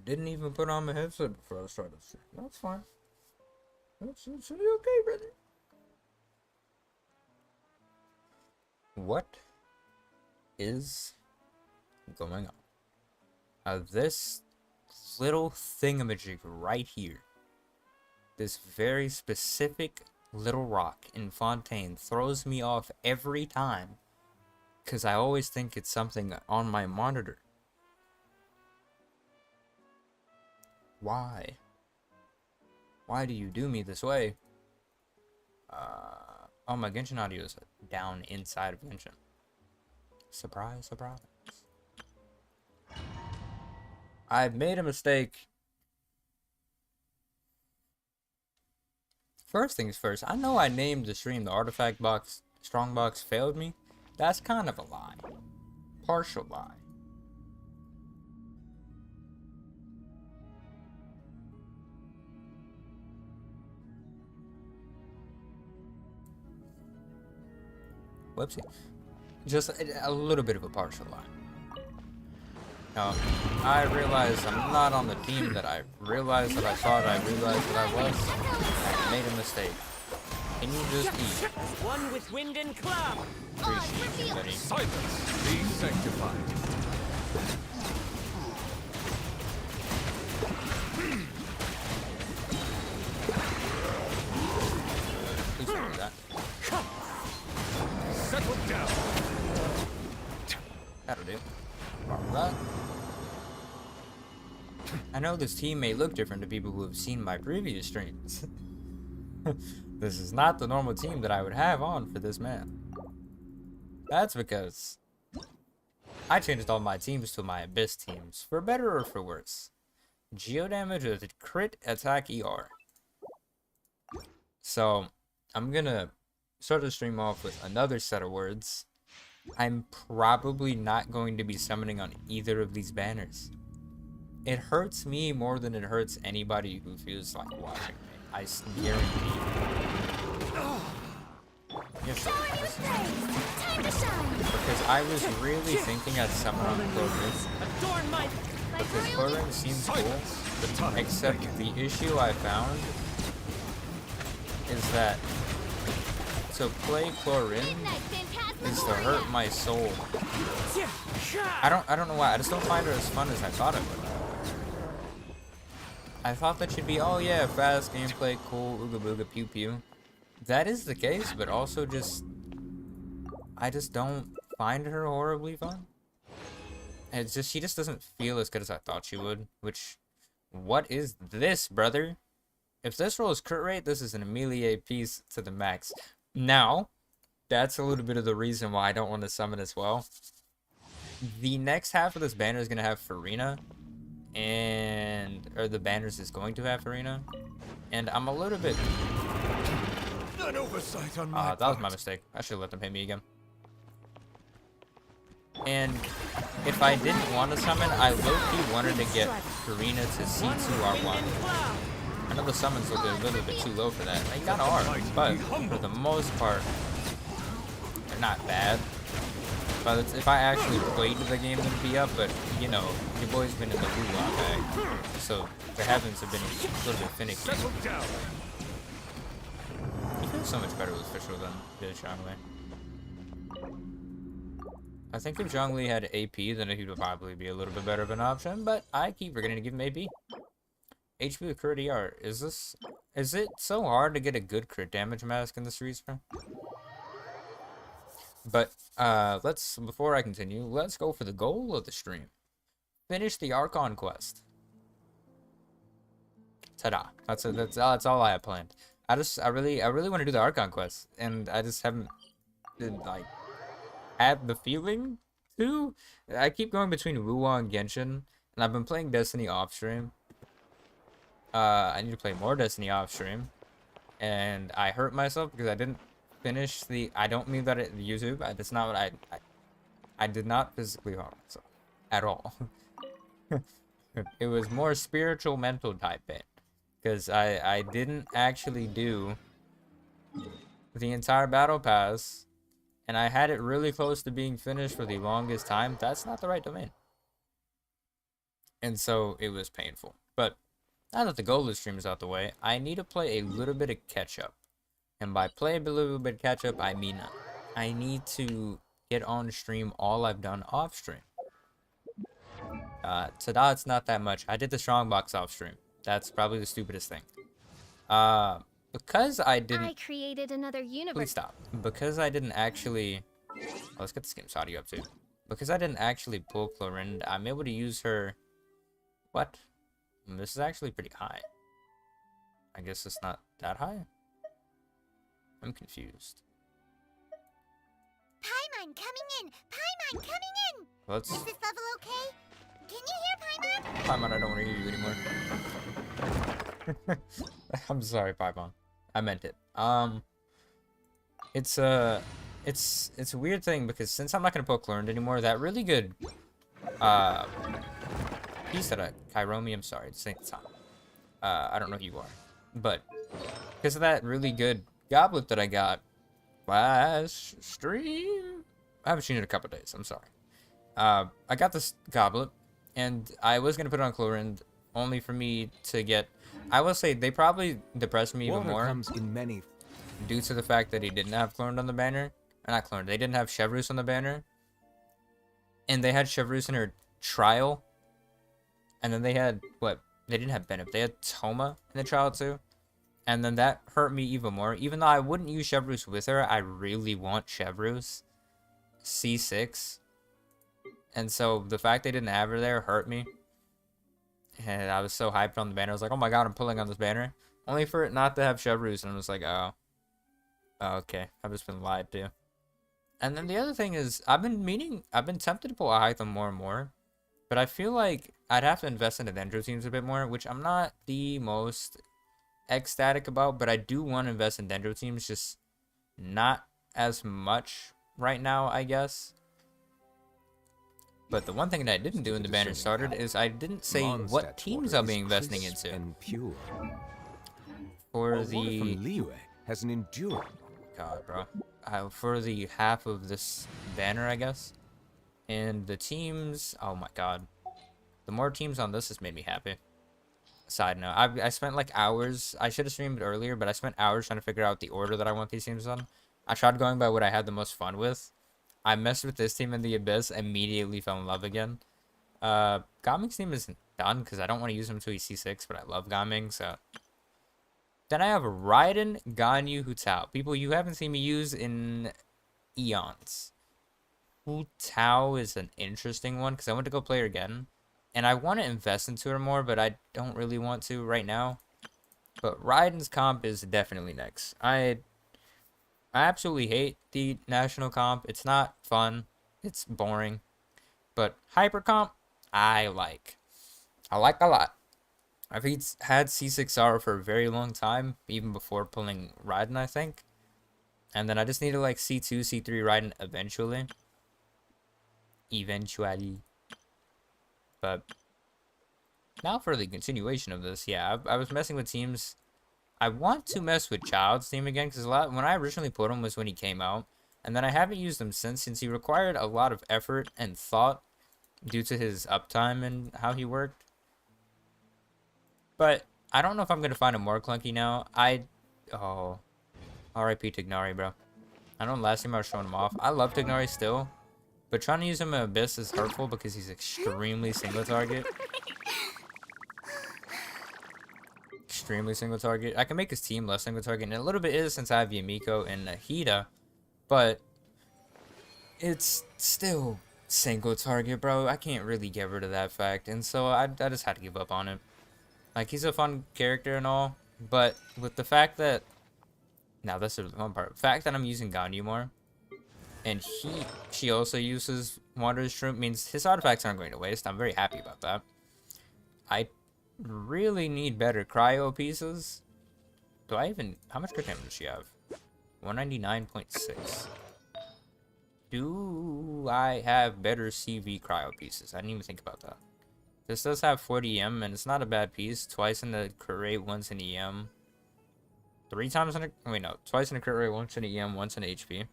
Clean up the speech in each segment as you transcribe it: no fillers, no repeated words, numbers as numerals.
Didn't even put on my headset before I started. That's fine. That's okay, brother. What is going on? This little thingamajig right here. This very specific little rock in Fontaine throws me off every time. Because I always think it's something on my monitor. Why? Why do you do me this way? Oh, my Genshin audio is down inside of Genshin. Surprise, surprise. I've made a mistake. First things first, I know I named the stream the Artifact Box Strongbox Failed Me. That's kind of a lie. Partial lie. Whoopsie. Just a little bit of a partial lie. Now, I realized I'm not on the team that I realized that I thought I realized that I was. I made a mistake. Can you just eat? One with wind and cloud. Appreciate you, buddy. Silence, be sanctified. Please don't do that. Settle down. That'll do. Alright. I know this team may look different to people who have seen my previous streams. This is not the normal team that I would have on for this man. That's because I changed all my teams to my Abyss teams, for better or for worse. Geo damage with crit attack ER. So, I'm gonna start the stream off with another set of words. I'm probably not going to be summoning on either of these banners. It hurts me more than it hurts anybody who feels like watching me. I guarantee you. Yes, because I was really thinking I'd summon on Chlorine. Because Chlorine seems cool. Except the issue I found is that to play Chlorine is to hurt my soul. I don't know why. I just don't find her as fun as I thought it would. I thought that she'd be, oh yeah, fast gameplay, cool, ooga booga, pew pew. That is the case, but also I just don't find her horribly fun. It's just, she just doesn't feel as good as I thought she would, which, what is this, brother? If this rolls crit rate, this is an Amelie piece to the max. Now, that's a little bit of the reason why I don't want to summon as well. The next half of this banner is going to have Farina, or the banners is going to have Farina, and I'm a little bit... An oversight on my that was my mistake. I should have let them hit me again. And if I didn't want to summon, I low-key wanted to get Farina to C2R1. I know the summons look a little bit too low for that. They got R, but for the most part, they're not bad. But if I actually played the game, it'd be up. But you know, your boy's been in the blue lot bag, so the heavens have been a little bit finicky. He feels so much better with Official than did Zhongli. I think if Zhongli had AP, then he would probably be a little bit better of an option. But I keep forgetting to give him AP. HP with crit ER. Is it so hard to get a good crit damage mask in the streets, bro? But before I continue, let's go for the goal of the stream. Finish the Archon quest. Ta-da. That's all I have planned. I really want to do the Archon quest, and I just haven't had the feeling to. I keep going between Wuwa and Genshin, and I've been playing Destiny off stream. I need to play more Destiny off stream, and I hurt myself because I didn't finish the. I don't mean that at YouTube. That's not what I did not physically harm myself at all. It was more spiritual, mental type pain, because I didn't actually do the entire battle pass, and I had it really close to being finished for the longest time. That's not the right domain. And so it was painful. But now that the goal of the stream is out the way, I need to play a little bit of catch up. And by play a little bit of catch up, I mean I need to get on stream all I've done off stream. Tada, it's not that much. I did the Strongbox off stream. That's probably the stupidest thing. Because I didn't. I created another universe. Please stop. Because I didn't actually. Oh, let's get this game's audio up too. Because I didn't actually pull Clorinda, I'm able to use her. What? This is actually pretty high. I guess it's not that high. I'm confused. Paimon coming in! Paimon coming in! Let's. Is this level okay? Can you hear Paimon? Paimon, I don't want to hear you anymore. I'm sorry, Paimon. I meant it. It's a weird thing because since I'm not gonna poke Clorinda anymore, that really good piece that Kairomi, I'm sorry, it's the time. I don't know who you are, but because of that really good goblet that I got last stream, I haven't seen it in a couple days. I'm sorry. I got this goblet, and I was gonna put it on Clorinda only for me to get. I will say they probably depressed me even Water more comes in many. due to the fact that he didn't have Clorinda on the banner. Or not Clorinda, they didn't have Chevreuse on the banner. And they had Chevreuse in her trial. And then they had, what? They didn't have Bennett. They had Toma in the trial too. And then that hurt me even more. Even though I wouldn't use Chevreuse with her, I really want Chevreuse. C6. And so the fact they didn't have her there hurt me. And I was so hyped on the banner. I was like, oh my god, I'm pulling on this banner. Only for it not to have Chevreuse. And I was like, oh. Oh, okay. I've just been lied to. And then the other thing is, I've been tempted to pull Hytham more and more. But I feel like I'd have to invest in the Dendro teams a bit more, which I'm not the most ecstatic about. But I do want to invest in Dendro teams, just not as much right now, I guess. But the one thing that I didn't do in the banner started is I didn't say what teams I'll be investing into. For the has an endurance. God, bro. For the half of this banner, I guess. And the teams, oh my god. The more teams on this has made me happy. Side note, I spent like hours. I should have streamed earlier, but I spent hours trying to figure out the order that I want these teams on. I tried going by what I had the most fun with. I messed with this team in the Abyss, immediately fell in love again. Gaming's team isn't done because I don't want to use him until he's C6, but I love Gaming, so. Then I have Raiden, Ganyu, Hu Tao. People you haven't seen me use in eons. Hu Tao is an interesting one because I want to go play her again. And I want to invest into her more, but I don't really want to right now. But Raiden's comp is definitely next. I absolutely hate the national comp. It's not fun. It's boring. But hyper comp, I like. I like a lot. I've had C6R for a very long time, even before pulling Raiden, I think. And then I just need to like C2, C3 Raiden eventually. But now for the continuation of this, yeah, I was messing with teams. I want to mess with Child's team again because when I originally put him was when he came out, and then I haven't used him since he required a lot of effort and thought due to his uptime and how he worked. But I don't know if I'm gonna find him more clunky now. Oh, R.I.P. Tignari, bro. I know last time I was showing him off. I love Tignari still, but trying to use him in Abyss is hurtful because he's extremely single target. Extremely single target. I can make his team less single target, and a little bit is since I have Yamiko and Nahida, but it's still single target, bro. I can't really get rid of that fact, and so I just had to give up on it. Like, he's a fun character and all, but with the fact that now this is the fun part. The fact that I'm using Ganyu more, and she also uses Wanderer's Shroom means his artifacts aren't going to waste. I'm very happy about that. I really need better cryo pieces. Do I even... How much crit damage does she have? 199.6. Do I have better CV cryo pieces? I didn't even think about that. This does have 40 EM, and it's not a bad piece. Twice in the crit rate, once in EM. 3 times in a... Wait, no. Twice in a crit rate, once in EM, once in HP.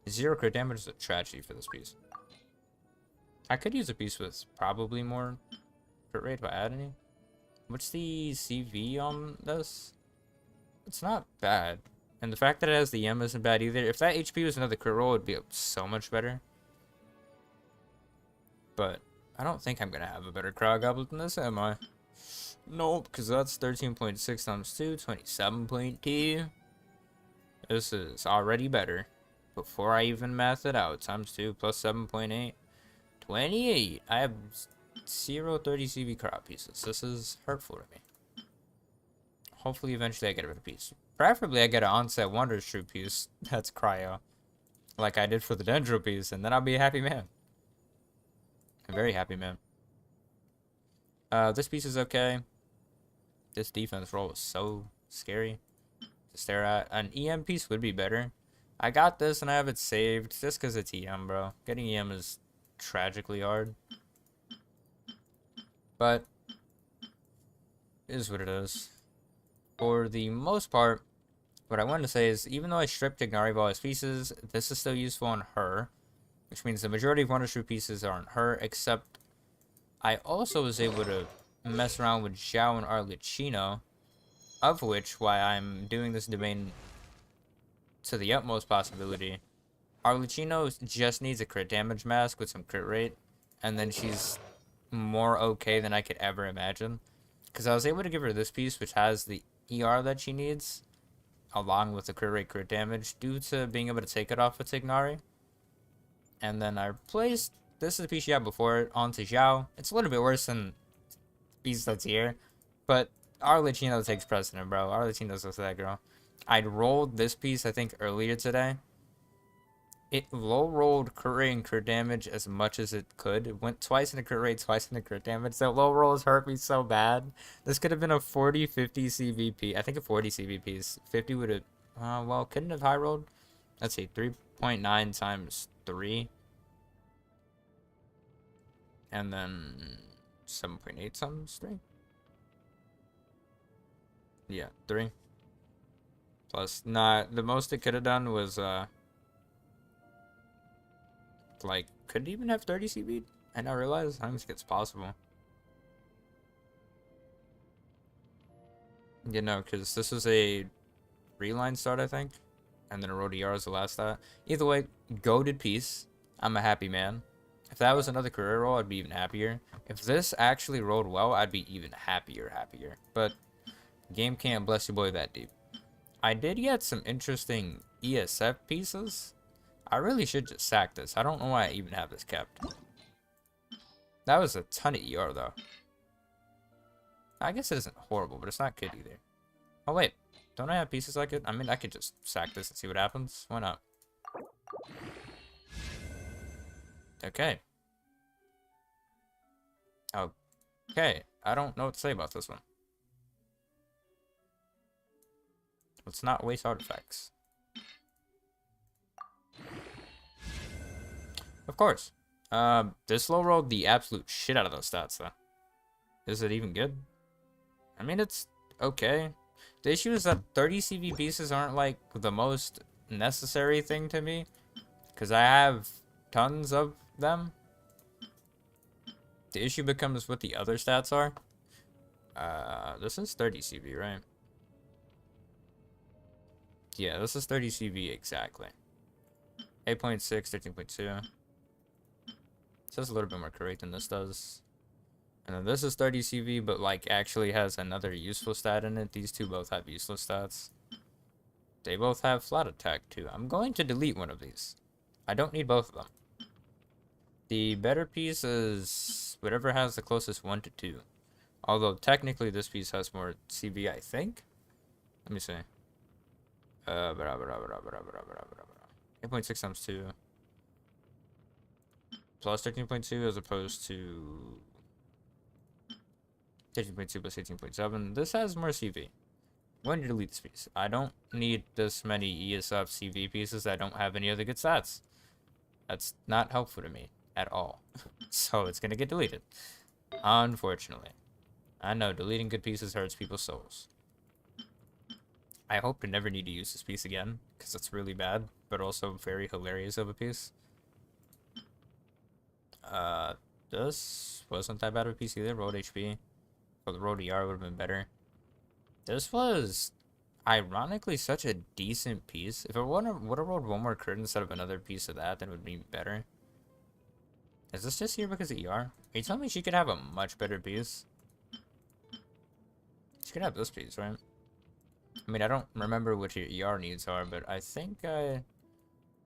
0 crit damage is a tragedy for this piece. I could use a piece with probably more crit rate if I add any. What's the CV on this? It's not bad. And the fact that it has the M isn't bad either. If that HP was another crit roll, it would be so much better. But I don't think I'm going to have a better Crowd Goblet than this, am I? Nope, because that's 13.6 times 2, 27.2. This is already better. Before I even math it out, times 2 plus 7.8. 28. I have 0 30 CV crop pieces. This is hurtful to me. Hopefully, eventually, I get a better piece. Preferably, I get an onset Wonders True piece. That's cryo. Like I did for the Dendro piece, and then I'll be a happy man. A very happy man. This piece is okay. This defense roll is so scary to stare at. An EM piece would be better. I got this and I have it saved just because it's EM, bro. Getting EM is tragically hard. But it is what it is. For the most part, what I wanted to say is, even though I stripped Ignari of all his pieces, this is still useful on her. Which means the majority of Wonder True pieces are on her, except I also was able to mess around with Xiao and Arlecchino, of which, why I'm doing this domain to the utmost possibility, Arlecchino just needs a crit damage mask with some crit rate, and then she's more okay than I could ever imagine. Because I was able to give her this piece, which has the ER that she needs, along with the crit rate crit damage, due to being able to take it off with Ignari. And then I replaced, this is the piece she had before it, onto Xiao. It's a little bit worse than the piece that's here, but Arlecchino takes precedent, bro. Arlecchino's with that girl. I'd rolled this piece, I think, earlier today. It low rolled crit rate and crit damage as much as it could. It went twice in the crit rate, twice in the crit damage. So low rolls hurt me so bad. This could have been a 40, 50 CVP. I think a 40 CVPs. 50 would have, well, couldn't have high rolled. Let's see, 3.9 times 3. And then 7.8 times 3. Yeah, 3. Plus, nah, the most it could have done was, like, could it even have 30 CV? I now realize. I think it's possible. You know, because this was a reline start, I think. And then a road ER is the last stat. Either way, goated piece. I'm a happy man. If that was another career roll, I'd be even happier. If this actually rolled well, I'd be even happier. But game can't bless your boy that deep. I did get some interesting ESF pieces. I really should just sack this. I don't know why I even have this kept. That was a ton of ER, though. I guess it isn't horrible, but it's not good either. Oh, wait. Don't I have pieces like it? I mean, I could just sack this and see what happens. Why not? Okay. Okay. I don't know what to say about this one. Let's not waste artifacts. Of course. This low rolled the absolute shit out of those stats, though. Is it even good? I mean, it's okay. The issue is that 30 CV pieces aren't, like, the most necessary thing to me. Because I have tons of them. The issue becomes what the other stats are. This is 30 CV, right? Yeah, this is 30 CV exactly. 8.6, 13.2. This has a little bit more correct than this does. And then this is 30 CV, but like actually has another useful stat in it. These two both have useless stats. They both have flat attack too. I'm going to delete one of these. I don't need both of them. The better piece is whatever has the closest 1 to 2. Although technically this piece has more CV, I think. Let me see. 8.6 times 2. Plus 13.2 as opposed to 13.2 plus 18.7. This has more CV. I'm going to delete this piece. I don't need this many ESF CV pieces that don't have any other good stats. That's not helpful to me at all. So it's going to get deleted. Unfortunately. I know deleting good pieces hurts people's souls. I hope to never need to use this piece again, because it's really bad, but also very hilarious of a piece. This wasn't that bad of a piece either. Rolled HP. But the rolled ER would have been better. This was ironically such a decent piece. If it would have rolled one more crit instead of another piece of that, then it would be better. Is this just here because of ER? Are you telling me she could have a much better piece? She could have this piece, right? I mean, I don't remember what your ER needs are, but I think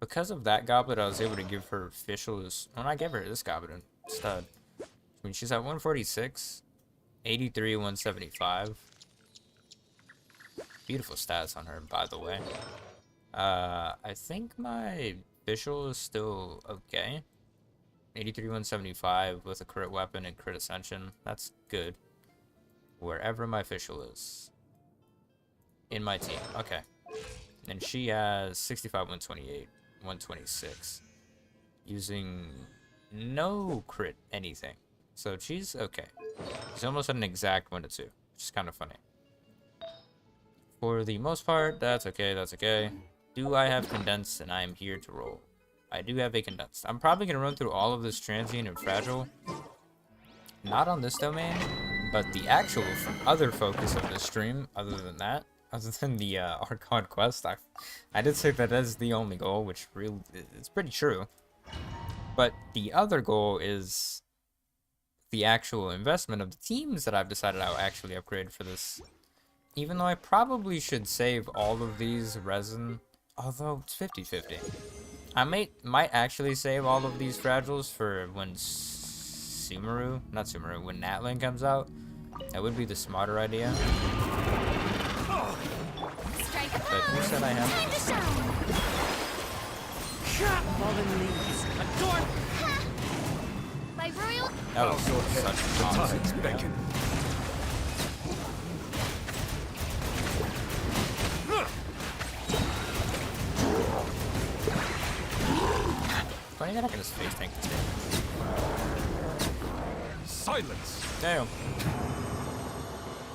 because of that goblet, I was able to give her officials. When I gave her this goblet instead. I mean, she's at 146, 83, 175. Beautiful stats on her, by the way. I think my official is still okay. 83, 175 with a crit weapon and crit ascension. That's good. Wherever my official is. In my team. Okay. And she has 65, 128, 126. Using no crit anything. So she's okay. She's almost at an exact 1 to 2. Which is kind of funny. For the most part, that's okay, that's okay. Do I have condensed and I am here to roll? I do have a condensed. I'm probably going to run through all of this transient and fragile. Not on this domain, but the actual other focus of this stream, other than that, other than the Archon quest, I did say that is the only goal, which really, it's pretty true. But the other goal is the actual investment of the teams that I've decided I'll actually upgrade for this. Even though I probably should save all of these resin, although it's 50-50. I might actually save all of these fragiles for when when Natlin comes out. That would be the smarter idea. But who said I have? Fallen leaves. Adorn. My royal. That was such a Tides beckon. Funny that I can just face tank this game. Silence. Damn.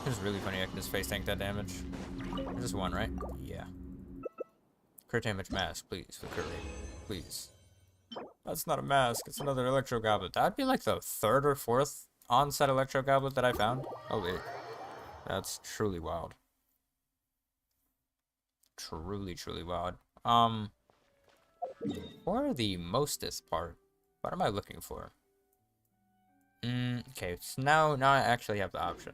It's really funny I can just face tank that damage. There's just one, right? Yeah. Crit damage mask, please, for crit rate. Please. That's not a mask, it's another electro goblet. That'd be like the 3rd or 4th on-set electro goblet that I found. Oh wait. That's truly wild. Truly, truly wild. For the mostest part, what am I looking for? Okay, so now I actually have the option.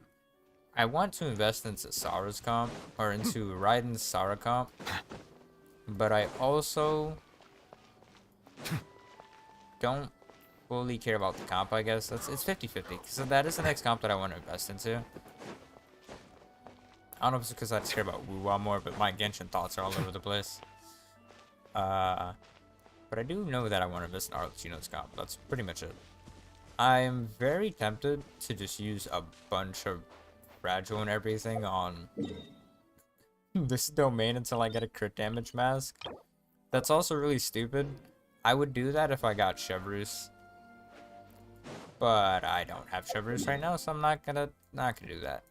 I want to invest into Sara's comp, or into Raiden's Sara comp, but I also don't fully care about the comp, I guess. It's 50-50, so that is the next comp that I want to invest into. I don't know if it's because I just care about Wuwa more, but my Genshin thoughts are all over the place. But I do know that I want to invest in Arlecchino's comp. That's pretty much it. I am very tempted to just use a bunch of fragile and everything on this domain until I get a crit damage mask. That's also really stupid. I would do that if I got Chevreuse. But I don't have Chevreuse right now, so I'm not gonna do that.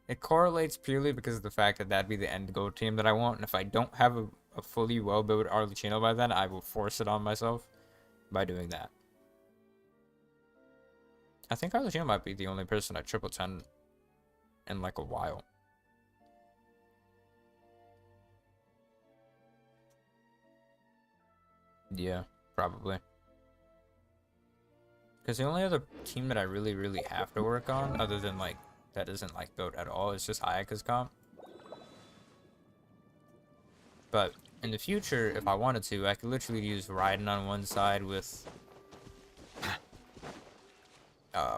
It correlates purely because of the fact that that'd be the end goal team that I want, and if I don't have a fully well-built Arlecchino by then, I will force it on myself by doing that. I think Arlecchino might be the only person I triple 10 in like a while. Yeah, probably. Because the only other team that I really have to work on, other than like that isn't like built at all, is just Ayaka's comp. But in the future, if I wanted to, I could literally use Raiden on one side with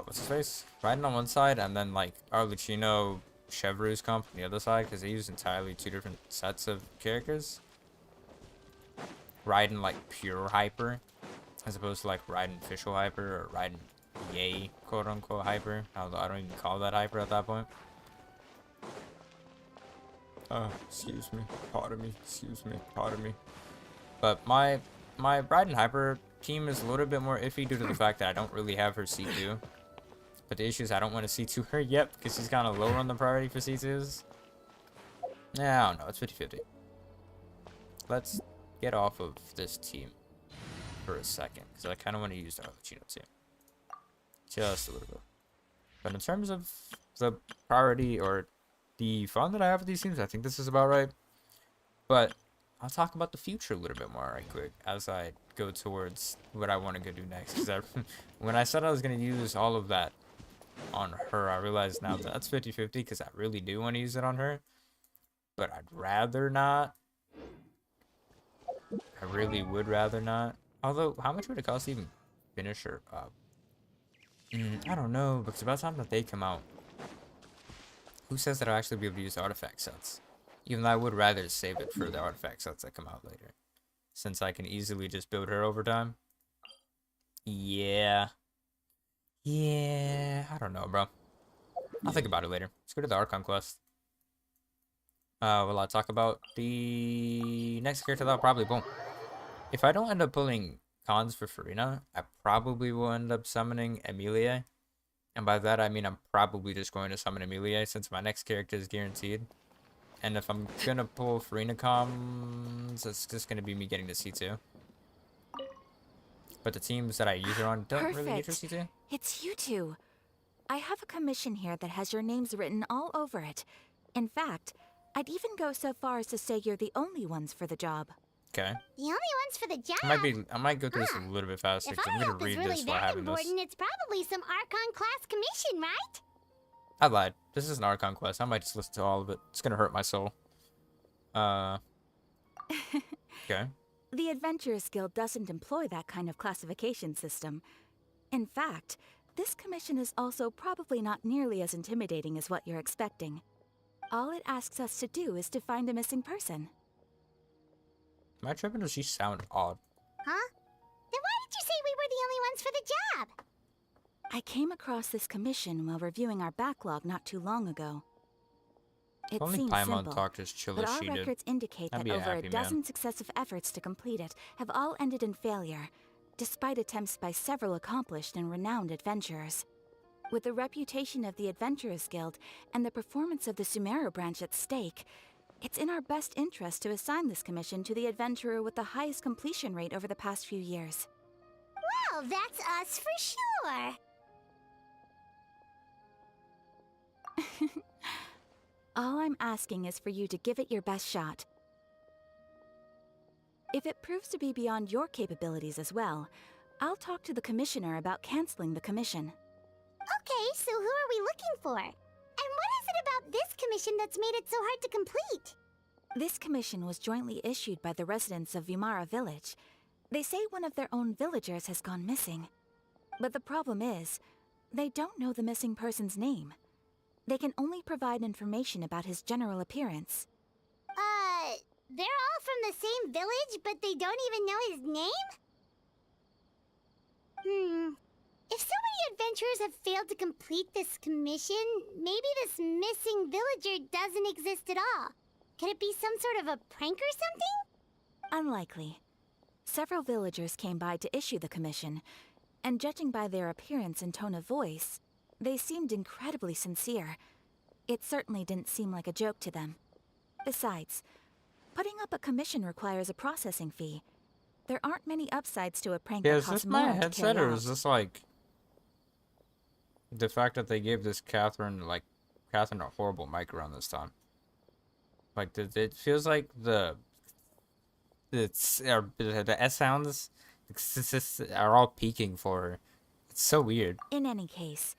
what's his face? Raiden on one side, and then like Arlecchino, Chevreuse comp on the other side, because they use entirely 2 different sets of characters. Raiden like pure hyper, as opposed to like Raiden official hyper or Raiden yay quote unquote hyper. Although I don't even call that hyper at that point. Excuse me, pardon me, excuse me, pardon me. But my Raiden hyper team is a little bit more iffy due to the fact that I don't really have her C2. But the issue is I don't want to C2 her yet because she's kind of lower on the priority for C2s. Nah, I don't know, it's 50-50. Let's get off of this team for a second because I kind of want to use the Arlecchino team. Just a little bit. But in terms of the priority or the fun that I have with these teams, I think this is about right. But I'll talk about the future a little bit more right quick as I go towards what I want to go do next. Because when I said I was going to use all of that on her, I realized now that that's 50-50 because I really do want to use it on her. But I'd rather not. I really would rather not. Although, how much would it cost to even finish her up? I don't know, because by the time that they come out, who says that I'll actually be able to use artifact sets? Even though I would rather save it for the artifact sets that come out later. Since I can easily just build her over time. Yeah. Yeah, I don't know, bro. I'll think about it later. Let's go to the Archon quest. Will I talk about the next character that I'll probably pull? If I don't end up pulling cons for Farina, I probably will end up summoning Emilia. And by that I mean I'm probably just going to summon Emilia since my next character is guaranteed. And if I'm gonna pull Farina cons, it's just gonna be me getting the C2. But the teams that I use her on don't really get your C2. It's you two. I have a commission here that has your names written all over it. In fact, I'd even go so far as to say you're the only ones for the job. Okay. The only ones for the job. I might go through this a little bit faster If because I'm our gonna help is read really this while that having this. important, it's probably some Archon class commission, right? I lied. This is an Archon quest. I might just listen to all of it. It's gonna hurt my soul. Okay. The Adventurers Guild doesn't employ that kind of classification system. In fact, this commission is also probably not nearly as intimidating as what you're expecting. All it asks us to do is to find a missing person. Am I tripping or does she sound odd? Huh? Then why did you say we were the only ones for the job? I came across this commission while reviewing our backlog not too long ago. It If only seems Paimon simple, talked as chill but as our she did. records indicate I'd that be a over happy a man. dozen successive efforts to complete it have all ended in failure, despite attempts by several accomplished and renowned adventurers. With the reputation of the Adventurers Guild and the performance of the Sumeru branch at stake, it's in our best interest to assign this commission to the adventurer with the highest completion rate over the past few years. Well, that's us for sure. All I'm asking is for you to give it your best shot. If it proves to be beyond your capabilities as well, I'll talk to the commissioner about canceling the commission. Okay, so who are we looking for? And what is it about this commission that's made it so hard to complete? This commission was jointly issued by the residents of Vimara Village. They say one of their own villagers has gone missing. But the problem is, they don't know the missing person's name. They can only provide information about his general appearance. They're all from the same village, but they don't even know his name? If so many adventurers have failed to complete this commission, maybe this missing villager doesn't exist at all. Could it be some sort of a prank or something? Unlikely. Several villagers came by to issue the commission, and judging by their appearance and tone of voice, they seemed incredibly sincere. It certainly didn't seem like a joke to them. Besides, putting up a commission requires a processing fee. There aren't many upsides to a prank Yeah, that is costs this my more to headset carry or out. is this like the fact that they gave this Catherine a horrible mic around this time? Like it feels like the S sounds are all peaking for her. It's so weird. In any case,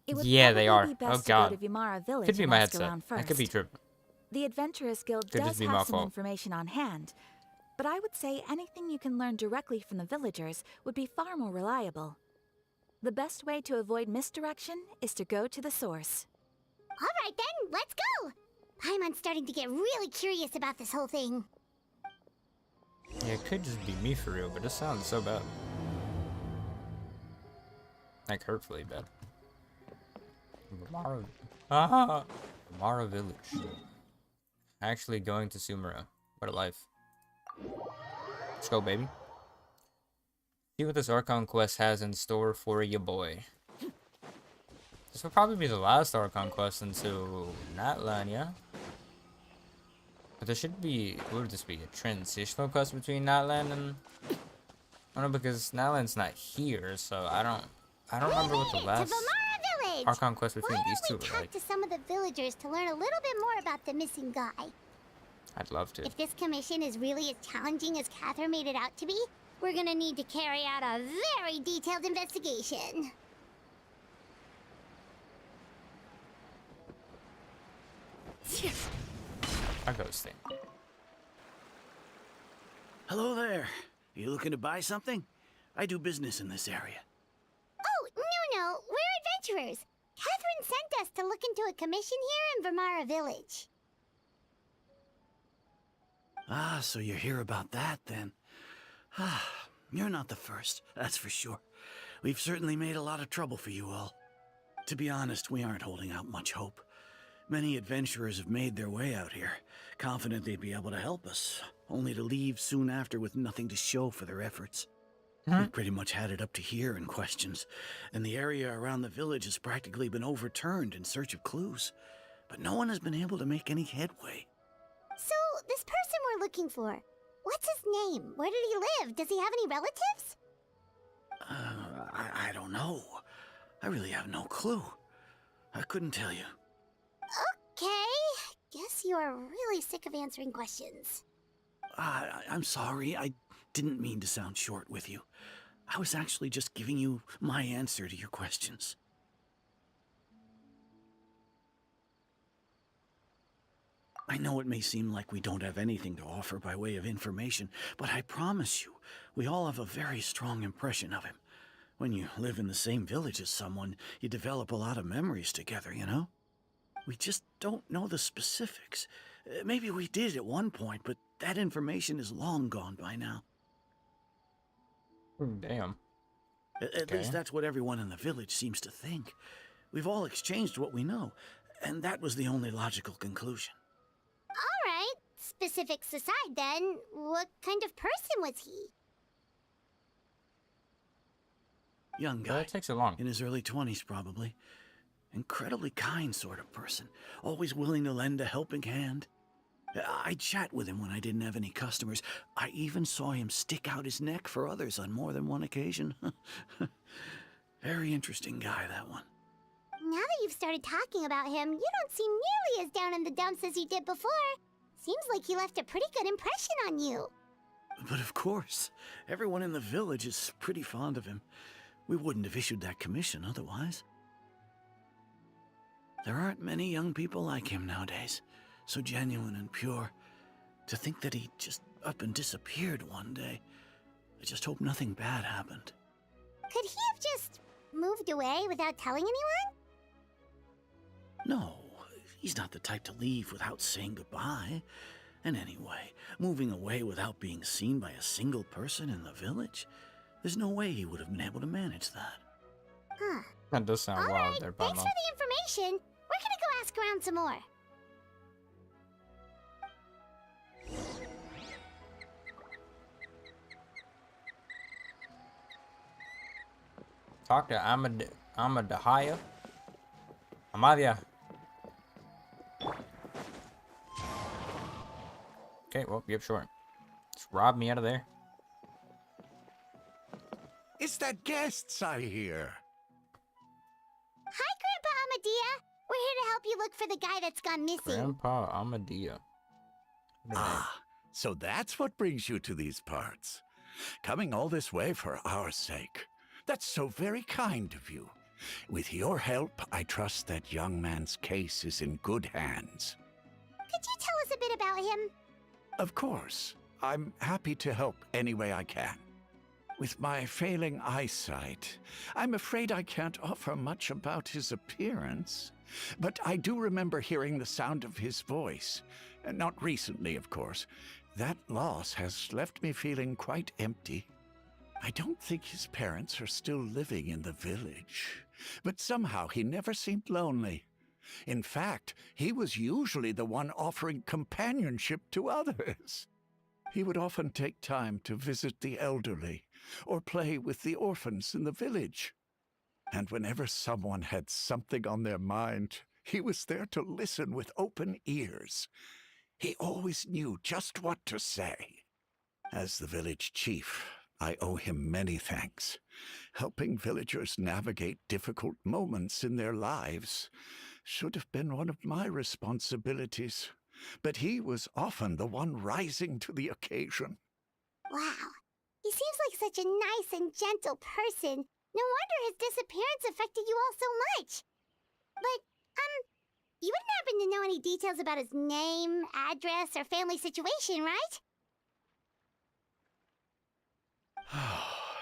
it would Yeah, probably they are. be Oh, best God. to go to Vimara Village Could be and my ask headset. around I first. could be tripping. The Adventurers Guild Could does just be my have some fault. information on hand, but I would say anything you can learn directly from the villagers would be far more reliable. The best way to avoid misdirection is to go to the source. All right then, let's go! Paimon's starting to get really curious about this whole thing. Yeah, it could just be me for real, but it sounds so bad. Like hurtfully bad. Vimara Village. Actually going to Sumeru. What a life. Let's go, baby. See what this Archon quest has in store for ya boy. This will probably be the last Archon quest until Natlan, yeah? But there should be, what would this be, a transitional quest between Natlan and... I don't know, because Natlan's not here, so I I don't remember what the To last Vamara Village! Archon quest between Why these two don't we were talk like. to some of the villagers to learn a little bit more about the missing guy? I'd love to. If this commission is really as challenging as Catherine made it out to be, we're gonna need to carry out a very detailed investigation. I'll go stay. Hello there. You looking to buy something? I do business in this area. Oh, no, we're adventurers. Catherine sent us to look into a commission here in Vamara Village. Ah, so you're here about that then. Ah, you're not the first, that's for sure. We've certainly made a lot of trouble for you all. To be honest, we aren't holding out much hope. Many adventurers have made their way out here, confident they'd be able to help us, only to leave soon after with nothing to show for their efforts. We've pretty much had it up to here in questions, and the area around the village has practically been overturned in search of clues. But no one has been able to make any headway. So, this person we're looking for, what's his name? Where did he live? Does he have any relatives? I don't know. I really have no clue. I couldn't tell you. Okay, guess you are really sick of answering questions. I'm sorry. I didn't mean to sound short with you. I was actually just giving you my answer to your questions. I know it may seem like we don't have anything to offer by way of information, but I promise you, we all have a very strong impression of him. When you live in the same village as someone, you develop a lot of memories together, you know? We just don't know the specifics. Maybe we did at one point, but that information is long gone by now. Damn. At least that's what everyone in the village seems to think. We've all exchanged what we know, and that was the only logical conclusion. All right, specifics aside then, what kind of person was he? Young Well, guy, it takes so long. in his early 20s probably. Incredibly kind sort of person, always willing to lend a helping hand. I'd chat with him when I didn't have any customers. I even saw him stick out his neck for others on more than one occasion. Very interesting guy, that one. Now that you've started talking about him, you don't seem nearly as down in the dumps as you did before. Seems like he left a pretty good impression on you. But of course, everyone in the village is pretty fond of him. We wouldn't have issued that commission otherwise. There aren't many young people like him nowadays, so genuine and pure. To think that he just up and disappeared one day. I just hope nothing bad happened. Could he have just moved away without telling anyone? No, he's not the type to leave without saying goodbye. And anyway, moving away without being seen by a single person in the village, there's no way he would have been able to manage that. Huh. That does sound All wild right, there, thanks for Pablo. the information. We're gonna go ask around some more. Talk to Amadahaya. Amadia. Okay, well, yep, sure. Just rob me out of there. It's that guests I hear. Hi, Grandpa Amadia. We're here to help you look for the guy that's gone missing. Grandpa Amadia. Ah, so that's what brings you to these parts. Coming all this way for our sake. That's so very kind of you. With your help, I trust that young man's case is in good hands. Could you tell us a bit about him? Of course. I'm happy to help any way I can. With my failing eyesight, I'm afraid I can't offer much about his appearance. But I do remember hearing the sound of his voice. Not recently, of course. That loss has left me feeling quite empty. I don't think his parents are still living in the village. But somehow he never seemed lonely. In fact, he was usually the one offering companionship to others. He would often take time to visit the elderly or play with the orphans in the village. And whenever someone had something on their mind, he was there to listen with open ears. He always knew just what to say. As the village chief, I owe him many thanks. Helping villagers navigate difficult moments in their lives should have been one of my responsibilities, but he was often the one rising to the occasion. Wow. He seems like such a nice and gentle person. No wonder his disappearance affected you all so much. But, you wouldn't happen to know any details about his name, address, or family situation, right?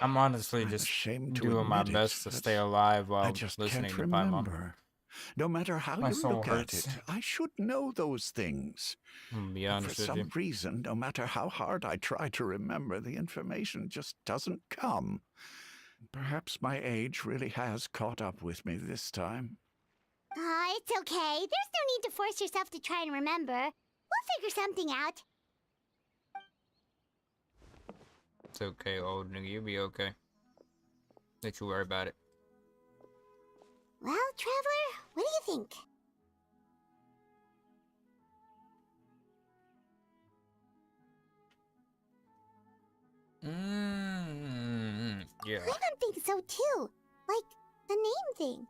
I'm honestly I'm just ashamed to doing my admit it, best to but stay alive I while just listening can't to Paimon. remember. No matter how My you soul look hurts. at it, I should know those things. I'm gonna be But honest for with some you. reason, no matter how hard I try to remember, the information just doesn't come. Perhaps my age really has caught up with me this time. It's okay. There's no need to force yourself to try and remember. We'll figure something out. It's okay, old nigga. You'll be okay. Don't you worry about it. Well, Traveler, what do you think? Yeah. Paimon thinks so too. Like, the name thing.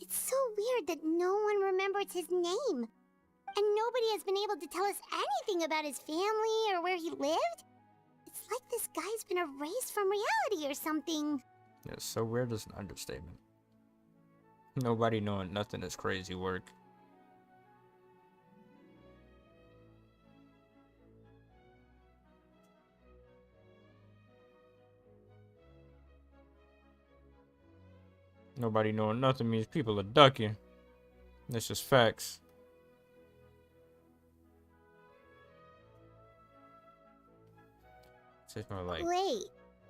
It's so weird that no one remembers his name. And nobody has been able to tell us anything about his family or where he lived. It's like this guy's been erased from reality or something. Yeah, so weird is an understatement. Nobody knowing nothing is crazy work. Nobody knowing nothing means people are ducking. That's just facts. It's just more like, Wait,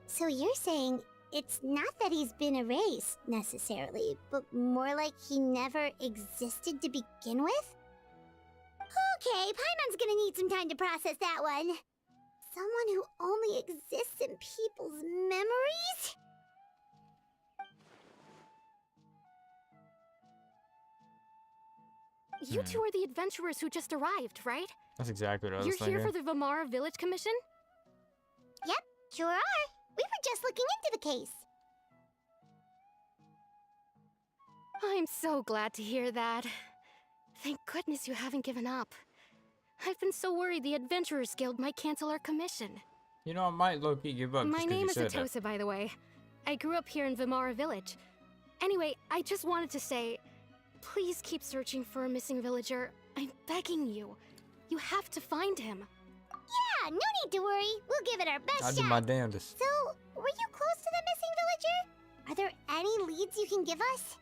so you're saying it's not that he's been erased, necessarily, but more like he never existed to begin with? Okay, Paimon's gonna need some time to process that one. Someone who only exists in people's memories? You two are the adventurers who just arrived, right? that's exactly what I was You're thinking. here for the Vamara Village Commission? Yep, sure are. We were just looking into the case. I'm so glad to hear that. Thank goodness you haven't given up. I've been so worried the Adventurers Guild might cancel our commission. You know, I might low-key give up. My just 'cause name you is said that. Atosa, by the way. I grew up here in Vamara Village. Anyway, I just wanted to say, please keep searching for a missing villager. I'm begging you. You have to find him. Yeah, no need to worry. We'll give it our best I'll shot. do my damnedest. So, were you close to the missing villager? Are there any leads you can give us?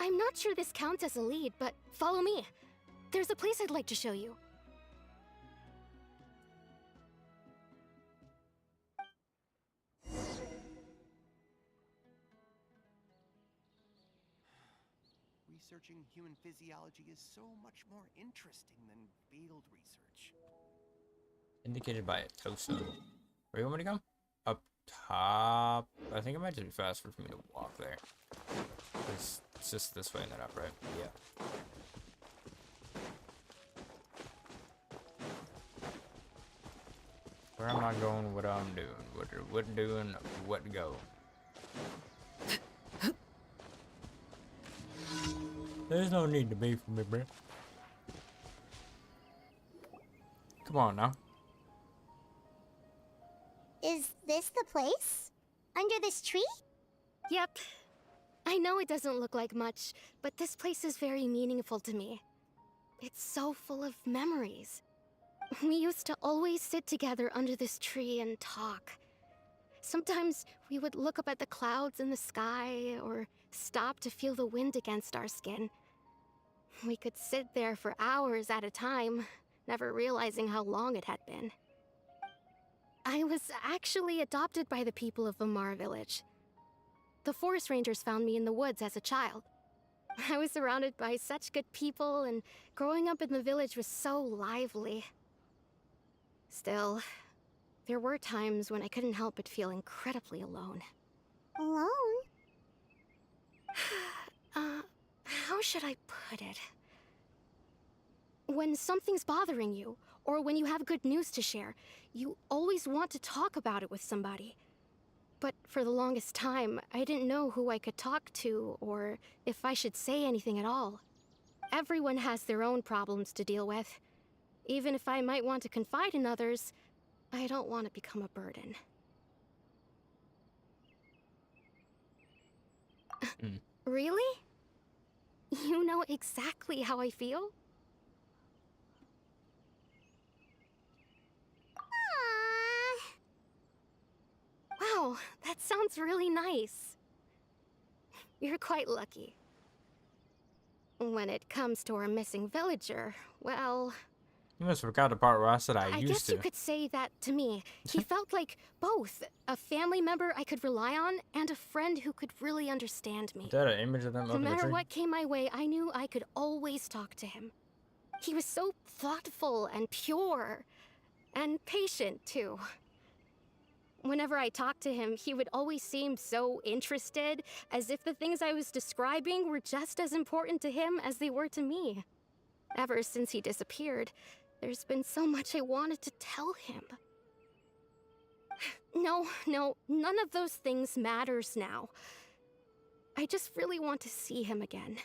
I'm not sure this counts as a lead, but follow me. There's a place I'd like to show you. Researching human physiology is so much more interesting than field research. Indicated by a Atosa. Where you want me to go? Up top. I think it might just be faster for me to walk there. It's just this way and then up, right? Yeah. Where am I going? What I'm doing? What doing? What go? There's no need to be for me, bro. Come on now. Is this the place? Under this tree? Yep. I know it doesn't look like much, but this place is very meaningful to me. It's so full of memories. We used to always sit together under this tree and talk. Sometimes we would look up at the clouds in the sky, or stop to feel the wind against our skin. We could sit there for hours at a time, never realizing how long it had been. I was actually adopted by the people of Vamara Village. The forest rangers found me in the woods as a child. I was surrounded by such good people, and growing up in the village was so lively. Still, there were times when I couldn't help but feel incredibly alone. Alone? How should I put it? When something's bothering you, or when you have good news to share. You always want to talk about it with somebody. But for the longest time, I didn't know who I could talk to or if I should say anything at all. Everyone has their own problems to deal with. Even if I might want to confide in others, I don't want to become a burden. Really? You know exactly how I feel? Aww. Wow, that sounds really nice. You're quite lucky. When it comes to our missing villager, well... You must have forgot the part where I said I I used guess to. you could say that to me. He felt like both. A family member I could rely on, and a friend who could really understand me. Is that an image of them No up in the matter tree? what came my way, I knew I could always talk to him. He was so thoughtful and pure. And patient, too. Whenever I talked to him, he would always seem so interested, as if the things I was describing were just as important to him as they were to me. Ever since he disappeared, there's been so much I wanted to tell him. No, none of those things matters now. I just really want to see him again.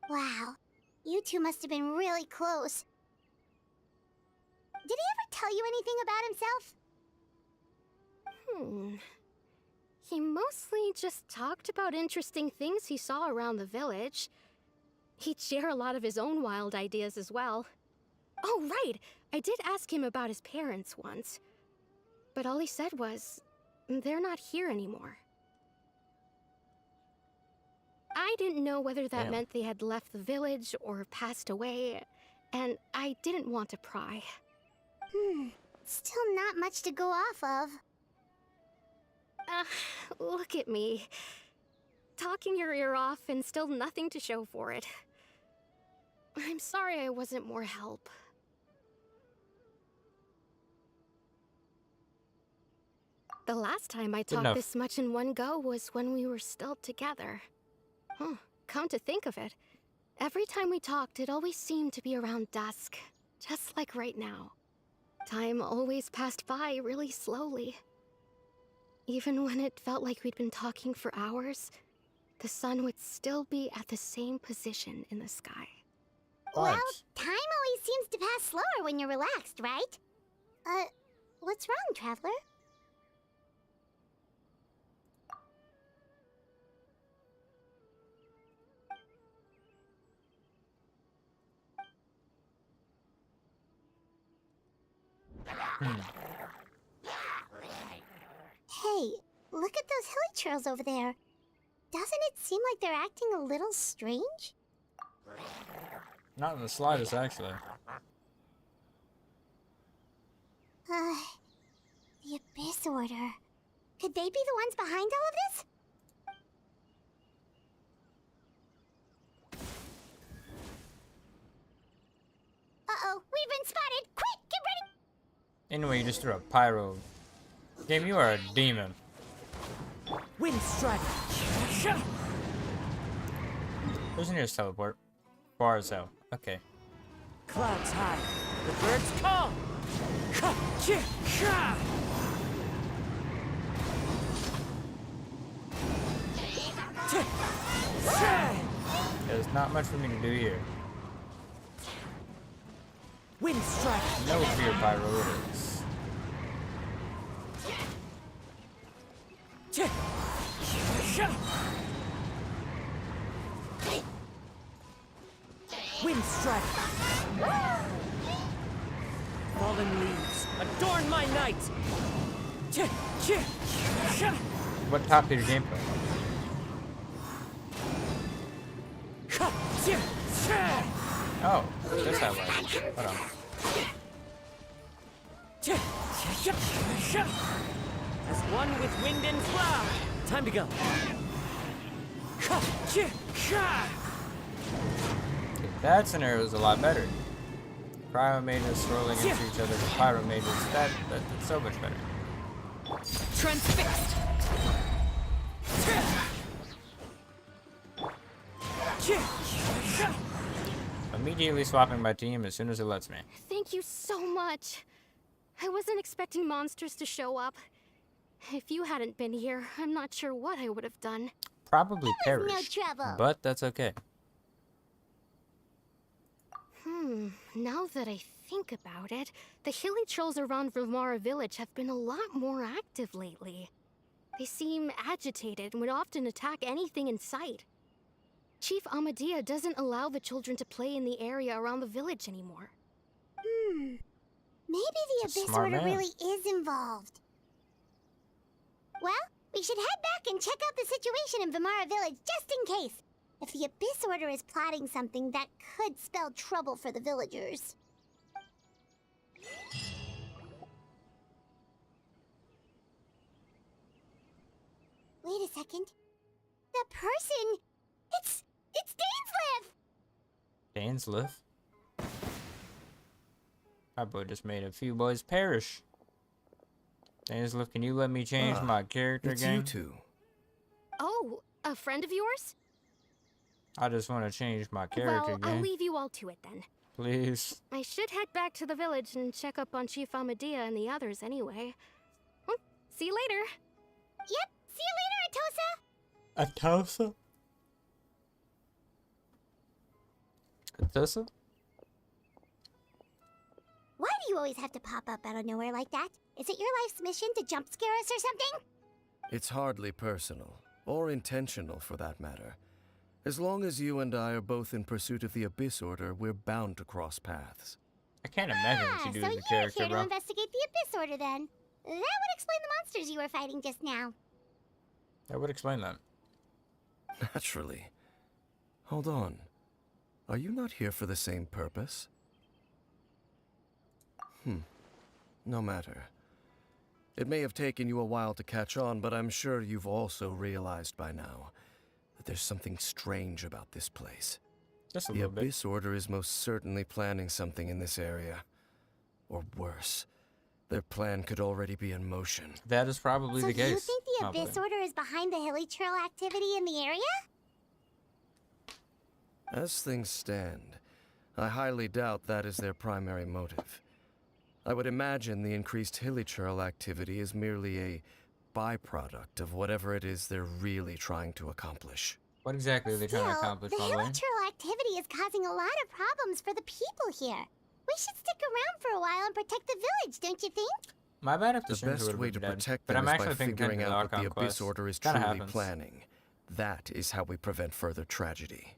Wow. You two must have been really close. Did he ever tell you anything about himself? He mostly just talked about interesting things he saw around the village. He'd share a lot of his own wild ideas as well. Oh, right! I did ask him about his parents once. But all he said was, they're not here anymore. I didn't know whether that meant they had left the village or passed away, and I didn't want to pry. Still not much to go off of. Look at me. Talking your ear off and still nothing to show for it. I'm sorry I wasn't more help. The last time I talked this much in one go was when we were still together. Come to think of it, every time we talked, it always seemed to be around dusk, just like right now. Time always passed by really slowly. Even when it felt like we'd been talking for hours, the sun would still be at the same position in the sky. Well, time always seems to pass slower when you're relaxed, right? What's wrong, Traveler? Hey, look at those hilly churls over there. Doesn't it seem like they're acting a little strange? Not in the slightest, actually. The Abyss Order. Could they be the ones behind all of this? Uh-oh, we've been spotted! Quick, get ready! Anyway, you just threw a pyro. Game, you are a demon. Wind strike. Where's the nearest teleport? Far as hell. Okay. Clouds high. The birds call. There's not much for me to do here. Wind strike. No fear, pyro it is. Wind strike. Fallen leaves, adorn my night. What top of your gameplay? Oh, that's how it works. Hold on. As one with wind and cloud. Time to go. Okay, that scenario is a lot better. Cryo mages swirling into each other with pyro mages. That's so much better. Transfixed. For Immediately swapping my team as soon as it lets me. Thank you so much. I wasn't expecting monsters to show up. If you hadn't been here, I'm not sure what I would have done. Probably There was perish. no trouble. But that's okay. Now that I think about it, the hilly trolls around Vimara village have been a lot more active lately. They seem agitated and would often attack anything in sight. Chief Amadea doesn't allow the children to play in the area around the village anymore. Maybe the That's a Abyss smart Order man. really is involved. Well, we should head back and check out the situation in Vimara village just in case. If the Abyss Order is plotting something that could spell trouble for the villagers. Wait a second. That person... It's Dainsleif! Dainsleif. My boy just made a few boys perish. Dainsleif, can you let me change my character It's game? you two. Oh, a friend of yours? I just want to change my character Well, I'll game. leave you all to it then. Please. I should head back to the village and check up on Chief Amadea and the others anyway. Well, see you later. Yep, see you later, Atosa! Atosa? Atosa? Why do you always have to pop up out of nowhere like that? Is it your life's mission to jump scare us or something? It's hardly personal, or intentional for that matter. As long as you and I are both in pursuit of the Abyss Order, we're bound to cross paths. I can't imagine what you do so as a you're character, here to bro. investigate the Abyss Order then. That would explain the monsters you were fighting just now. That would explain that. Naturally. Hold on. Are you not here for the same purpose? No matter. It may have taken you a while to catch on, but I'm sure you've also realized by now that there's something strange about this place. Just a The little bit. Abyss Order is most certainly planning something in this area. Or worse, their plan could already be in motion. That is probably So the do you case. think the Abyss Probably. Order is behind the hilly trail activity in the area? As things stand, I highly doubt that is their primary motive. I would imagine the increased hilichurl activity is merely a byproduct of whatever it is they're really trying to accomplish. What exactly are they trying to Still, accomplish, the my hilly boy? trail activity is causing a lot of problems for the people here. We should stick around for a while and protect the village, don't you think? My bad if The the streams best would way have to been dead, protect but them I'm is by actually thinking figuring the out what the Archon Abyss Quest Order is kinda truly happens. planning. That is how we prevent further tragedy.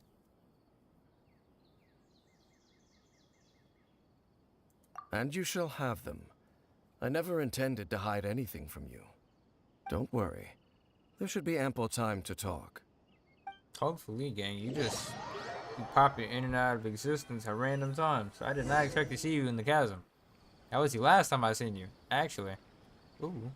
And you shall have them. I never intended to hide anything from you. Don't worry. There should be ample time to talk. Hopefully, gang, you pop in and out of existence at random times. I did not expect to see you in the chasm. That was the last time I seen you, actually. Ooh.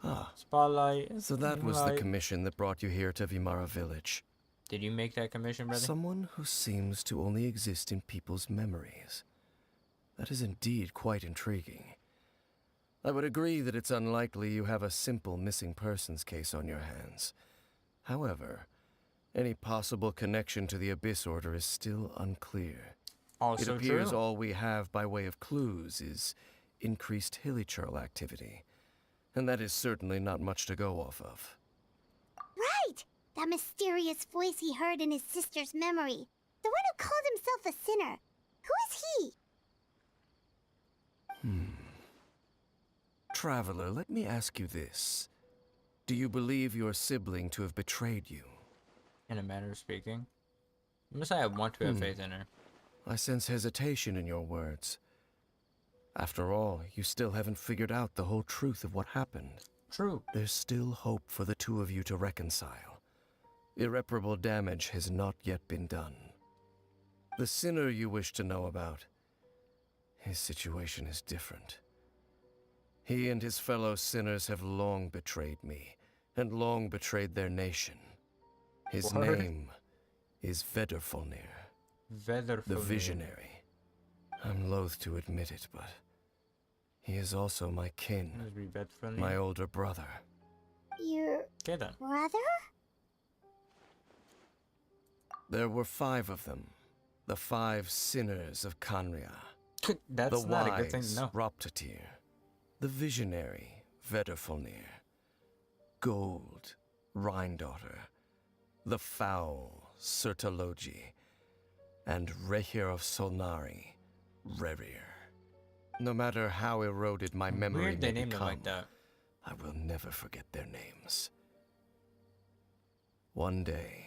Ah, Spotlight. so that was the light. commission that brought you here to Vimara village. Did you make that commission, brother? Someone who seems to only exist in people's memories. That is indeed quite intriguing. I would agree that it's unlikely you have a simple missing persons case on your hands. However, any possible connection to the Abyss Order is still unclear. Also It appears true. all we have by way of clues is increased hilichurl activity. And that is certainly not much to go off of. Right! That mysterious voice he heard in his sister's memory. The one who called himself a sinner. Who is he? Traveler, let me ask you this. Do you believe your sibling to have betrayed you? In a manner of speaking. I'm gonna say I want to have faith in her. I sense hesitation in your words. After all, you still haven't figured out the whole truth of what happened. True. There's still hope for the two of you to reconcile. Irreparable damage has not yet been done. The sinner you wish to know about, his situation is different. He and his fellow sinners have long betrayed me, and long betrayed their nation. His Word. name is Vedrfolnir, Feather the Visionary. I'm loath to admit it, but he is also my kin, my older brother. Your Okay then. brother? There were 5 of them. The 5 sinners of Kanria. That's The not a good thing to wise know. Roptatir. The visionary Vedderfolnir. Gold Rhindaughter. The foul Sertologi. And Rehir of Solnari, Rerir. No matter how eroded my memory Weird they may named them become, like that. I will never forget their names. One day,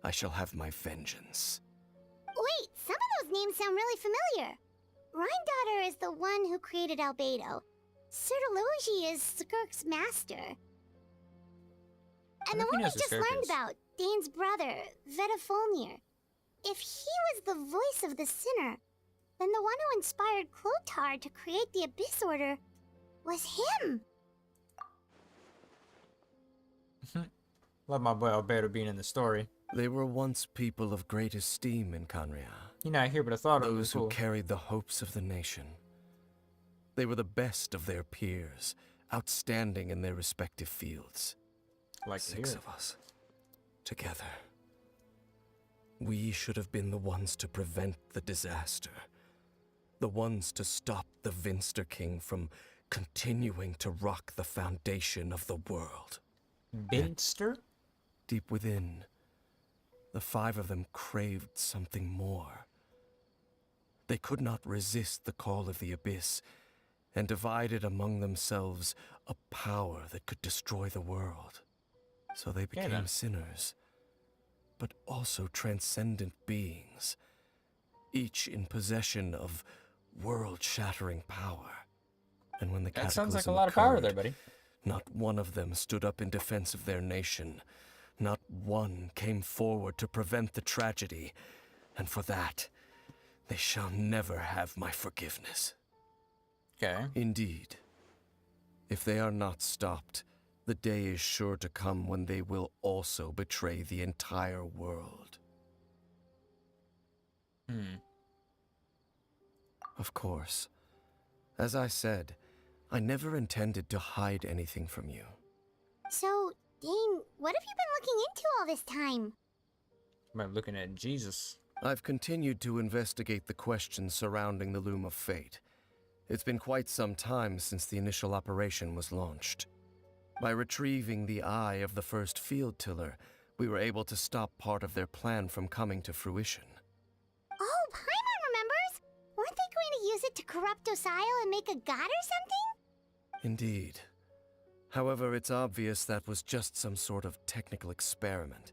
I shall have my vengeance. Wait, some of those names sound really familiar. Rhindaughter is the one who created Albedo. Sertologi is Skirk's master. And the one we just learned about, Dane's brother, Vedderfolnir. If he was the voice of the sinner, then the one who inspired Clothar to create the Abyss Order was him. Love my boy Albedo being in the story. They were once people of great esteem in Kanria. You're not here, but I thought of it was Those who cool. carried the hopes of the nation. They were the best of their peers, outstanding in their respective fields. Like to hear 6 it. of us, together. We should have been the ones to prevent the disaster. The ones to stop the Vinster King from continuing to rock the foundation of the world. Binster? Deep within, the 5 of them craved something more. They could not resist the call of the Abyss, and divided among themselves a power that could destroy the world. So they became then. sinners, but also transcendent beings, each in possession of world-shattering power. And when the That sounds like a cataclysm lot of power occurred, there, buddy. not one of them stood up in defense of their nation. Not one came forward to prevent the tragedy. And for that, they shall never have my forgiveness. Okay. Indeed, if they are not stopped, the day is sure to come when they will also betray the entire world. Of course. As I said, I never intended to hide anything from you. So, Dane, what have you been looking into all this time? I'm looking at Jesus. I've continued to investigate the questions surrounding the Loom of Fate. It's been quite some time since the initial operation was launched. By retrieving the eye of the first field tiller, we were able to stop part of their plan from coming to fruition. Oh, Paimon remembers! Weren't they going to use it to corrupt Osial and make a god or something? Indeed. However, it's obvious that was just some sort of technical experiment.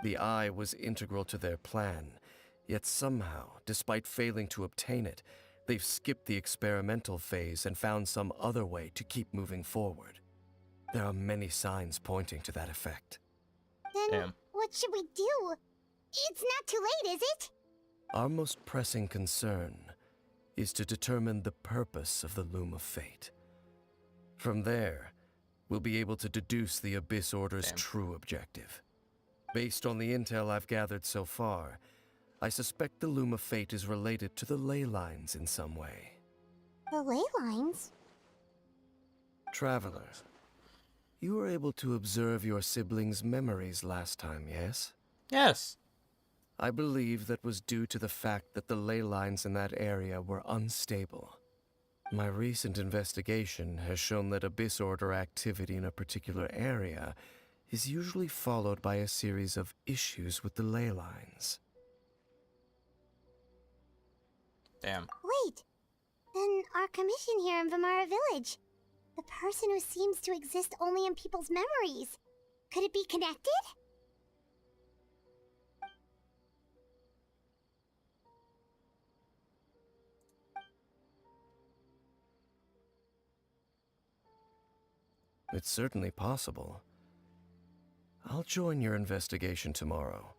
The eye was integral to their plan, yet somehow, despite failing to obtain it, they've skipped the experimental phase and found some other way to keep moving forward. There are many signs pointing to that effect. Then, Damn. what should we do? It's not too late, is it? Our most pressing concern is to determine the purpose of the Loom of Fate. From there, we'll be able to deduce the Abyss Order's Damn. true objective. Based on the intel I've gathered so far, I suspect the Loom of Fate is related to the ley lines in some way. The ley lines? Traveler, you were able to observe your siblings' memories last time, yes? Yes. I believe that was due to the fact that the ley lines in that area were unstable. My recent investigation has shown that Abyss Order activity in a particular area is usually followed by a series of issues with the ley lines. Damn. Wait, then our commission here in Vimara Village. The person who seems to exist only in people's memories. Could it be connected? It's certainly possible. I'll join your investigation tomorrow.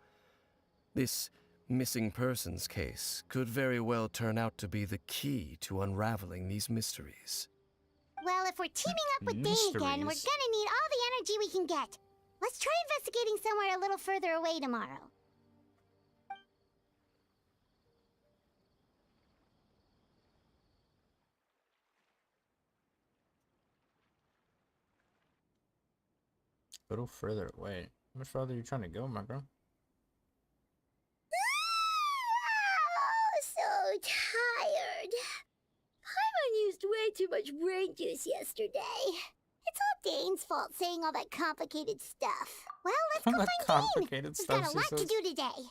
This missing persons case could very well turn out to be the key to unraveling these mysteries. Well, if we're teaming up with Dane again, we're Mysteries. gonna need all the energy we can get. Let's try investigating somewhere a little further away tomorrow. A little further away. How much farther are you trying to go, my bro? way too much brain juice yesterday. It's all Dane's fault saying all that complicated stuff. Well, let's All go that find Dane. complicated We've stuff got a she lot to says. do today.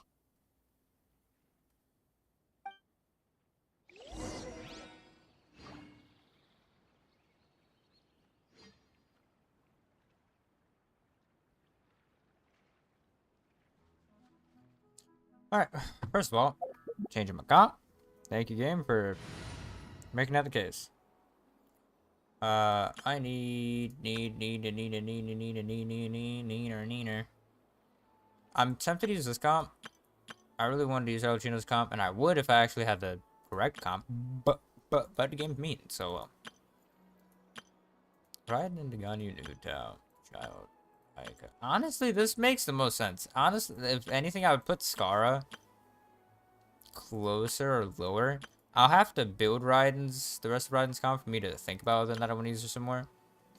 Alright, first of all, changing my comp. Thank you, game, for making that the case. I need. I'm tempted to use this comp. I really wanted to use Elchino's comp, and I would if I actually had the correct comp, but the game's mean, so, Riding into Ganyu New Town, child. Honestly, this makes the most sense. Honestly, if anything, I would put Skara closer or lower. I'll have to build Raiden's, the rest of Raiden's comp for me to think about whether or not I want to use her some more.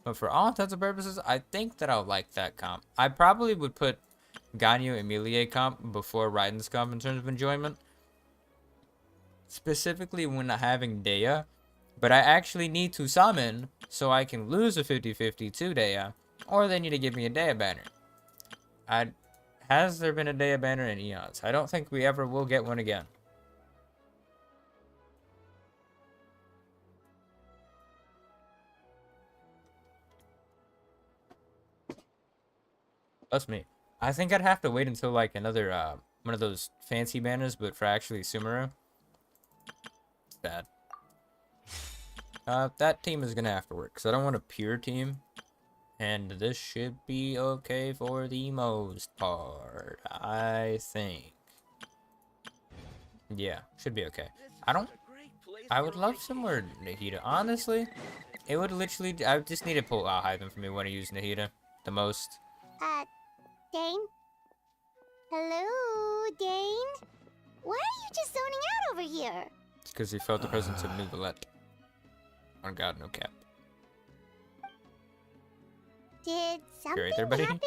But for all intents and purposes, I think that I'll like that comp. I probably would put Ganyu Emilie comp before Raiden's comp in terms of enjoyment. Specifically when having Dea. But I actually need to summon so I can lose a 50-50 to Dea. Or they need to give me a Dea banner. Has there been a Dea banner in Eons? I don't think we ever will get one again. That's me. I think I'd have to wait until like another one of those fancy banners, but for actually Sumeru. It's bad. That team is gonna have to work because I don't want a pure team. And this should be okay for the most part, I think. Yeah, should be okay. I would love some more Nahida. Honestly, it would literally, I just need to pull out Hythen for me when I use Nahida the most. Dane? Hello, Dane? Why are you just zoning out over here? It's because he felt the presence of Nouvellette. On God, no cap. Did something right there, buddy? happen?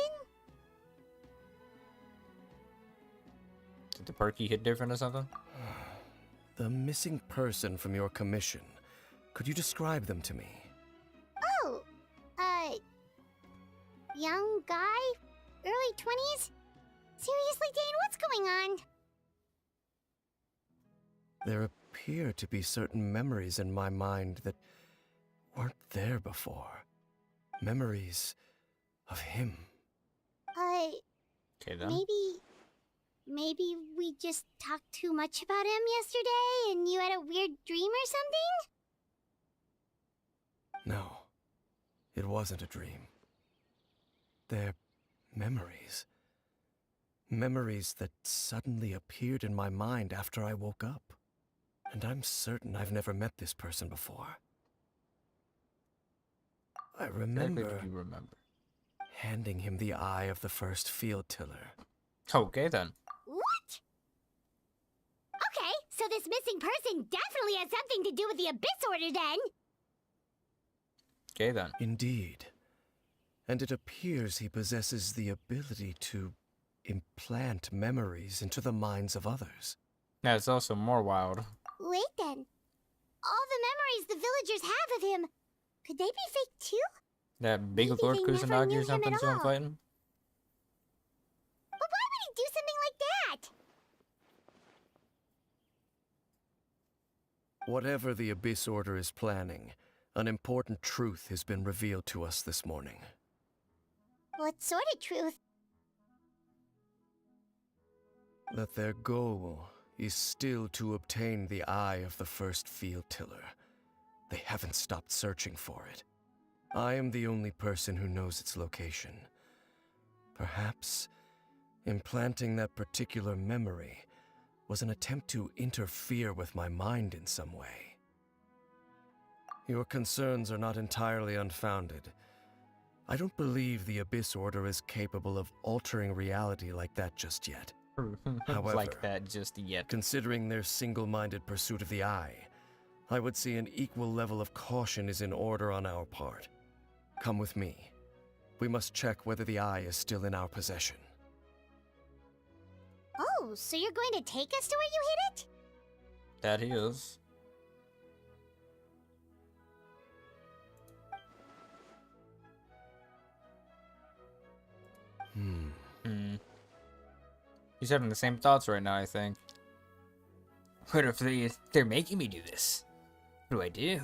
Did the perky hit different or something? The missing person from your commission. Could you describe them to me? Oh, young guy? Early 20s? Seriously, Dane, what's going on? There appear to be certain memories in my mind that weren't there before. Memories of him. Okay then. Maybe we just talked too much about him yesterday and you had a weird dream or something? No, it wasn't a dream. They're memories. Memories that suddenly appeared in my mind after I woke up. And I'm certain I've never met this person before. I remember, Exactly, do you remember? handing him the eye of the first field tiller. Okay then. What? Okay, so this missing person definitely has something to do with the Abyss Order then. Okay then. Indeed. And it appears he possesses the ability to implant memories into the minds of others. Yeah, it's also more wild. Wait then. All the memories the villagers have of him, could they be fake too? That big Maybe Lord they never Kusanagi knew or him something at so I'm all. fighting? But why would he do something like that? Whatever the Abyss Order is planning, an important truth has been revealed to us this morning. What sort of truth? That their goal is still to obtain the eye of the first field tiller. They haven't stopped searching for it. I am the only person who knows its location. Perhaps implanting that particular memory was an attempt to interfere with my mind in some way. Your concerns are not entirely unfounded. I don't believe the Abyss Order is capable of altering reality like that just yet. However, like that just yet. Considering their single-minded pursuit of the eye, I would say an equal level of caution is in order on our part. Come with me. We must check whether the eye is still in our possession. Oh, so you're going to take us to where you hid it? That he is. He's having the same thoughts right now, I think. What if they're making me do this? What do I do?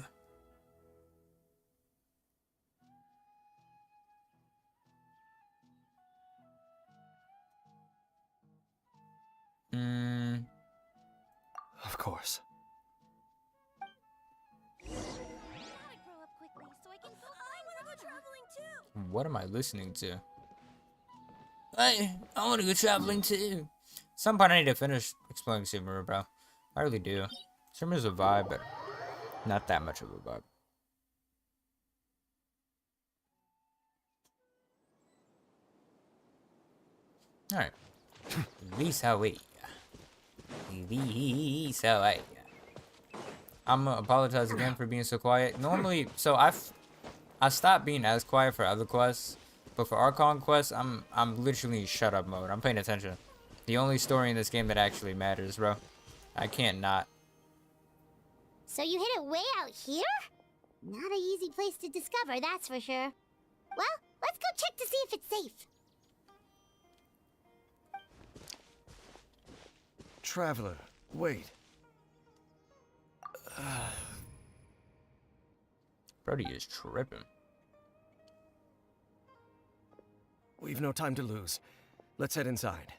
Of course. What am I listening to? I want to go traveling too. Some point I need to finish exploring Sumeru, bro. I really do. Sumeru's a vibe, but not that much of a vibe. Alright. Lisa way. Lisa way. I'm gonna apologize again for being so quiet. Normally, so I stopped being as quiet for other quests, but for ARCHON Quest, I'm literally in shut up mode. I'm paying attention. The only story in this game that actually matters, bro. I can't not. So you hid it way out here? Not an easy place to discover, that's for sure. Well, let's go check to see if it's safe. Traveler, wait. Brody is tripping. We've no time to lose. Let's head inside.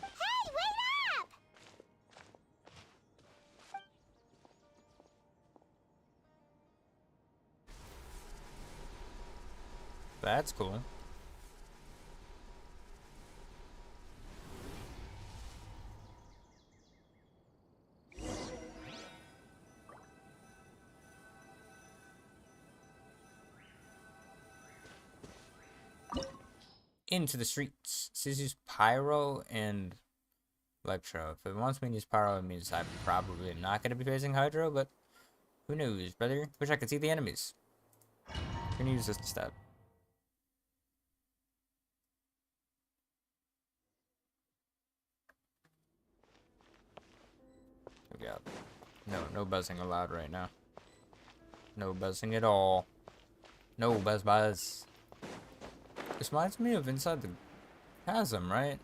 Hey, wait up! That's cool. Into the streets. It says use Pyro and Electro. If it wants me to use Pyro, it means I'm probably not going to be facing Hydro, but who knows, brother? Wish I could see the enemies. I'm going to use this instead. We got no buzzing allowed right now. No buzzing at all. No buzz. This reminds me of Inside the Chasm, right?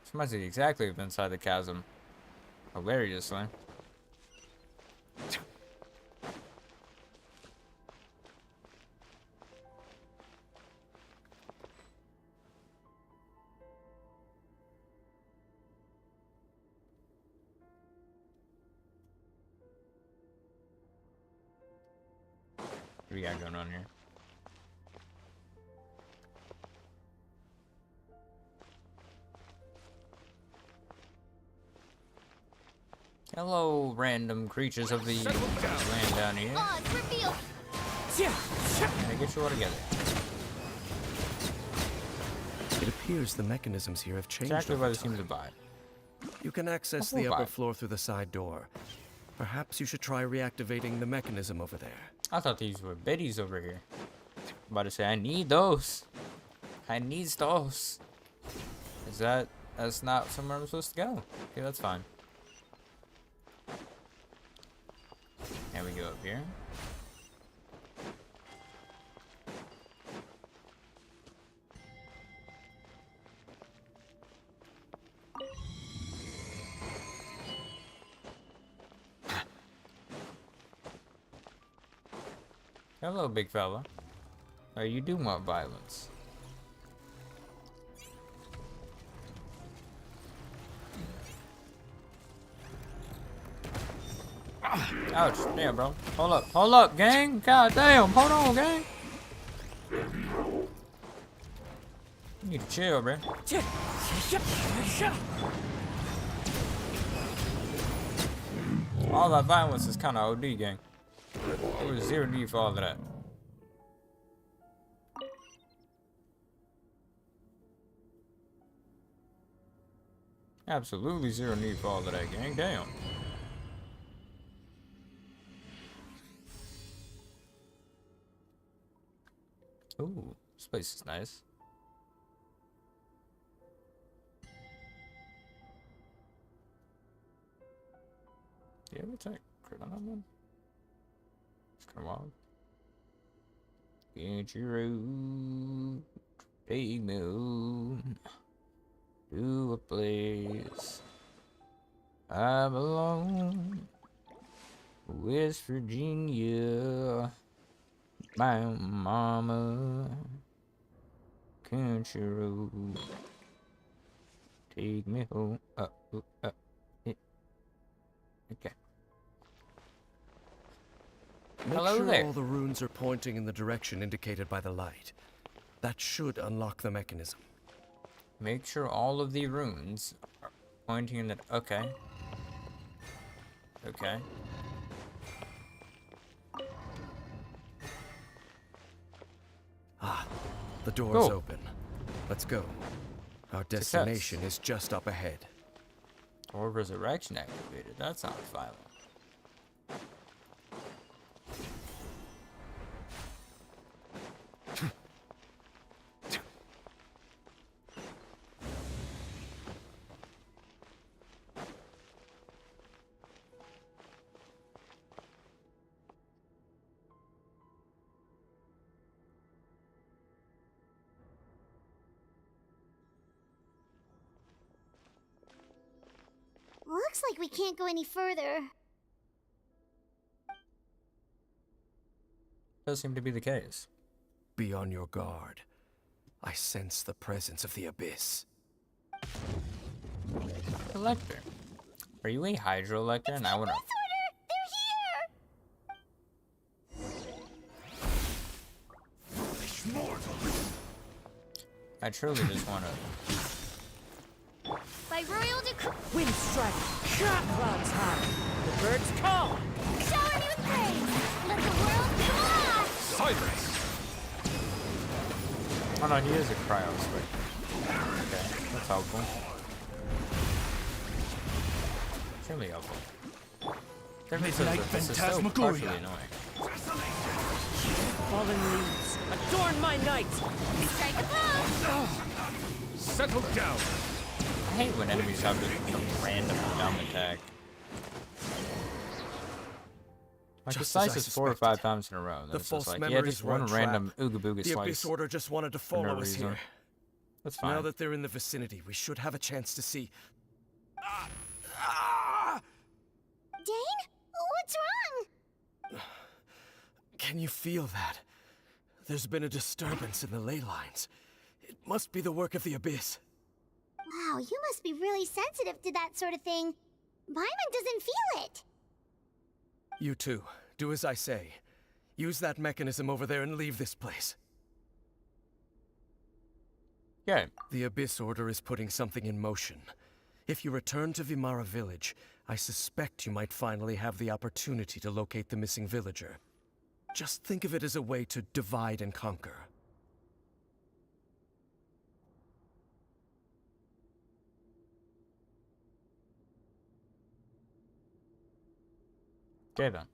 This reminds me exactly of Inside the Chasm. Hilariously. What do we got going on here? Hello, random creatures of the land down here. Oh, it's revealed! Can I get you all together? It appears the mechanisms here have changed Exactly over why they seem to time. buy. You can access Oh, the upper vibe. floor through the side door. Perhaps you should try reactivating the mechanism over there. I thought these were biddies over here. I'm about to say, I need those. I need those. That's not somewhere I'm supposed to go. Okay, that's fine. And we go up here. Hello, big fella. Oh, you do want violence. Ouch, damn, bro. Hold up, gang. God damn, hold on, gang. You need to chill, bro. All that violence is kind of OD, gang. There was zero need for all of that. Absolutely zero need for all of that, gang. Damn. Ooh, this place is nice. Do you ever take crit on that one? Come on. Get your road. Take me home to a place I belong. West Virginia. My mama. Country road. Take me home. Okay. Make Hello sure there. all the runes are pointing in the direction indicated by the light. That should unlock the mechanism. Make sure all of the runes are pointing in the... Okay. Okay. Ah, the door's Go. open. Let's go. Our Success. destination is just up ahead. Or resurrection activated. That sounds violent. Looks like we can't go any further. Does seem to be the case. Be on your guard. I sense the presence of the abyss. Collector. Are you a Hydro Elector? And I wanna... I truly just wanna... By royal decree, Wind strike, shot clouds high. The birds call. shower me with praise. Let the world come alive. Oh no, he is a cryo switch. Okay, that's helpful. Extremely helpful. Definitely says that this is so partially annoying. Fallen leaves, adorn my night. Strike a blow. Settle down. I hate when enemies have just some random dumb attack. Like Just the as I slice is 4 or 5 suspected. times in a row. The That's just false like, yeah, memories just were a one trap. random ooga booga The slice. Abyss Order just wanted to for no follow us reason. here. That's fine. Now that they're in the vicinity, we should have a chance to see. Dane? What's wrong? Can you feel that? There's been a disturbance in the ley lines. It must be the work of the Abyss. Wow, you must be really sensitive to that sort of thing. Paimon doesn't feel it. You too. Do as I say. Use that mechanism over there and leave this place. Okay. The Abyss Order is putting something in motion. If you return to Vimara Village, I suspect you might finally have the opportunity to locate the missing villager. Just think of it as a way to divide and conquer. Okay then.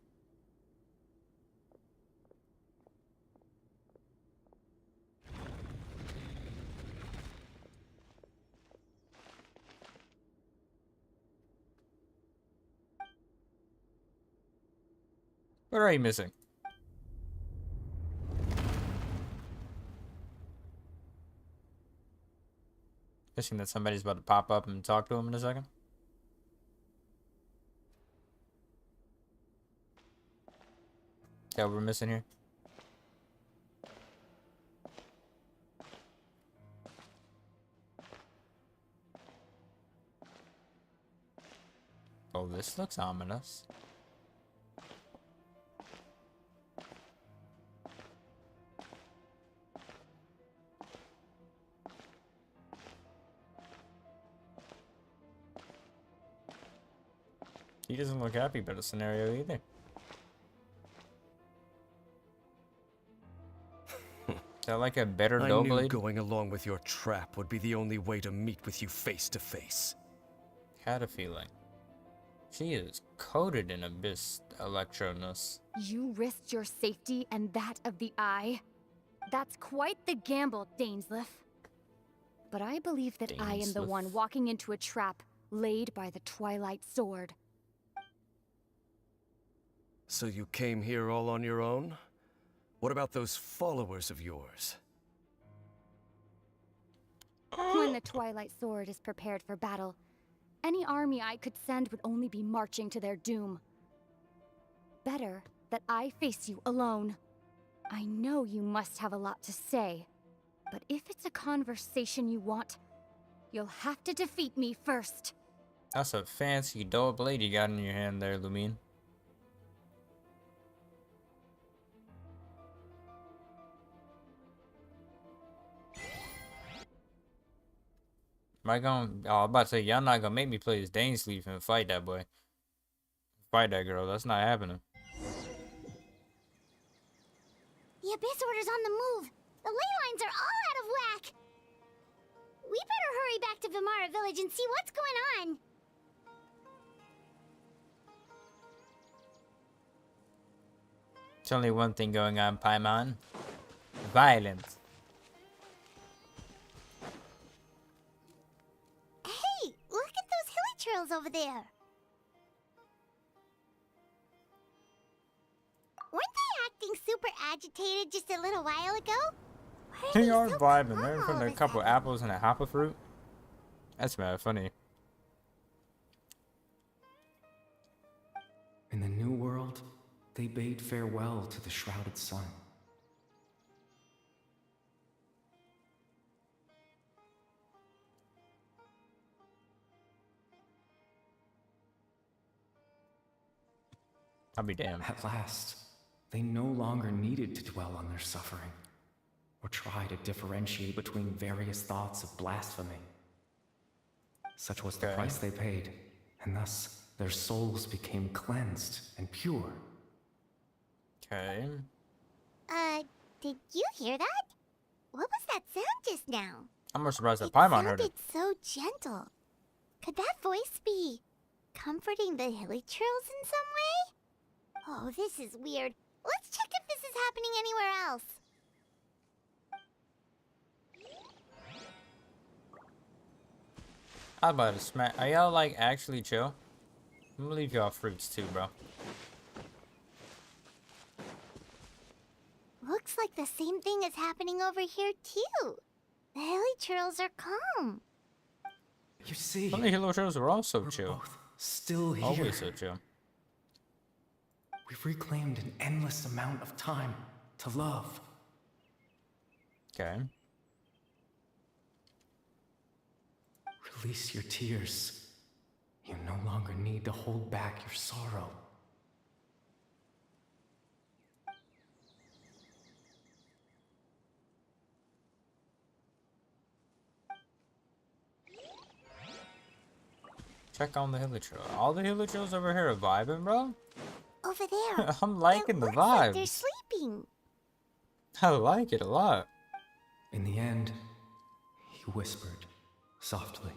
What are you missing? Guessing that somebody's about to pop up and talk to him in a second. Yeah, we're missing here. Oh, this looks ominous. He doesn't look happy about the scenario either. Is that like a better I dough knew blade? going along with your trap would be the only way to meet with you face to face. Had a feeling. She is coated in abyss electroness. You risked your safety and that of the Eye? That's quite the gamble, Dainsleif. But I believe that I am the Dainsleif. one walking into a trap laid by the Twilight Sword. So you came here all on your own? What about those followers of yours? When the Twilight Sword is prepared for battle, any army I could send would only be marching to their doom. Better that I face you alone. I know you must have a lot to say, but if it's a conversation you want, you'll have to defeat me first. That's a fancy dull blade you got in your hand there, Lumine. Am I going? Oh, I'm about to say, y'all not gonna make me play as Dainsleif and fight that boy. Fight that girl. That's not happening. The Abyss Order's on the move. The ley lines are all out of whack. We better hurry back to Vimara Village and see what's going on. There's only one thing going on, Paimon. Violence. Hey, look at those hilly trails over there. Weren't they acting super agitated just a little while ago? Why They they are so vibing. calm They're all putting a of a couple sudden? apples and a hopper fruit. That's mad funny. In the New World, they bade farewell to the shrouded sun. I'll be damned. At last, they no longer needed to dwell on their suffering, or try to differentiate between various thoughts of blasphemy. Such was the Okay. price they paid, and thus their souls became cleansed and pure. Okay. Did you hear that? What was that sound just now? I'm more surprised that It Paimon heard sounded it. so gentle. Could that voice be comforting the hilly trails in some way? Oh, this is weird. Let's check if this is happening anywhere else. I'm about to smack. Are y'all like actually chill? I'm gonna leave y'all fruits too, bro. Looks like the same thing is happening over here too. The hilly trails are calm. You see, Some of the hero shows are also we're chill. both still here. Always so chill. We've reclaimed an endless amount of time to love. Okay. Release your tears. You no longer need to hold back your sorrow. Check on the hilly trail. All the hilly trails over here are vibing, bro. Over there. I'm liking It the looks like they're vibes. sleeping. I like it a lot. In the end, he whispered softly,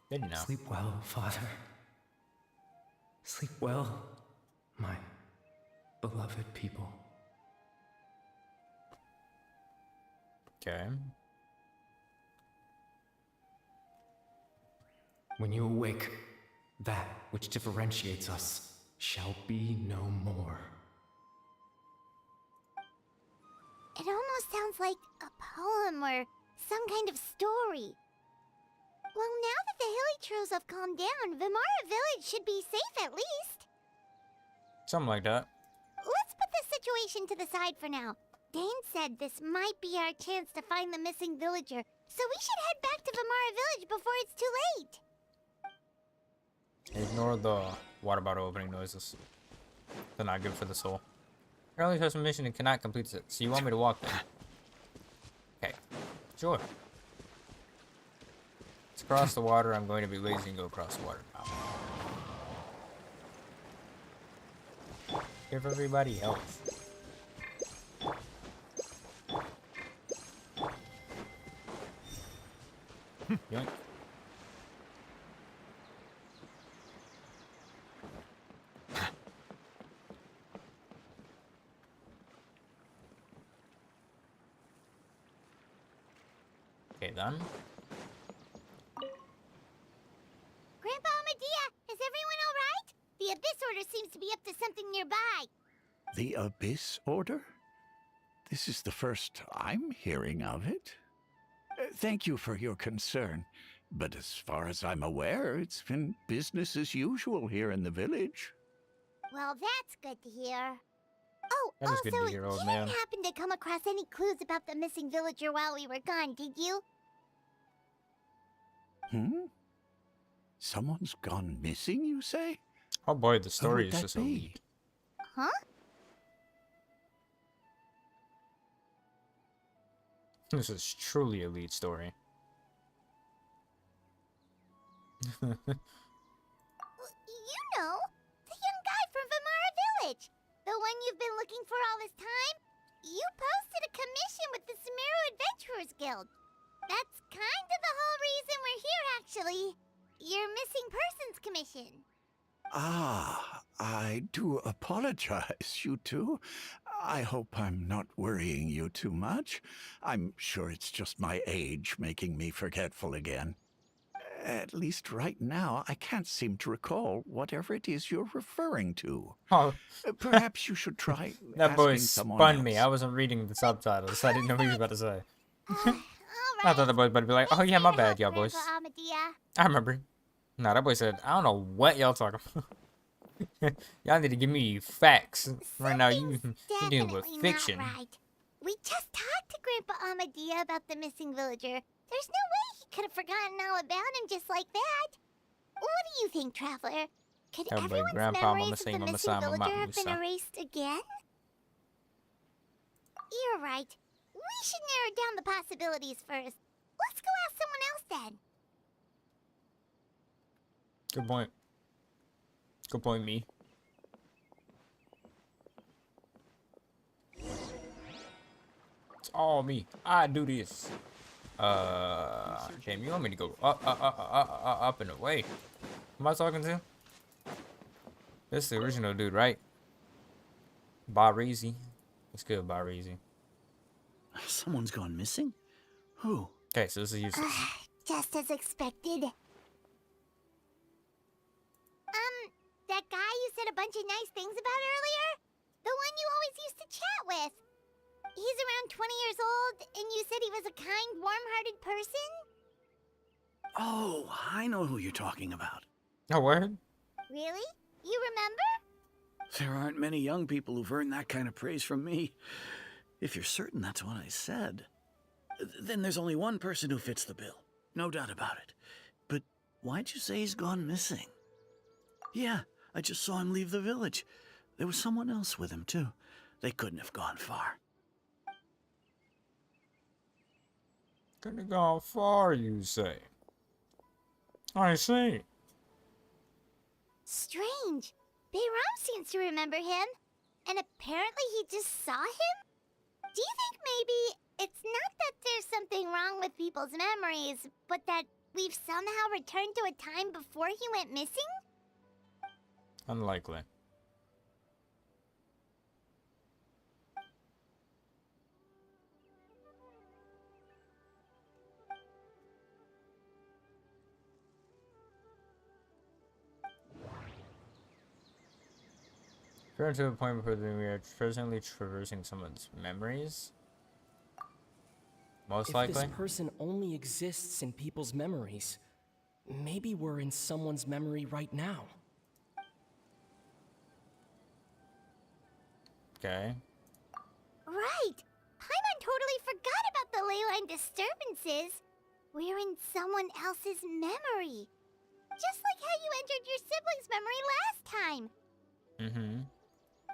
Good enough. "Sleep well, Father. Sleep well, my beloved people." Okay. When you awake, that which differentiates us shall be no more. It almost sounds like a poem or some kind of story. Well, now that the hilly trails have calmed down, Vimara Village should be safe at least. Something like that. Let's put this situation to the side for now. Dane said this might be our chance to find the missing villager, so we should head back to Vimara Village before it's too late. Ignore the water bottle opening noises. They're not good for the soul. Currently has a mission and cannot complete it, so you want me to walk there? Okay. Sure. Let's cross the water. I'm going to be lazy and go across the water now. Give everybody health. Yoink. Okay, done. Grandpa Medea, is everyone alright? The Abyss Order seems to be up to something nearby. The Abyss Order? This is the first I'm hearing of it. Thank you for your concern, but as far as I'm aware, it's been business as usual here in the village. Well, that's good to hear. Oh, That is good to also, hear, you old didn't man. happen to come across any clues about the missing villager while we were gone, did you? Someone's gone missing, you say? Oh boy, the Who story would is that just be? elite. Huh? This is truly elite story. You know, the young guy from Vamara Village. The one you've been looking for all this time. You posted a commission with the Sumeru Adventurers Guild. That's kind of the whole reason we're here, actually. Your missing persons commission. Ah, I do apologize, you two. I hope I'm not worrying you too much. I'm sure it's just my age making me forgetful again. At least right now, I can't seem to recall whatever it is you're referring to. Oh, Perhaps you should try that boy asking someone spun else. me. I wasn't reading the subtitles. I didn't know what he was about to say. All right. I thought the boy was about to be like, "Oh yeah, my bad, y'all boys." Grandpa Amadea. I remember. No, that boy said, "I don't know what y'all talking about. Y'all need to give me facts right now. You dealing with Definitely fiction." Not right. We just talked to Grandpa Amadea about the missing villager. There's no way he could have forgotten all about him just like that. What do you think, Traveler? Could Everybody, everyone's Grandpa, memories Mama of Say, the Mama missing Sa, Mama villager have been Musa. erased again? You're right. We should narrow down the possibilities first. Let's go ask someone else then. Good point. Good point, me. It's all me. I do this. Damn, you want me to go up and away? Who am I talking to? This is the original dude, right? Barizi. What's good, Barizi? Someone's gone missing? Who? Okay, so this is useless. Just as expected. That guy you said a bunch of nice things about earlier? The one you always used to chat with. He's around 20 years old, and you said he was a kind, warm-hearted person? Oh, I know who you're talking about. Oh, word? Really? You remember? There aren't many young people who've earned that kind of praise from me. If you're certain that's what I said, then there's only one person who fits the bill. No doubt about it. But why'd you say he's gone missing? Yeah, I just saw him leave the village. There was someone else with him, too. They couldn't have gone far. Couldn't have gone far, you say? I see. Strange. Bayram seems to remember him. And apparently he just saw him? Do you think maybe it's not that there's something wrong with people's memories, but that we've somehow returned to a time before he went missing? Unlikely. Return to a point where we are presently traversing someone's memories. Most If likely. this person only exists in people's memories, maybe we're in someone's memory right now. Okay. Right. Paimon totally forgot about the leyline disturbances. We're in someone else's memory. Just like how you entered your sibling's memory last time. Mm-hmm.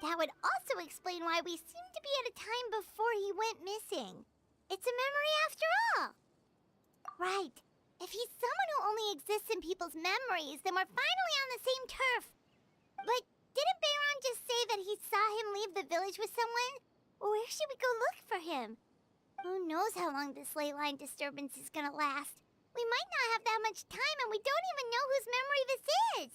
That would also explain why we seem to be at a time before he went missing. It's a memory after all. Right. If he's someone who only exists in people's memories, then we're finally on the same turf. But didn't Bayron just say that he saw him leave the village with someone? Where should we go look for him? Who knows how long this ley line disturbance is gonna last? We might not have that much time, and we don't even know whose memory this is.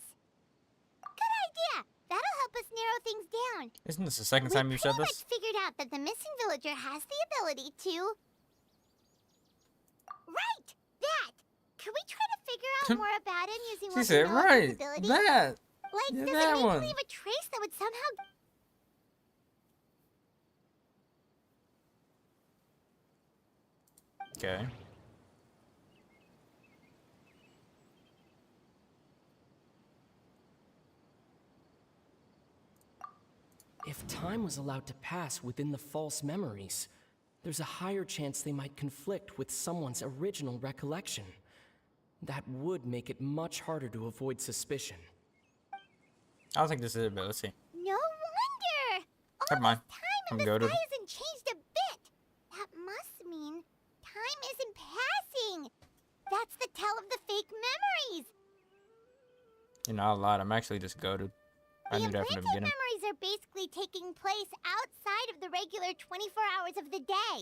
Good idea. That'll help us narrow things down. Isn't this the second time you said We this? pretty much figured out that the missing villager has the ability to... Right! That! Could we try to figure out more about him using She what we said, know of his right, ability? that. Like, Yeah, does that it maybe one. leave a trace that would somehow... Okay. If time was allowed to pass within the false memories, there's a higher chance they might conflict with someone's original recollection. That would make it much harder to avoid suspicion. I don't think this is it, but let's see. No wonder! All Never mind. this time I'm in the goated. sky hasn't changed a bit. That must mean time isn't passing. That's the tell of the fake memories. You're not a lot. I'm actually just goated. I The knew that from the implanted beginning. memories are basically taking place outside of the regular 24 hours of the day.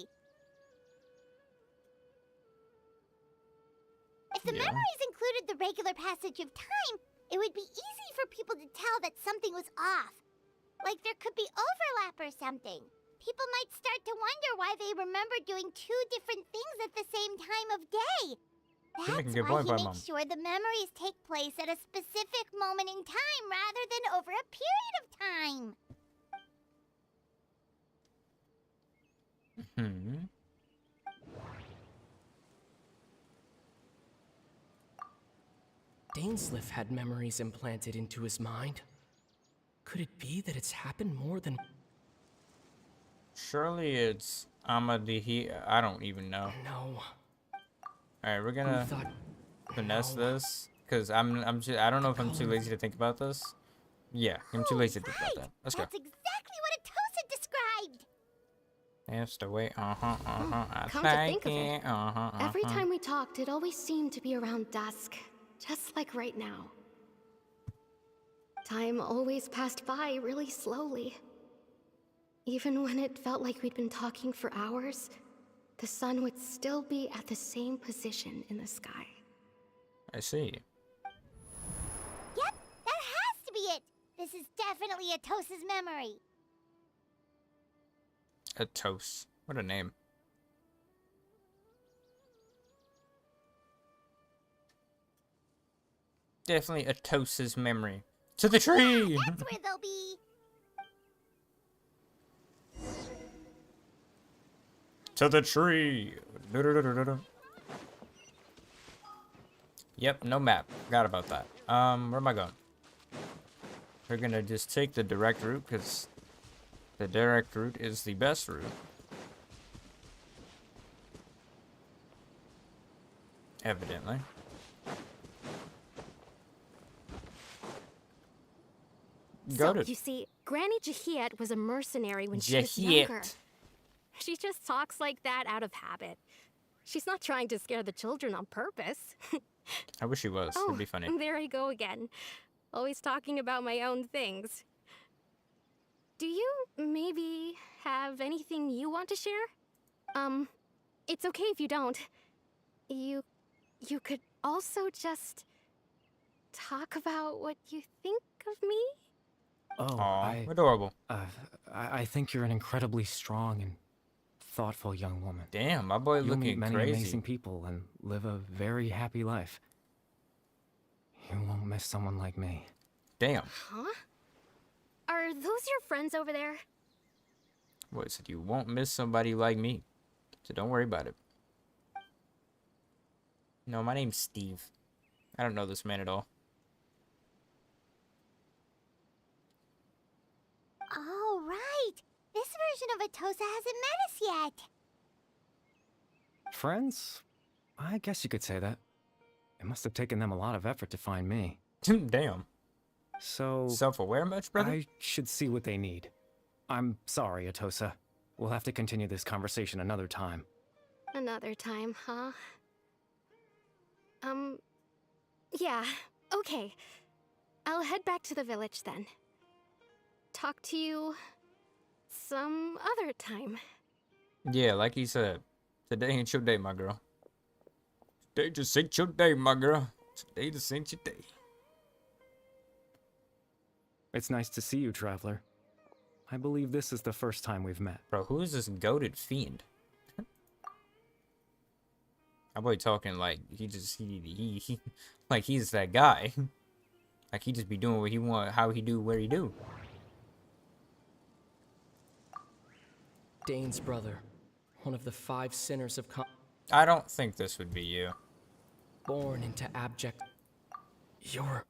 If the Yeah. memories included the regular passage of time, it would be easy for people to tell that something was off. Like there could be overlap or something. People might start to wonder why they remember doing two different things at the same time of day. You're making That's a good why point, he Mom. makes sure the memories take place at a specific moment in time rather than over a period of time. Hmm. Dainsleif had memories implanted into his mind. Could it be that it's happened more than... Surely it's Amadihi. I don't even know. No. Alright, we're Who gonna thought... finesse No. this. Because I don't know if I'm too lazy to think about this. Yeah, I'm too lazy to think about that. Let's go. That's exactly what Atosa described. That's the way. I Come to like think of it, it. every time we talked, it always seemed to be around dusk, just like right now. Time always passed by really slowly. Even when it felt like we'd been talking for hours, the sun would still be at the same position in the sky. I see. Yep, that has to be it. This is definitely Atosa's memory. A toast. What a name. Definitely Atosa's memory. To the tree! That's where they'll be. To the tree! Du-du-du-du-du-du. Yep, no map. Forgot about that. Where am I going? We're gonna just take the direct route, because the direct route is the best route. Evidently. Got So, it. you see, Granny Jahiet was a mercenary when she was younger. She just talks like that out of habit. She's not trying to scare the children on purpose. I wish he was. Oh, It'd be funny. there I go again. Always talking about my own things. Do you maybe have anything you want to share? It's okay if you don't. You could also just talk about what you think of me? Oh, Aw, adorable. I think you're an incredibly strong and thoughtful young woman. Damn, my boy You'll meet looking many crazy. amazing people and live a very happy life. You won't miss someone like me. Damn. Huh? Are those your friends over there? What, said you won't miss somebody like me. So don't worry about it. No, my name's Steve. I don't know this man at all. Oh, right. This version of Atosa hasn't met us yet. Friends? I guess you could say that. It must have taken them a lot of effort to find me. Damn. So... Self-aware much, brother? I should see what they need. I'm sorry, Atosa. We'll have to continue this conversation another time. Another time, huh? Yeah, okay. I'll head back to the village then. Talk to you some other time. Yeah, like he said. Today ain't your day, my girl. Today just ain't your day, my girl. Today just ain't your day. It's nice to see you, Traveler. I believe this is the first time we've met. Bro, who is this goated fiend? My boy talking like he like he's that guy. Like he just be doing what he want, how he do, where he do. Dane's brother, one of the 5 sinners of I don't think this would be you. born into abject. You're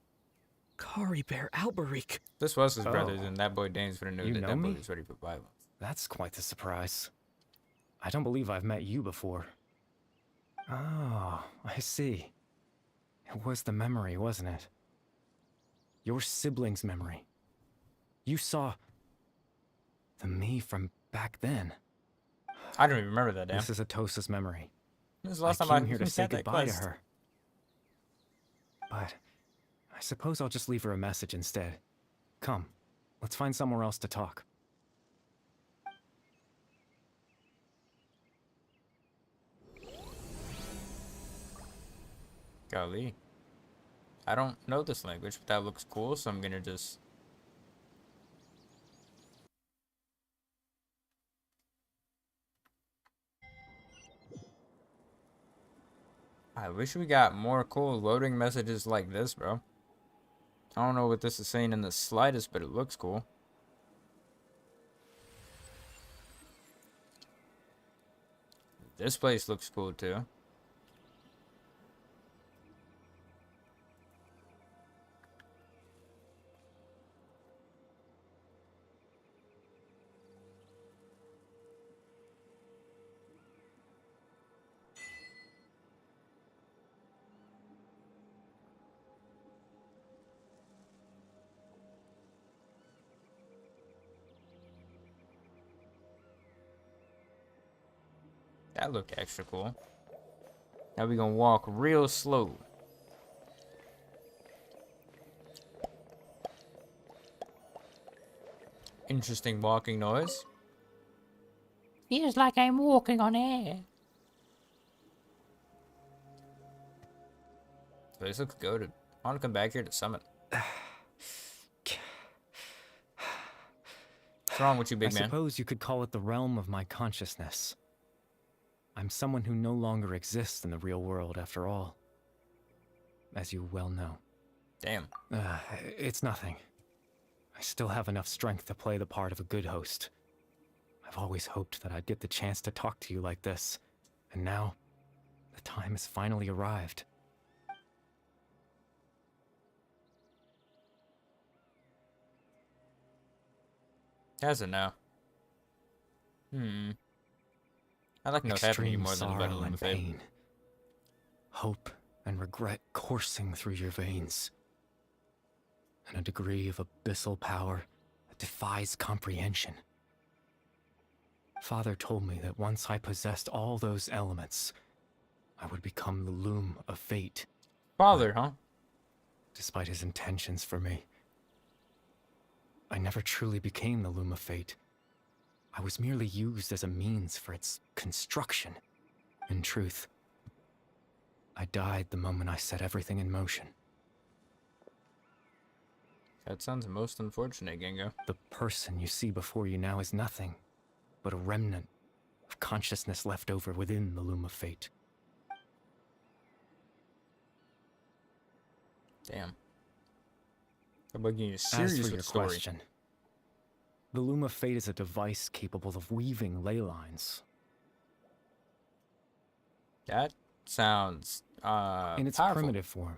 Kari Bear Alberic. This was his Oh. brother, then that boy Danes would have known You that know that boy me? was ready for violence. That's quite the surprise. I don't believe I've met you before. Oh, I see. It was the memory, wasn't it? Your sibling's memory. You saw the me from back then. I don't even remember that, damn. This is Atosa's memory. This is the last I time came here to had say that goodbye to quest. her. But I suppose I'll just leave her a message instead. Come, let's find somewhere else to talk. Golly. I don't know this language, but that looks cool, so I'm gonna just... I wish we got more cool loading messages like this, bro. I don't know what this is saying in the slightest, but it looks cool. This place looks cool, too. That looked extra cool. Now we gonna walk real slow. Interesting walking noise. Feels like I'm walking on air. This looks good. I want to come back here to summit. What's wrong with you, big I man? suppose you could call it the realm of my consciousness. I'm someone who no longer exists in the real world, after all. As you well know. Damn. It's nothing. I still have enough strength to play the part of a good host. I've always hoped that I'd get the chance to talk to you like this, and now, the time has finally arrived. Has it now? I like no happening Extreme more than a sorrow battle in and the fate. pain. Hope and regret coursing through your veins. And a degree of abyssal power that defies comprehension. Father told me that once I possessed all those elements, I would become the loom of fate. Father, huh? Despite his intentions for me, I never truly became the loom of fate. I was merely used as a means for its construction. In truth, I died the moment I set everything in motion. That sounds most unfortunate, Gengo. The person you see before you now is nothing but a remnant of consciousness left over within the loom of fate. Damn. I'm making you As serious for with your the story. question, the loom of fate is a device capable of weaving ley lines. That sounds In its powerful. primitive form,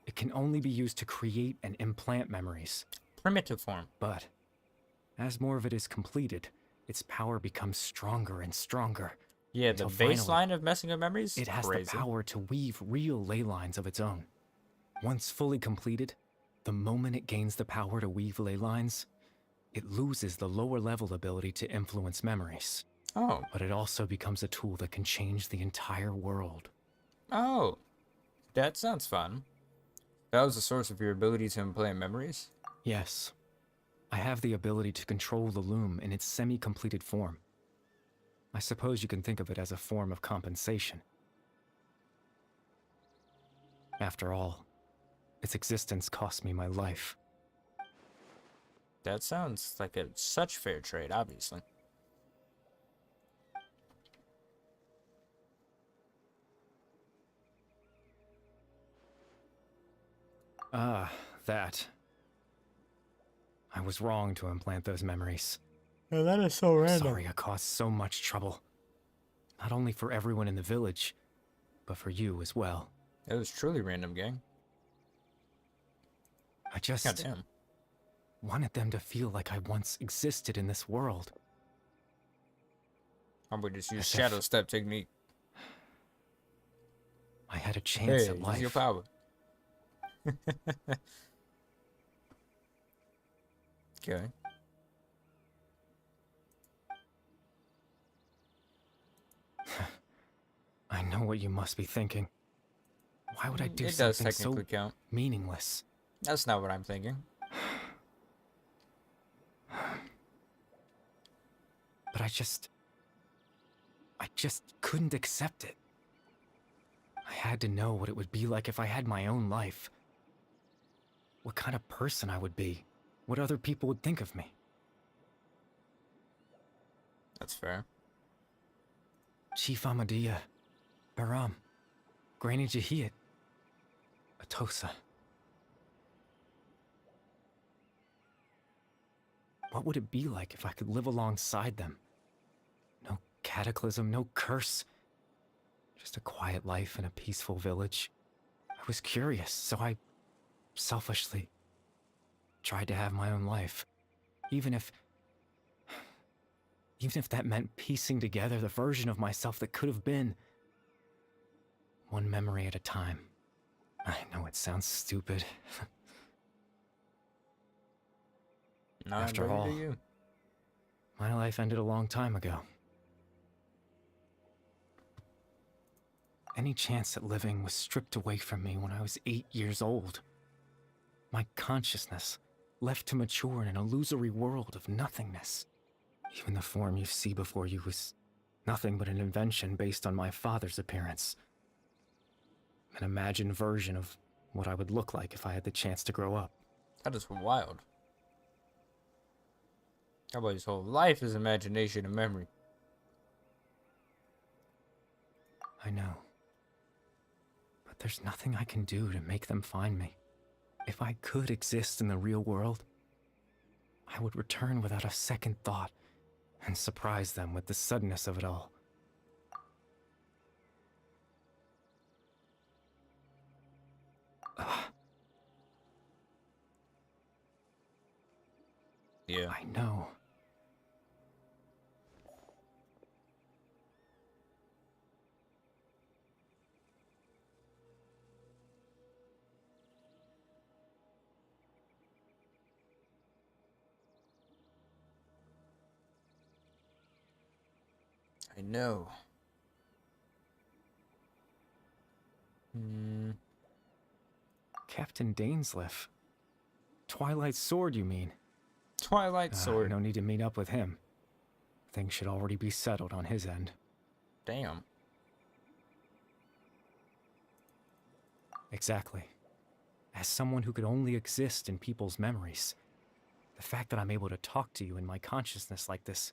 it can only be used to create and implant memories. Primitive form. But as more of it is completed, its power becomes stronger and stronger. Yeah, the until finally, baseline of messing with memories. it has crazy. the power to weave real ley lines of its own. Once fully completed, the moment it gains the power to weave ley lines, it loses the lower level ability to influence memories. Oh. But it also becomes a tool that can change the entire world. Oh. That sounds fun. That was the source of your ability to implant memories? Yes, I have the ability to control the loom in its semi-completed form. I suppose you can think of it as a form of compensation. After all, its existence cost me my life. That sounds like a such fair trade, obviously. that. I was wrong to implant those memories. Oh, that is so random. Sorry I caused so much trouble. Not only for everyone in the village, but for you as well. It was truly random, gang. I just Goddamn. wanted them to feel like I once existed in this world. I'm gonna just use As shadow if step technique. I had a chance Hey, at life. use your power. Okay. I know what you must be thinking. Why would I do It does something so technically count. meaningless? That's not what I'm thinking. But I just couldn't accept it. I had to know what it would be like if I had my own life. What kind of person I would be. What other people would think of me. That's fair. Chief Ahmadiyya, Baram, Granny Jahiyat, Atosa. What would it be like if I could live alongside them? No cataclysm, no curse. Just a quiet life in a peaceful village. I was curious, so I selfishly tried to have my own life. Even if that meant piecing together the version of myself that could have been. One memory at a time. I know it sounds stupid. After all, my life ended a long time ago. Any chance at living was stripped away from me when I was 8 years old. My consciousness left to mature in an illusory world of nothingness. Even the form you see before you was nothing but an invention based on my father's appearance. An imagined version of what I would look like if I had the chance to grow up. That is wild. How about his whole life is imagination and memory? I know. But there's nothing I can do to make them find me. If I could exist in the real world, I would return without a second thought and surprise them with the suddenness of it all. Yeah. I know. I know. Captain Dainsleif. Twilight Sword, you mean? Twilight Sword. No need to meet up with him. Things should already be settled on his end. Damn. Exactly. As someone who could only exist in people's memories, the fact that I'm able to talk to you in my consciousness like this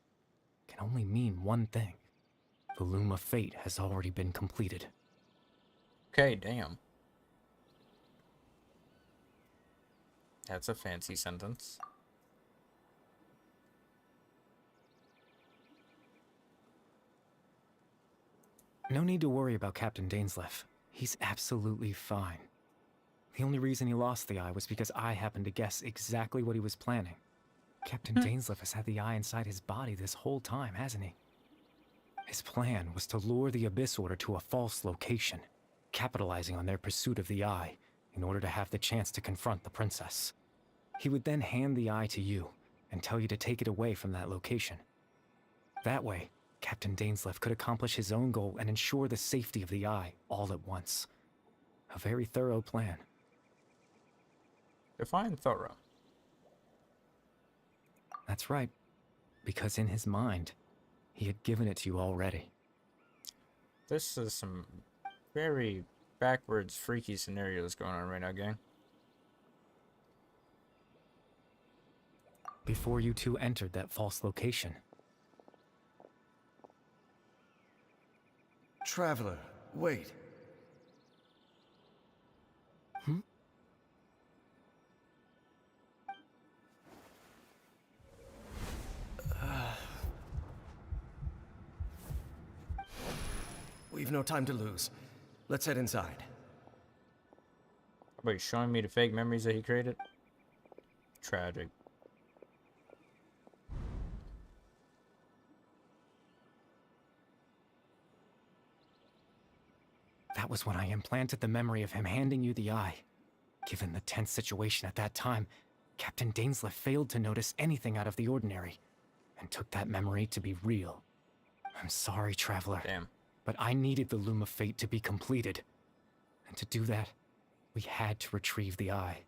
can only mean one thing. The loom of fate has already been completed. Okay, damn. That's a fancy sentence. No need to worry about Captain Dainsleif. He's absolutely fine. The only reason he lost the eye was because I happened to guess exactly what he was planning. Captain Dainsleif has had the eye inside his body this whole time, hasn't he? His plan was to lure the Abyss Order to a false location, capitalizing on their pursuit of the eye in order to have the chance to confront the princess. He would then hand the eye to you and tell you to take it away from that location. That way, Captain Dainsleif could accomplish his own goal and ensure the safety of the eye all at once. A very thorough plan. Define thorough. That's right, because in his mind, he had given it to you already. This is some very backwards, freaky scenarios going on right now, gang. Before you two entered that false location. Traveler, wait. We've no time to lose. Let's head inside. Wait, showing me the fake memories that he created? Tragic. That was when I implanted the memory of him handing you the eye. Given the tense situation at that time, Captain Dainsleif failed to notice anything out of the ordinary, and took that memory to be real. I'm sorry, Traveler. Damn. But I needed the Loom of Fate to be completed. And to do that, we had to retrieve the eye.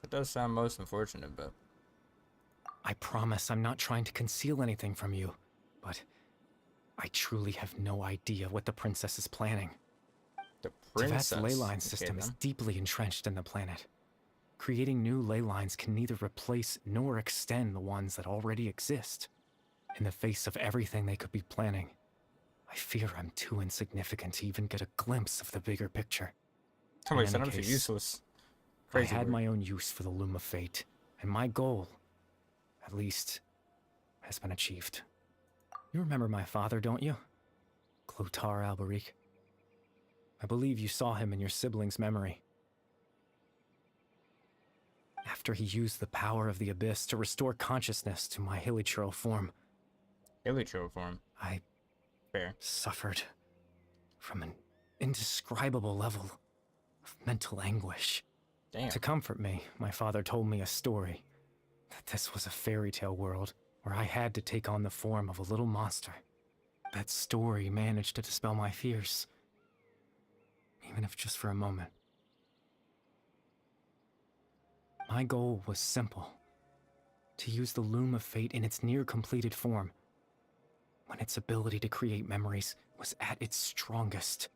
It does sound most unfortunate, but... I promise I'm not trying to conceal anything from you, but I truly have no idea what the princess is planning. The princess? Tevat's ley line system is deeply entrenched in the planet. Creating new ley lines can neither replace nor extend the ones that already exist. In the face of everything they could be planning, I fear I'm too insignificant to even get a glimpse of the bigger picture. Somebody In said any I'm too case, useless. I Crazy had word. my own use for the Loom of Fate, and my goal, at least, has been achieved. You remember my father, don't you? Clotar Alberic. I believe you saw him in your sibling's memory. After he used the power of the Abyss to restore consciousness to my hilichurl form, Illusion form. I Fair. suffered from an indescribable level of mental anguish. Damn. To comfort me, my father told me a story, that this was a fairy tale world where I had to take on the form of a little monster. That story managed to dispel my fears, even if just for a moment. My goal was simple: to use the Loom of Fate in its near-completed form, when its ability to create memories was at its strongest,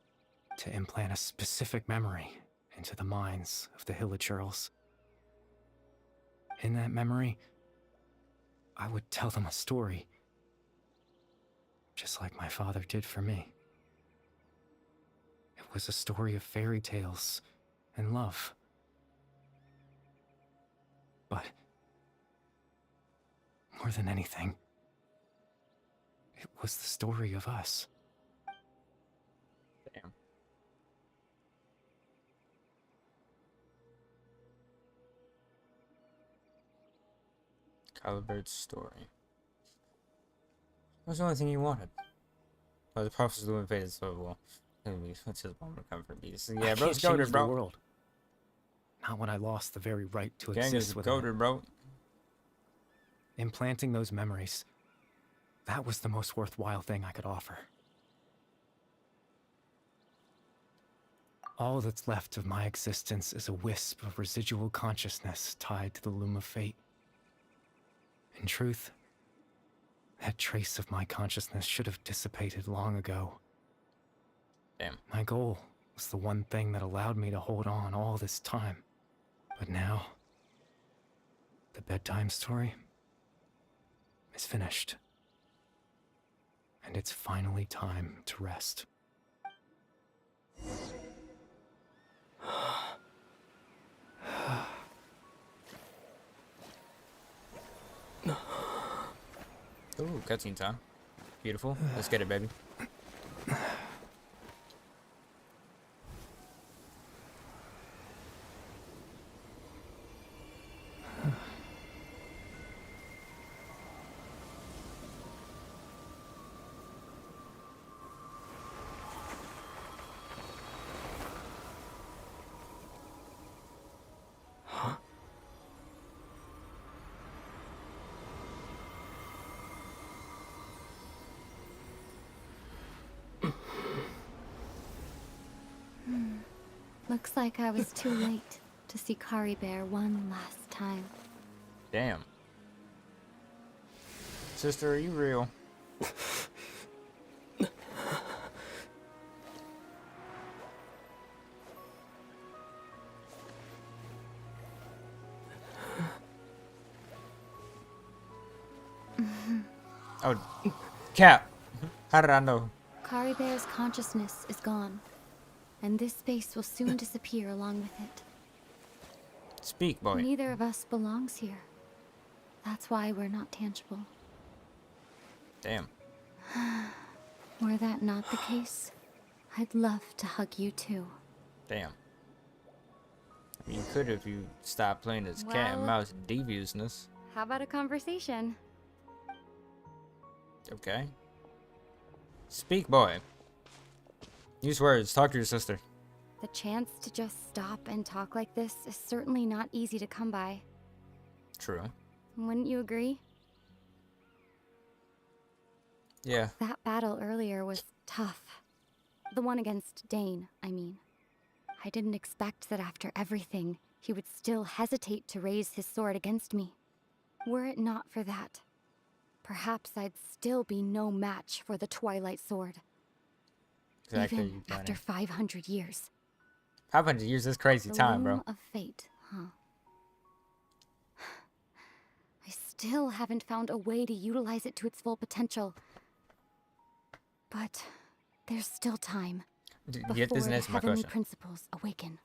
to implant a specific memory into the minds of the hilichurls. In that memory, I would tell them a story, just like my father did for me. It was a story of fairy tales and love. But more than anything, it was the story of us. Damn. Calibert's story. What's the only thing you wanted? Oh, the prophecy of the Loom faded so well. What's his moment of comfort be? So, I yeah, can't bro's change goated, the bro. world. Not when I lost the very right to Gang is exist within it. goated, bro. Implanting those memories, that was the most worthwhile thing I could offer. All that's left of my existence is a wisp of residual consciousness tied to the Loom of Fate. In truth, that trace of my consciousness should have dissipated long ago. Damn. My goal was the one thing that allowed me to hold on all this time. But now, the bedtime story is finished. And it's finally time to rest. Ooh, cutscene time. Beautiful. Let's get it, baby. Looks like I was too late to see Kari Bear one last time. Damn. Sister, are you real? Oh, Cap. How did I know? Kari Bear's consciousness is gone, and this space will soon disappear along with it. Speak, boy. Neither of us belongs here. That's why we're not tangible. Damn. Were that not the case, I'd love to hug you too. Damn. I mean, you could if you stopped playing this cat and Well- mouse deviousness. How about a conversation? Okay. Speak, boy. Use words. Talk to your sister. The chance to just stop and talk like this is certainly not easy to come by. True. Wouldn't you agree? Yeah. That battle earlier was tough. The one against Dane, I mean. I didn't expect that after everything, he would still hesitate to raise his sword against me. Were it not for that, perhaps I'd still be no match for the Twilight Sword. Exactly. Even after 500 years. 500 years is crazy The time, loom bro. of fate, huh? I still haven't found a way to utilize it to its full potential. But there's still time Yet before doesn't the answer my heavenly question. principles awaken.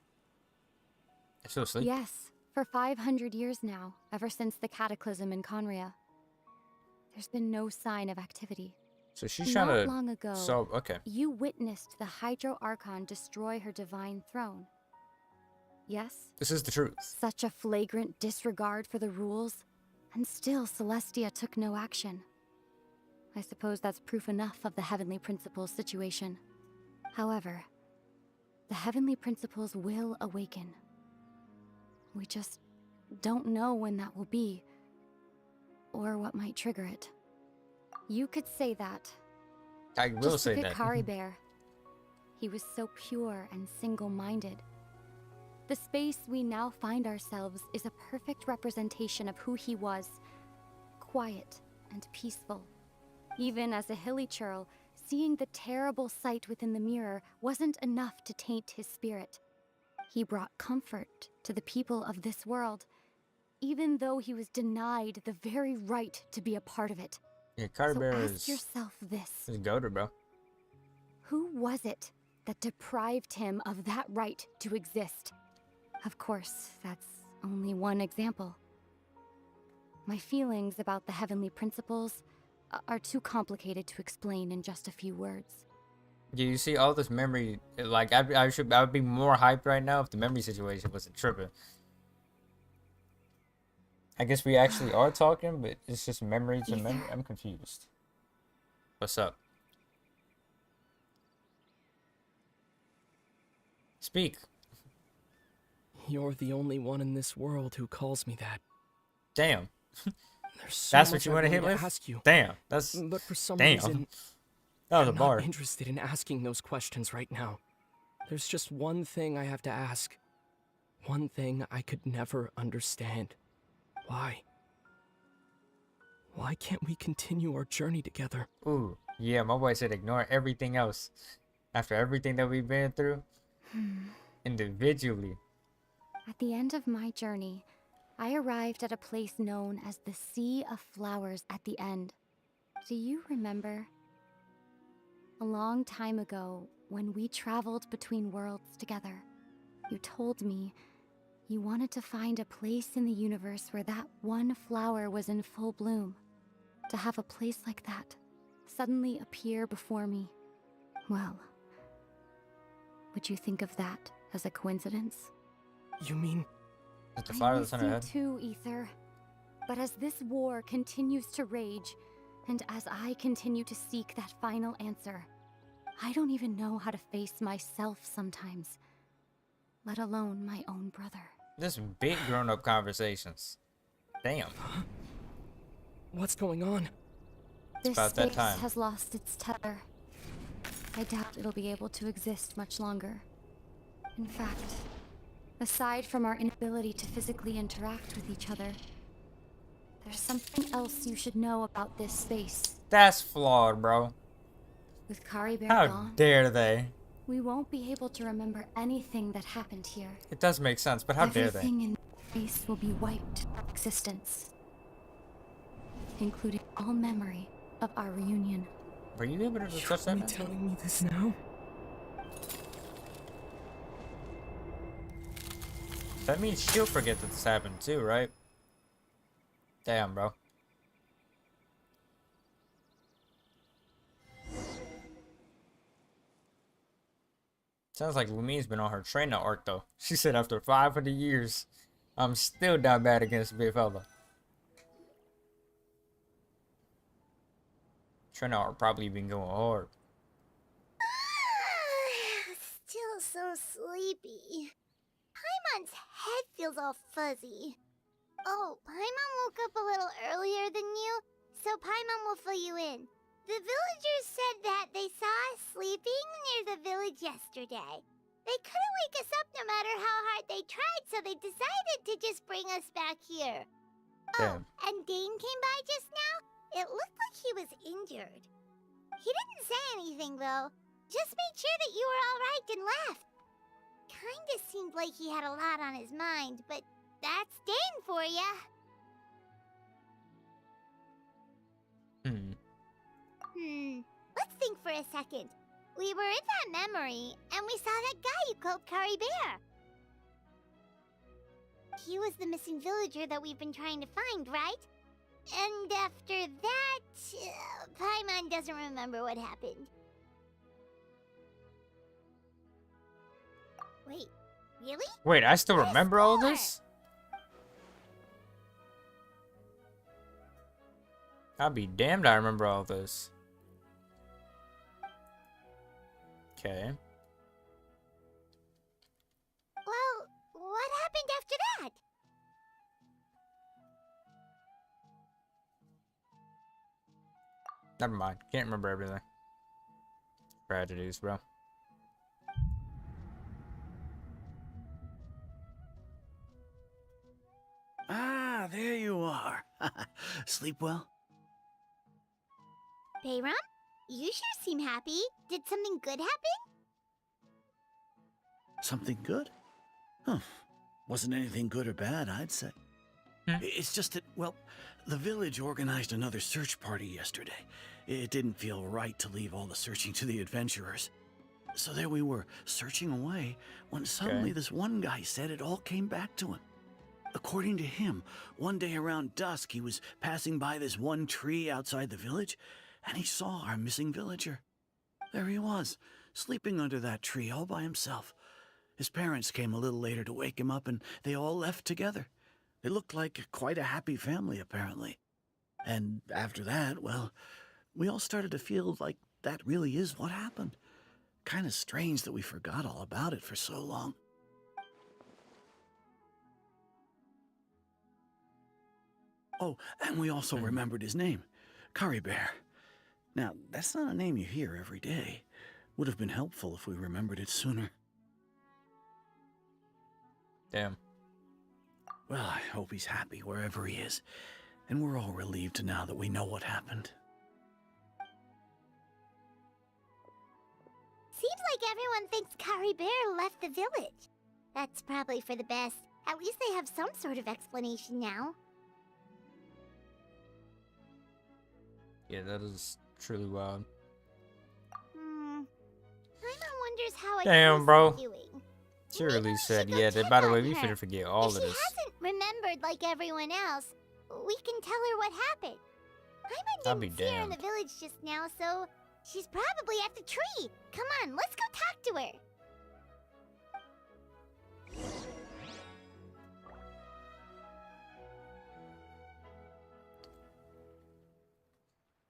I'm still asleep. Yes, for 500 years now, ever since the cataclysm in Conria. There's been no sign of activity. So she's trying to. Not long ago, So okay. you witnessed the Hydro Archon destroy her divine throne. Yes? This is the truth. Such a flagrant disregard for the rules, and still Celestia took no action. I suppose that's proof enough of the Heavenly Principles situation. However, the Heavenly Principles will awaken. We just don't know when that will be, or what might trigger it. You could say that. I will Just say look at that. Caribear. He was so pure and single-minded. The space we now find ourselves is a perfect representation of who he was. Quiet and peaceful. Even as a hilly churl, seeing the terrible sight within the mirror wasn't enough to taint his spirit. He brought comfort to the people of this world, even though he was denied the very right to be a part of it. Yeah, So Caribear ask is yourself this. goated, bro. Who was it that deprived him of that right to exist? Of course, that's only one example. My feelings about the Heavenly Principles are too complicated to explain in just a few words. Yeah, you see all this memory. Like I would be more hyped right now if the memory situation wasn't tripping. I guess we actually are talking, but it's just memory to memory. I'm confused. What's up? Speak. You're the only one in this world who calls me that. Damn. There's so That's what much you I want to hit wanted with? ask you. Damn. That's But for some damn. reason, That was a I'm bar. not interested in asking those questions right now. There's just one thing I have to ask. One thing I could never understand. Why? Why can't we continue our journey together? Ooh, yeah. My boy said ignore everything else. After everything that we've been through, individually. At the end of my journey, I arrived at a place known as the Sea of Flowers at the end. Do you remember? A long time ago, when we traveled between worlds together, you told me you wanted to find a place in the universe where that one flower was in full bloom. To have a place like that suddenly appear before me. Well, would you think of that as a coincidence? You mean Is the flower I that's miss on her you head? too, Ether. But as this war continues to rage, and as I continue to seek that final answer, I don't even know how to face myself sometimes, let alone my own brother. This big grown-up conversations. Damn. what's going on? This about that space time. has lost its tether. I doubt it'll be able to exist much longer. In fact, aside from our inability to physically interact with each other, there's something else you should know about this space. That's flawed, bro. With Caribear How gone, dare they? we won't be able to remember anything that happened here. It does make sense, but how dare they? Everything in space will be wiped from existence, including all memory of our reunion. Were you able to You're touch that? only man? telling me this now? That means she'll forget that this happened too, right? Damn, bro. Sounds like Lumine's been on her trainer arc though. She said after 500 years, I'm still down bad against big fella. Trainer arc probably been going hard. Still so sleepy. Paimon's head feels all fuzzy. Oh, Paimon woke up a little earlier than you, so Paimon will fill you in. The villagers said that they saw us sleeping near the village yesterday. They couldn't wake us up no matter how hard they tried, so they decided to just bring us back here. Damn. Oh, and Dane came by just now. It looked like he was injured. He didn't say anything, though. Just made sure that you were all right and left. Kinda seemed like he had a lot on his mind, but that's Dane for ya. Let's think for a second. We were in that memory, and we saw that guy you called Curry Bear. He was the missing villager that we've been trying to find, right? And after that, Paimon doesn't remember what happened. Wait, really? Wait, I still What is remember all more? this? I'll be damned I remember all this. Okay. Well, what happened after that? Never mind. Can't remember everything. Tragedies, bro. Ah, there you are. Sleep well? Bayram, you sure seem happy. Did something good happen? Something good? Huh. Wasn't anything good or bad, I'd say. It's just that, well, the village organized another search party yesterday. It didn't feel right to leave all the searching to the adventurers. So there we were, searching away, when suddenly this one guy said it all came back to him. According to him, one day around dusk, he was passing by this one tree outside the village, and he saw our missing villager. There he was, sleeping under that tree all by himself. His parents came a little later to wake him up, and they all left together. They looked like quite a happy family, apparently. And after that, well, we all started to feel like that really is what happened. Kind of strange that we forgot all about it for so long. Oh, and we also remembered his name, Curry Bear. Now, that's not a name you hear every day. Would have been helpful if we remembered it sooner. Damn. Well, I hope he's happy wherever he is, and we're all relieved now that we know what happened. Seems like everyone thinks Curry Bear left the village. That's probably for the best. At least they have some sort of explanation now. Yeah, that is truly wild. Paimon wonders how Damn, bro. doing. She really we said, should go yeah, check by the on way, we her. finna forget all If of she this. hasn't remembered like everyone else, we can tell her what happened. I'll Paimon be didn't see her in the damned. village just now, so she's probably at the tree. Come on, let's go talk to her.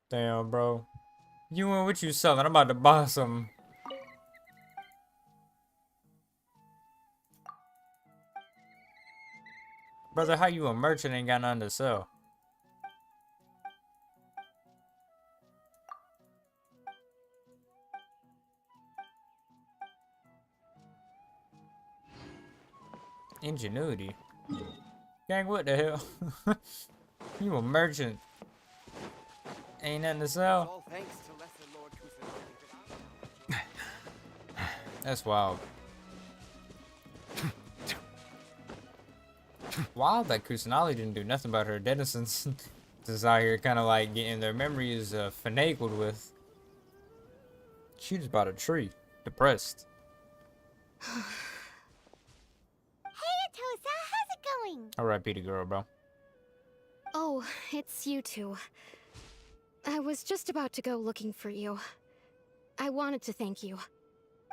Damn, bro. You and what you selling? I'm about to buy some. Brother, how you a merchant ain't got nothing to sell? Ingenuity. Gang, what the hell? You a merchant. Ain't nothing to sell? All thanks to Lesser Lord Kusanagi. That's wild. Wild that Kusanagi didn't do nothing about her denizens. Just out here kind of like getting their memories finagled with. She just bought a tree. Depressed. Hey, Atosa, how's it going? Alright, Peter girl, bro. Oh, it's you two. I was just about to go looking for you. I wanted to thank you.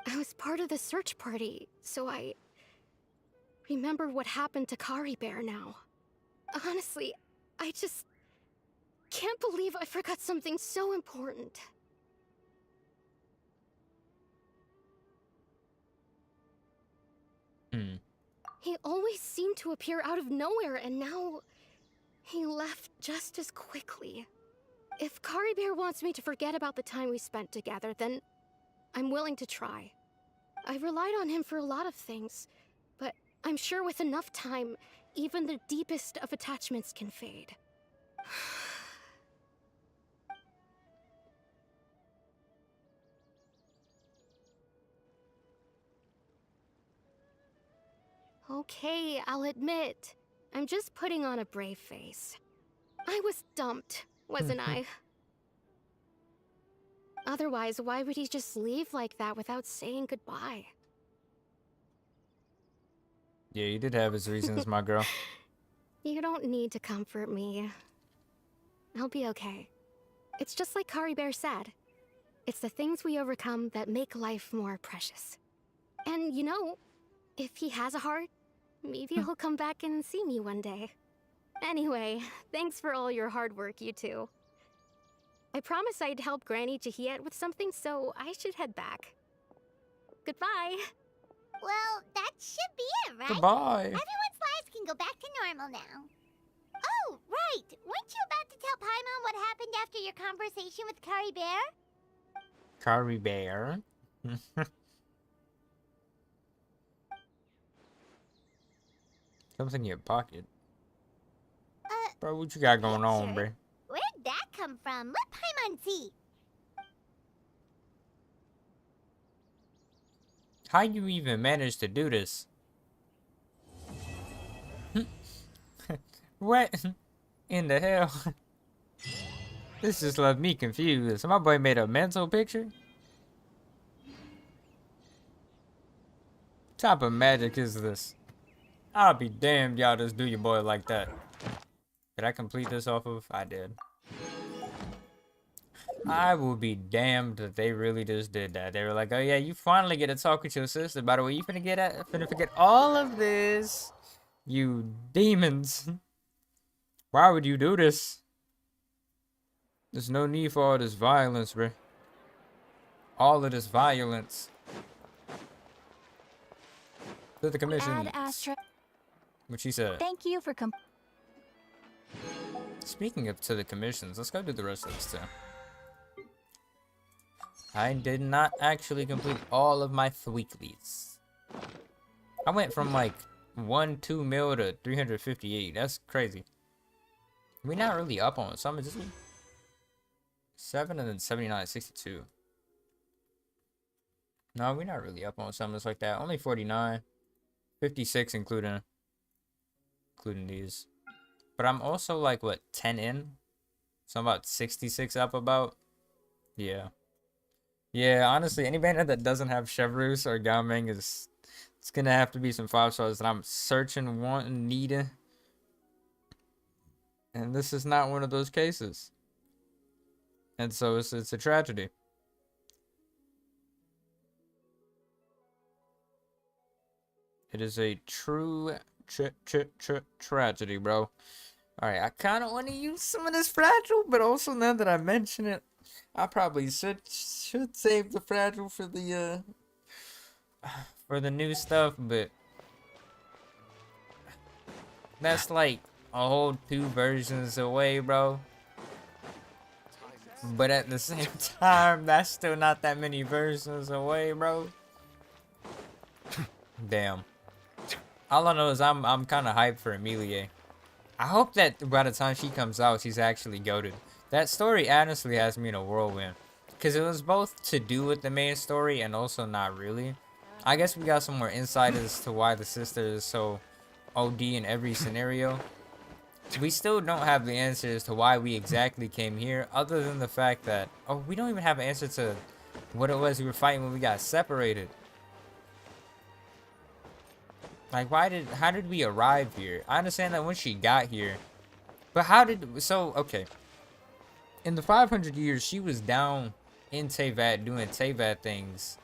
I was part of the search party, so I remember what happened to Kari Bear now. Honestly, I just can't believe I forgot something so important. He always seemed to appear out of nowhere, and now he left just as quickly. If Kari Bear wants me to forget about the time we spent together, then I'm willing to try. I've relied on him for a lot of things, but I'm sure with enough time, even the deepest of attachments can fade. Okay, I'll admit, I'm just putting on a brave face. I was dumped, wasn't I? Otherwise, why would he just leave like that without saying goodbye? Yeah, you did have his reasons, my girl. You don't need to comfort me. I'll be okay. It's just like Kari Bear said. It's the things we overcome that make life more precious. And you know, if he has a heart, maybe he'll come back and see me one day. Anyway, thanks for all your hard work, you two. I promised I'd help Granny Jahiet with something, so I should head back. Goodbye. Well, that should be it, right? Goodbye. Everyone's lives can go back to normal now. Oh, right. Weren't you about to tell Paimon what happened after your conversation with Kari Bear? Kari Bear. Something in your pocket. Bro, what you got going on, bro? Where'd that come from? Let Paimon see. How you even manage to do this? What in the hell? This just left me confused. My boy made a mental picture? What type of magic is this? I'll be damned y'all just do your boy like that. Did I complete this off of? I did. I will be damned that they really just did that. They were like, oh yeah, you finally get to talk with your sister. By the way, you finna forget all of this. You demons. Why would you do this? There's no need for all this violence, bro. All of this violence. To the commission. What she said. Thank you for Speaking of to the commissions, let's go do the rest of this too. I did not actually complete all of my weeklies. I went from like 2 mil to 358. That's crazy. We're not really up on some, is we? 7 and then 79, 62. No, we're not really up on summons like that. Only 49. 56 including these. But I'm also like, what, 10 in? So I'm about 66 up about. Yeah. Yeah, honestly, any banner that doesn't have Chevreuse or Gaoming is... It's gonna have to be some 5 stars that I'm searching, wanting, needing. And this is not one of those cases. And so it's a tragedy. It is a true tragedy, bro. Alright, I kind of want to use some of this fragile, but also now that I mention it, I probably should save the fragile for the new stuff, but that's like a whole 2 versions away, bro. But at the same time, that's still not that many versions away, bro. Damn. All I know is I'm kind of hyped for Emilie. I hope that by the time she comes out, she's actually goated. That story honestly has me in a whirlwind. Because it was both to do with the main story and also not really. I guess we got some more insight as to why the sister is so OD in every scenario. We still don't have the answers to why we exactly came here, other than the fact that, oh, we don't even have an answer to what it was we were fighting when we got separated. Like, how did we arrive here? I understand that when she got here, but okay. In the 500 years, she was down in Teyvat doing Teyvat things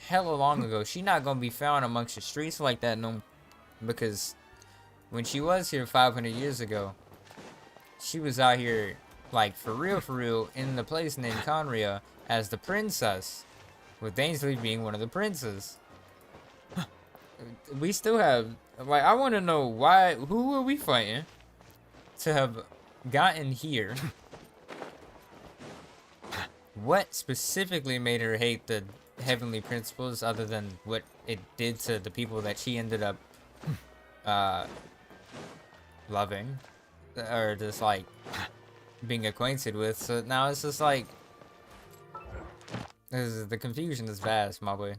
hella long ago. She not gonna be found amongst the streets like that no, because when she was here 500 years ago, she was out here like for real in the place named Conria as the princess, with Ainsley being one of the princes. We still have, like, I want to know why, who are we fighting to have gotten here? What specifically made her hate the heavenly principles other than what it did to the people that she ended up loving or just like being acquainted with? So now it's just like the confusion is vast, my boy.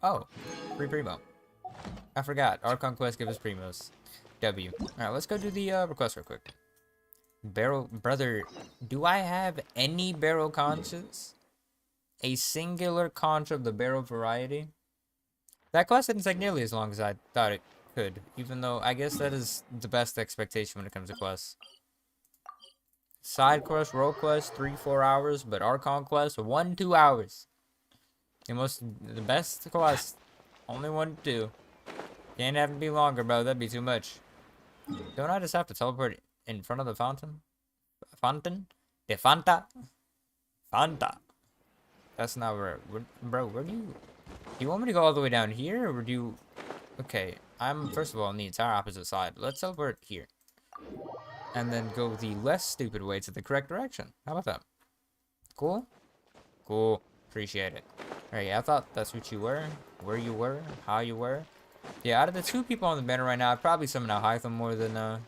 Oh, free primo. I forgot. Archon Quest gives us primos. W. Alright, let's go do the request real quick. Barrel brother, do I have any barrel conches? A singular conch of the barrel variety? That quest didn't take nearly as long as I thought it could, even though I guess that is the best expectation when it comes to quests. Side quest, role quest, 3-4 hours, but Archon quest 1-2 hours. The best quest, only 1-2. Can't have it be longer, bro. That'd be too much. Don't I just have to teleport in front of the fountain? Fountain? The Fanta? Fanta. That's not where, bro, where do you want me to go all the way down here, or do you, okay, I'm, first of all, on the entire opposite side. Let's teleport here. And then go the less stupid way to the correct direction. How about that? Cool? Cool. Appreciate it. Alright, yeah, I thought that's what you were, where you were, how you were. Yeah, out of the 2 people on the banner right now, I'd probably summon Alhytham more than,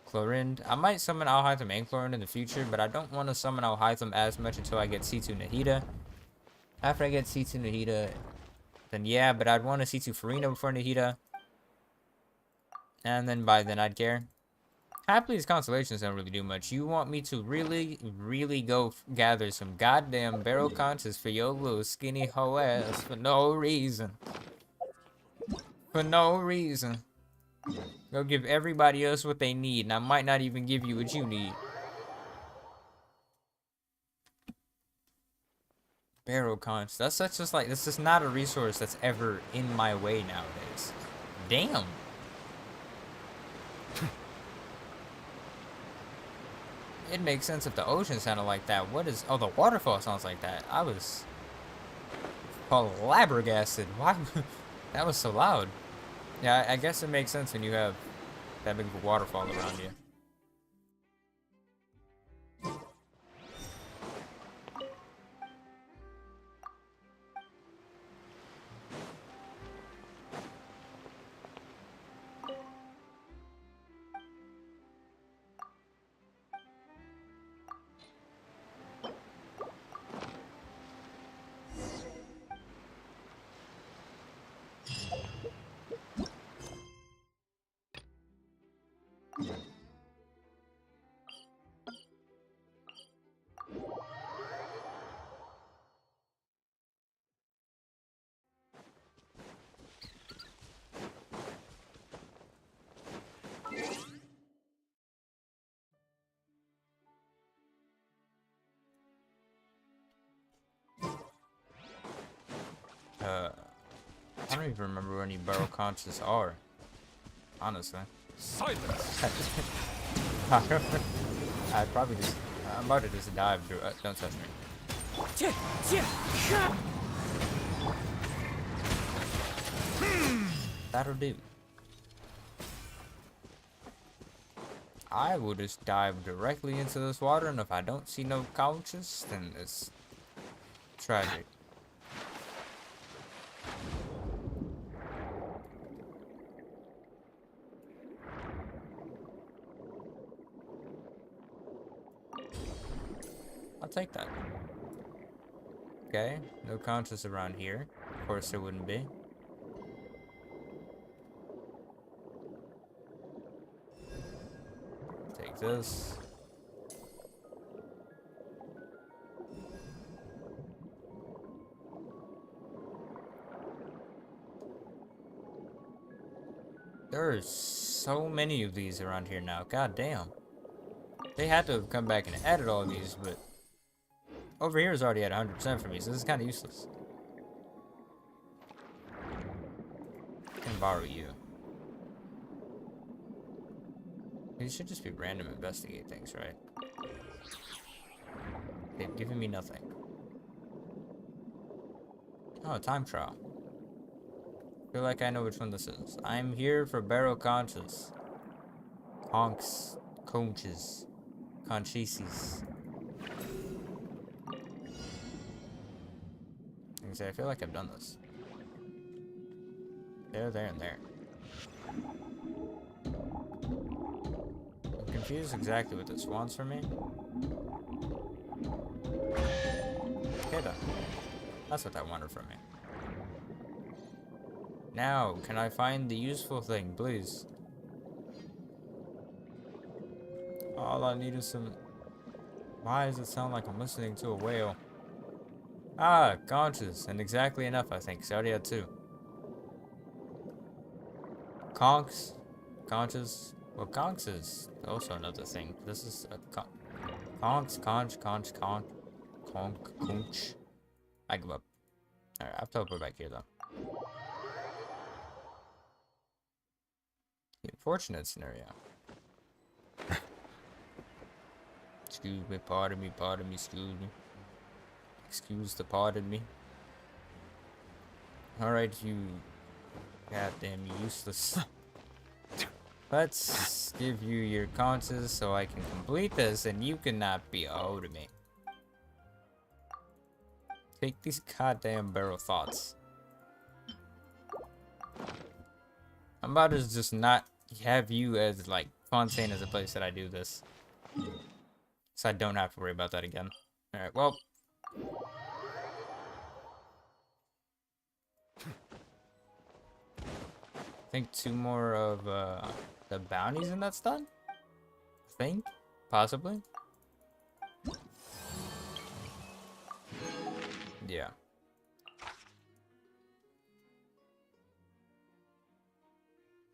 Chlorind. I might summon Alhytham and Chlorind in the future, but I don't want to summon Alhytham as much until I get C2 Nahida. After I get C2 Nahida, then yeah, but I'd want to C2 Farina before Nahida. And then by then I'd care. Happy's constellations don't really do much. You want me to really go gather some goddamn barrel conches for your little skinny hoe ass for no reason. For no reason. Go give everybody else what they need, and I might not even give you what you need. Barrel conch. That's just like, this is not a resource that's ever in my way nowadays. Damn. It makes sense if the ocean sounded like that. What is, oh, the waterfall sounds like that. I was flabbergasted. Why? That was so loud. Yeah, I guess it makes sense when you have that big of a waterfall around you. I don't even remember where any barrel conches are. Honestly. Silence! I'd probably just, I'm about to just dive through, don't touch me. That'll do. I will just dive directly into this water, and if I don't see no conches, then it's tragic. I'll take that. Okay, no conches around here. Of course there wouldn't be. Take this. There's so many of these around here now. God damn. They had to have come back and added all of these, but over here is already at 100% for me, so this is kind of useless. borrow you. These should just be random investigate things, right? They've given me nothing. Oh, time trial. Feel like I know which one this is. I'm here for barrel conches. Conches. Conchises. I feel like I've done this. There, and there. I'm confused exactly what this wants from me. Okay then. That's what that wanted from me. Now, can I find the useful thing, please? All I need is some... Why does it sound like I'm listening to a whale? Ah, conches, and exactly enough, I think. So I already had 2. Conches. Well, conch is also another thing. This is a conch. I give up. Alright, I'll teleport back here, though. The unfortunate scenario. Excuse me, pardon me, excuse me. Excuse the pardon me. Alright, you goddamn useless. Let's give you your conches so I can complete this and you cannot be owed me. Take these goddamn barrel thoughts. I'm about to just not have you as like Fontaine as a place that I do this. So I don't have to worry about that again. Alright, well. I think 2 more of the bounties and that's done? I think? Possibly? Yeah.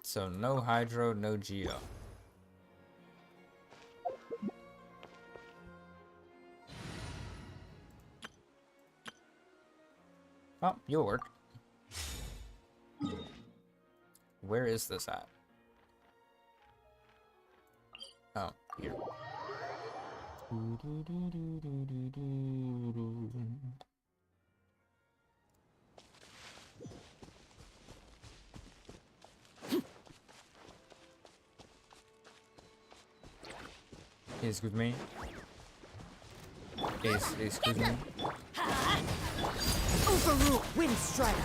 So no hydro, no geo. Oh, you'll work. Where is this at? Oh, here. Excuse me. Excuse me. Overrule Wind Strider.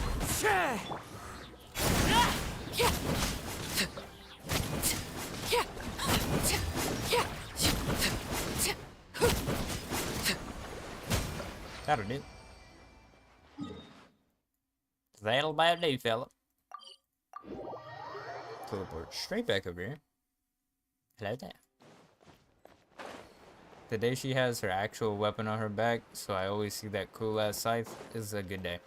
That'll do. That'll about do, fella. Teleport straight back over here. Hello there. The day she has her actual weapon on her back, so I always see that cool ass scythe, is a good day.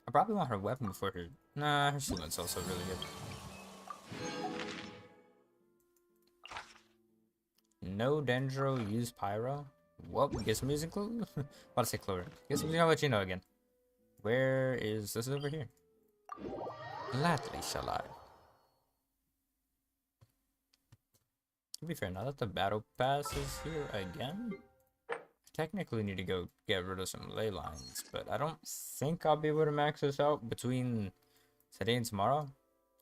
I probably want her weapon before her. Nah, her shield's also really good. No Dendro, use Pyro. Well, get some music clue. I'll say Clover. Get some music, I'll let you know again. Where is this? Is over here. Gladly shall I. To be fair, now that the battle pass is here again, I technically need to go get rid of some ley lines, but I don't think I'll be able to max this out between today and tomorrow.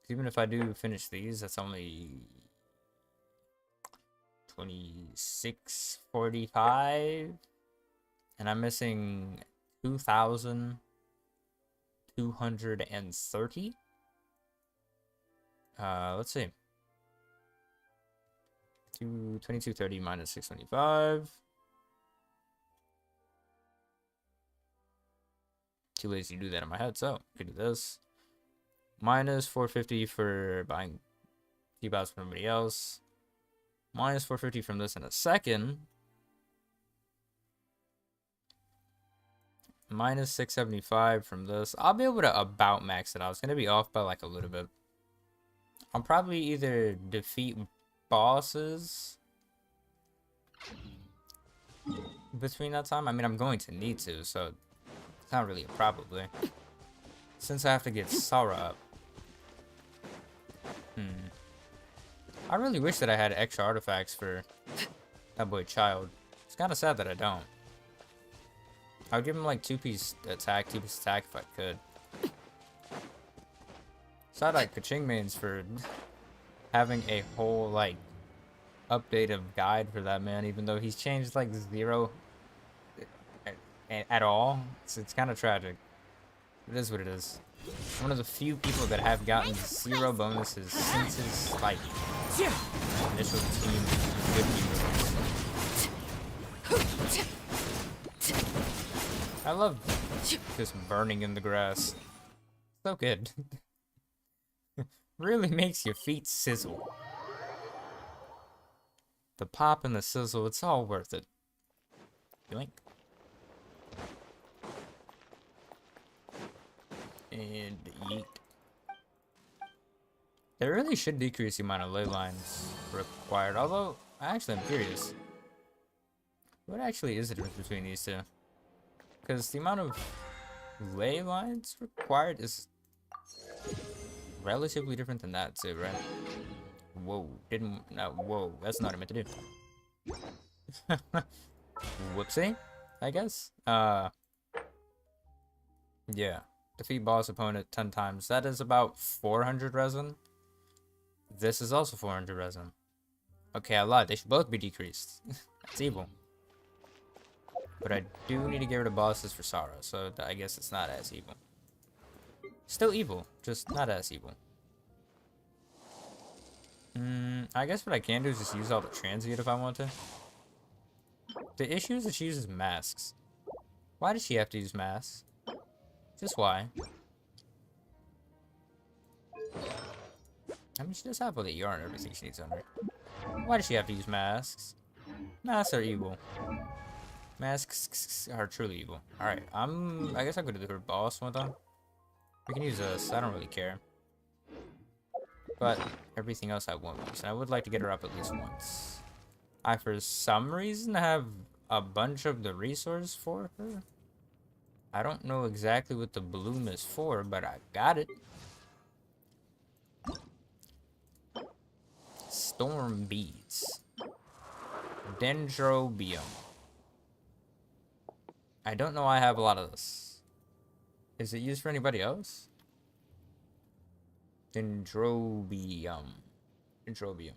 Even if I do finish these, that's only 26:45, and I'm missing 2,230. Let's see. 2230 minus 625. Too lazy to do that in my head, so I could do this. Minus 450 for buying T-bots from everybody else. Minus 450 from this in a second. Minus 675 from this. I'll be able to about max it out. It's going to be off by like a little bit. I'll probably either defeat bosses between that time. I mean, I'm going to need to, so it's not really a probably. Since I have to get Sara up. I really wish that I had extra artifacts for that boy Child. It's kind of sad that I don't. I would give him like 2-piece attack, 2-piece attack if I could. Side eye Kaching mains for having a whole like update of guide for that man, even though he's changed like 0 at all. It's kind of tragic. It is what it is. One of the few people that have gotten 0 bonuses since his like initial team good release. I love just burning in the grass. So good. Really makes your feet sizzle. The pop and the sizzle, it's all worth it. Yoink. And yeet. They really should decrease the amount of ley lines required, although I actually am curious. What actually is the difference between these two? Because the amount of ley lines required is relatively different than that too, right? Whoa, whoa, that's not what I meant to do. Whoopsie, I guess. Yeah. Defeat boss opponent 10 times. That is about 400 resin. This is also 400 resin. Okay, I lied. They should both be decreased. That's evil. But I do need to get rid of bosses for Sara, so I guess it's not as evil. Still evil, just not as evil. I guess what I can do is just use all the transmute if I want to. The issue is that she uses masks. Why does she have to use masks? Just why? I mean, she does have all the yarn and everything she needs on her. Why does she have to use masks? Masks are evil. Masks are truly evil. Alright, I guess I'll go to the boss one though. We can use this, I don't really care. But everything else I won't use, and I would like to get her up at least once. I, for some reason, have a bunch of the resource for her. I don't know exactly what the bloom is for, but I got it. Storm beads. Dendrobium. I don't know why I have a lot of this. Is it used for anybody else? Dendrobium. Dendrobium.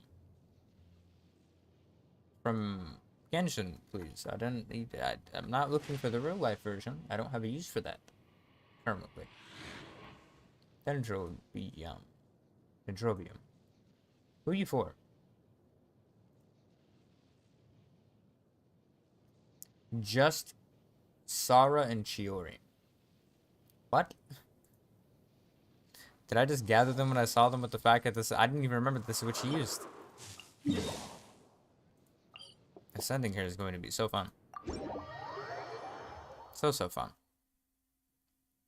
From Genshin, please. I don't need that. I'm not looking for the real life version. I don't have a use for that currently. Dendrobium. Dendrobium. Who are you for? Just Sara and Chiori. What? Did I just gather them when I saw them with the fact that this... I didn't even remember that this is what she used. Ascending here is going to be so fun. So fun.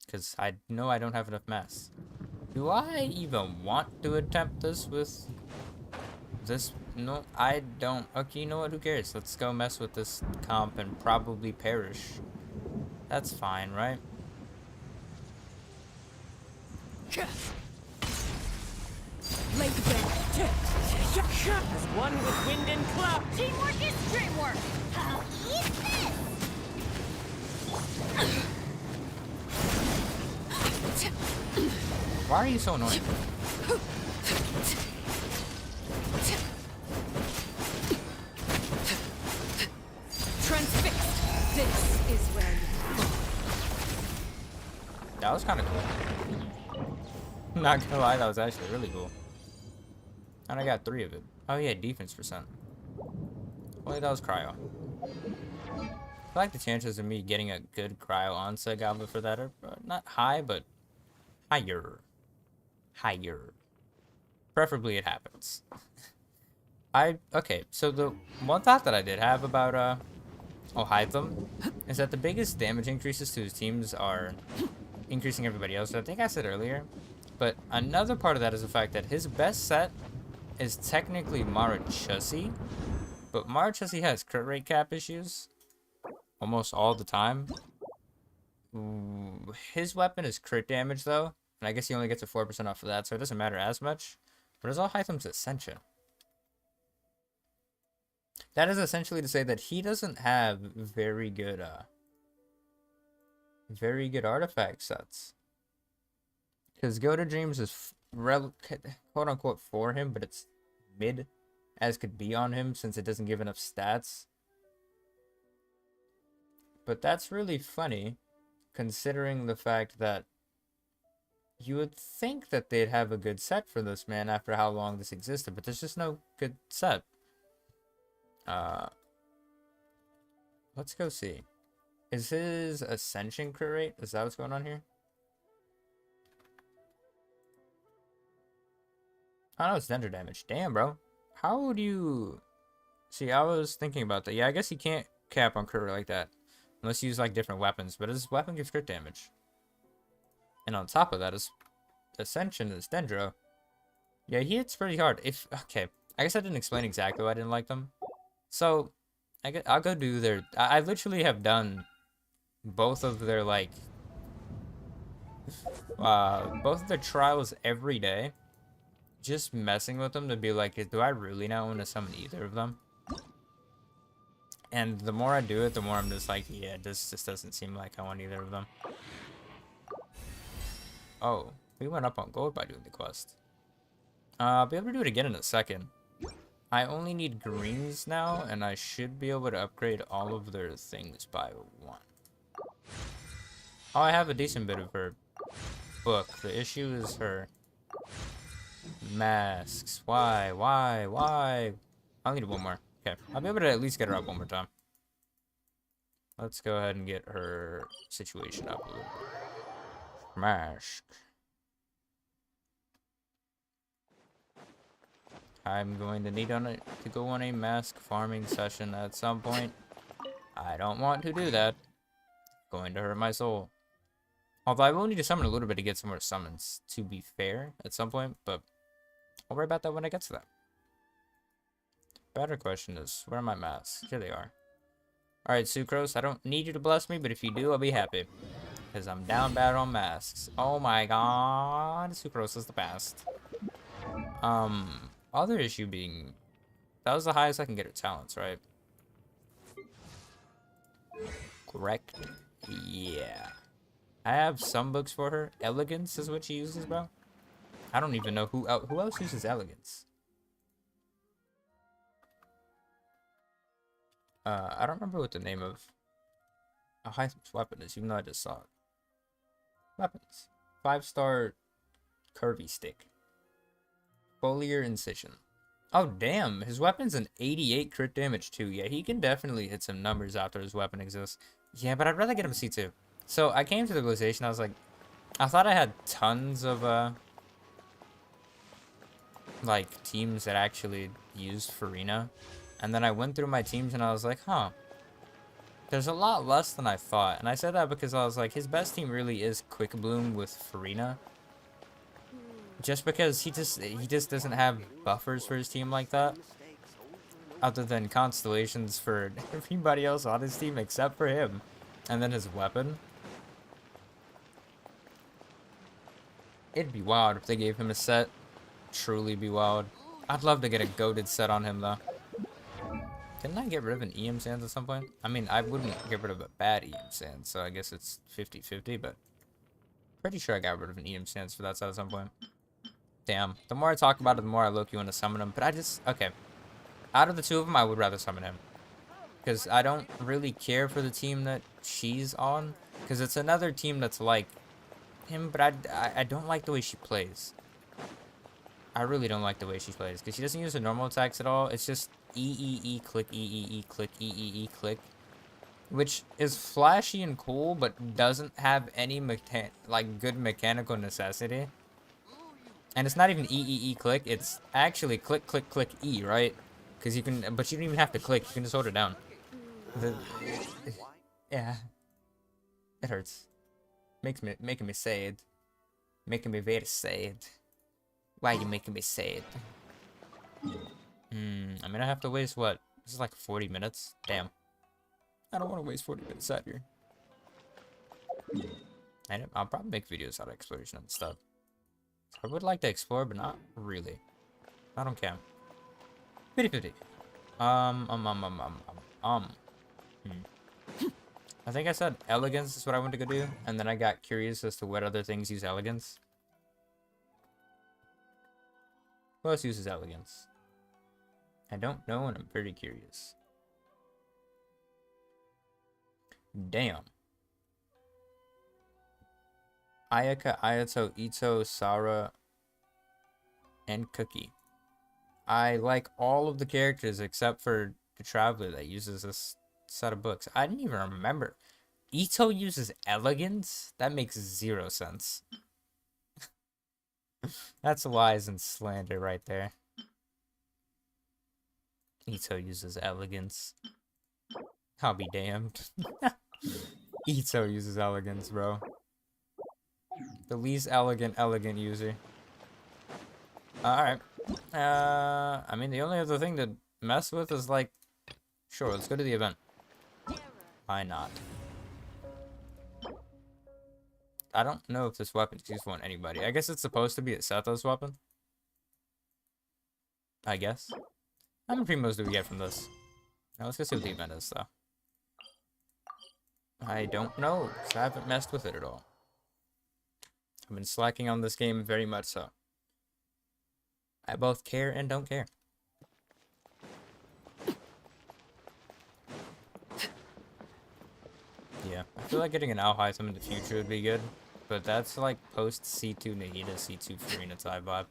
Because I know I don't have enough mass. Do I even want to attempt this with... this? No, I don't. Okay, you know what? Who cares? Let's go mess with this comp and probably perish. That's fine, right? As one with wind and cloud. Teamwork is dreamwork! How is this? Why are you so annoying? Transfixed. This is where you... That was kind of cool. Not gonna lie, that was actually really cool. And I got 3 of it. Oh yeah, defense percent. Well, that was cryo. I feel like the chances of me getting a good cryo onset goblet for that are not high, but higher. Higher. Preferably it happens. Okay, so the one thought that I did have about Ohytham is that the biggest damage increases to his teams are increasing everybody else. So I think I said earlier. But another part of that is the fact that his best set is technically Marachussi, but Marachussi has crit rate cap issues almost all the time. his weapon is crit damage though, and I guess he only gets a 4% off of that, so it doesn't matter as much. But it's all Hytham's Ascension. That is essentially to say that he doesn't have very good artifact sets. Because Go to Dreams is quote unquote for him, but it's mid as could be on him since it doesn't give enough stats. But that's really funny considering the fact that you would think that they'd have a good set for this man after how long this existed, but there's just no good set. Let's go see. Is his Ascension crit rate? Is that what's going on here? Oh no, it's Dendro damage. Damn, bro. How would you... See, I was thinking about that. Yeah, I guess he can't cap on crit rate like that. Unless you use, like, different weapons. But his weapon gives crit damage. And on top of that, his Ascension is Dendro. Yeah, he hits pretty hard. Okay, I guess I didn't explain exactly why I didn't like them. So, I'll go do their... I literally have done both of their, like... both of their trials every day. Just messing with them to be like, do I really not want to summon either of them? And the more I do it, the more I'm just like, yeah, this just doesn't seem like I want either of them. Oh, we went up on gold by doing the quest. I'll be able to do it again in a second. I only need greens now, and I should be able to upgrade all of their things by 1. Oh, I have a decent bit of her book. The issue is her masks. Why? I'll need 1 more. Okay, I'll be able to at least get her up 1 more time. Let's go ahead and get her situation up a little bit. Mask. I'm going to need to go on a mask farming session at some point. I don't want to do that. It's going to hurt my soul. Although I will need to summon a little bit to get some more summons, to be fair, at some point, but I'll worry about that when I get to that. Better question is, where are my masks? Here they are. Alright, Sucrose, I don't need you to bless me, but if you do, I'll be happy. Because I'm down bad on masks. Oh my god, Sucrose is the best. Other issue being, that was the highest I can get her talents, right? Correct? Yeah. I have some books for her. Elegance is what she uses, bro. I don't even know who else uses Elegance. I don't remember what the name of a Hytham's weapon is, even though I just saw it. Weapons. 5-star curvy stick. Foliar Incision. Oh, damn. His weapon's an 88 crit damage, too. Yeah, he can definitely hit some numbers after his weapon exists. Yeah, but I'd rather get him C2. So, I came to the realization, I was like, I thought I had tons of, like, teams that actually used Farina. And then I went through my teams and I was like, huh. There's a lot less than I thought. And I said that because I was like, his best team really is Quick Bloom with Farina. Just because he just doesn't have buffers for his team like that. Other than constellations for everybody else on his team except for him. And then his weapon. It'd be wild if they gave him a set. Truly be wild. I'd love to get a goated set on him though. Didn't I get rid of an EM Sands at some point? I mean, I wouldn't get rid of a bad EM Sands, so I guess it's 50-50, but pretty sure I got rid of an EM Sands for that set at some point. Damn. The more I talk about it, the more I look you want to summon him. But I just... Okay. Out of the two of them, I would rather summon him. Because I don't really care for the team that she's on. Because it's another team that's like him, but I don't like the way she plays. I really don't like the way she plays. Because she doesn't use her normal attacks at all. It's just E, click, E, click, E, click. Which is flashy and cool, but doesn't have any good mechanical necessity. And it's not even E, click. It's actually click, click, click, E, right? Because you can, but you don't even have to click. You can just hold it down. Yeah. It hurts. Making me sad. Making me very sad. Why are you making me sad? I mean, I have to waste what? This is like 40 minutes? Damn. I don't want to waste 40 minutes out here. And I'll probably make videos out of exploration and stuff. I would like to explore, but not really. I don't care. 50-50. I think I said elegance is what I wanted to go do, and then I got curious as to what other things use elegance. Who else uses elegance? I don't know, and I'm very curious. Damn. Ayaka, Ayato, Ito, Sara, and Cookie. I like all of the characters except for the Traveler that uses this set of books. I didn't even remember. Ito uses elegance? That makes zero sense. That's lies and slander right there. Ito uses elegance. I'll be damned. Ito uses elegance, bro. The least elegant user. Alright. I mean, the only other thing to mess with is like... Sure, let's go to the event. Why not? I don't know if this weapon's useful on anybody. I guess it's supposed to be a Sethos weapon. I guess. How many primos do we get from this? Now let's go see what the event is, though. I don't know, because I haven't messed with it at all. I've been slacking on this game very much so. I both care and don't care. Yeah, I feel like getting an Alhaitham in the future would be good, but that's like post C2 Nahida, C2 Farina type vibe.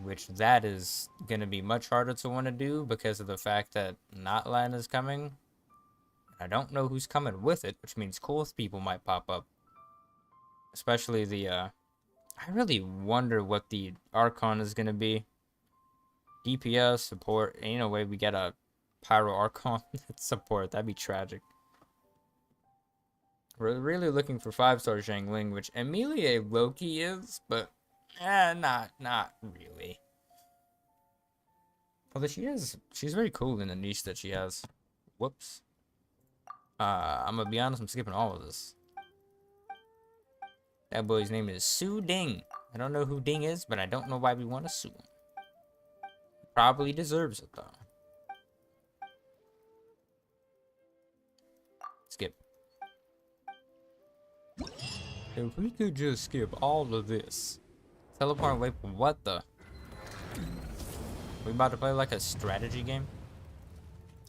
Which that is gonna be much harder to want to do because of the fact that Notland is coming. I don't know who's coming with it, which means cool people might pop up. Especially the, I really wonder what the Archon is gonna be. DPS, support, ain't no way we get a Pyro Archon support, that'd be tragic. We're really looking for 5-star Xiangling, which Emilie Loki is, but not really. Although she's very cool in the niche that she has. Whoops. I'm gonna be honest, I'm skipping all of this. That boy's name is Su Ding. I don't know who Ding is, but I don't know why we want to sue him. Probably deserves it though. Skip. If we could just skip all of this. Teleport away from what the? We about to play like a strategy game?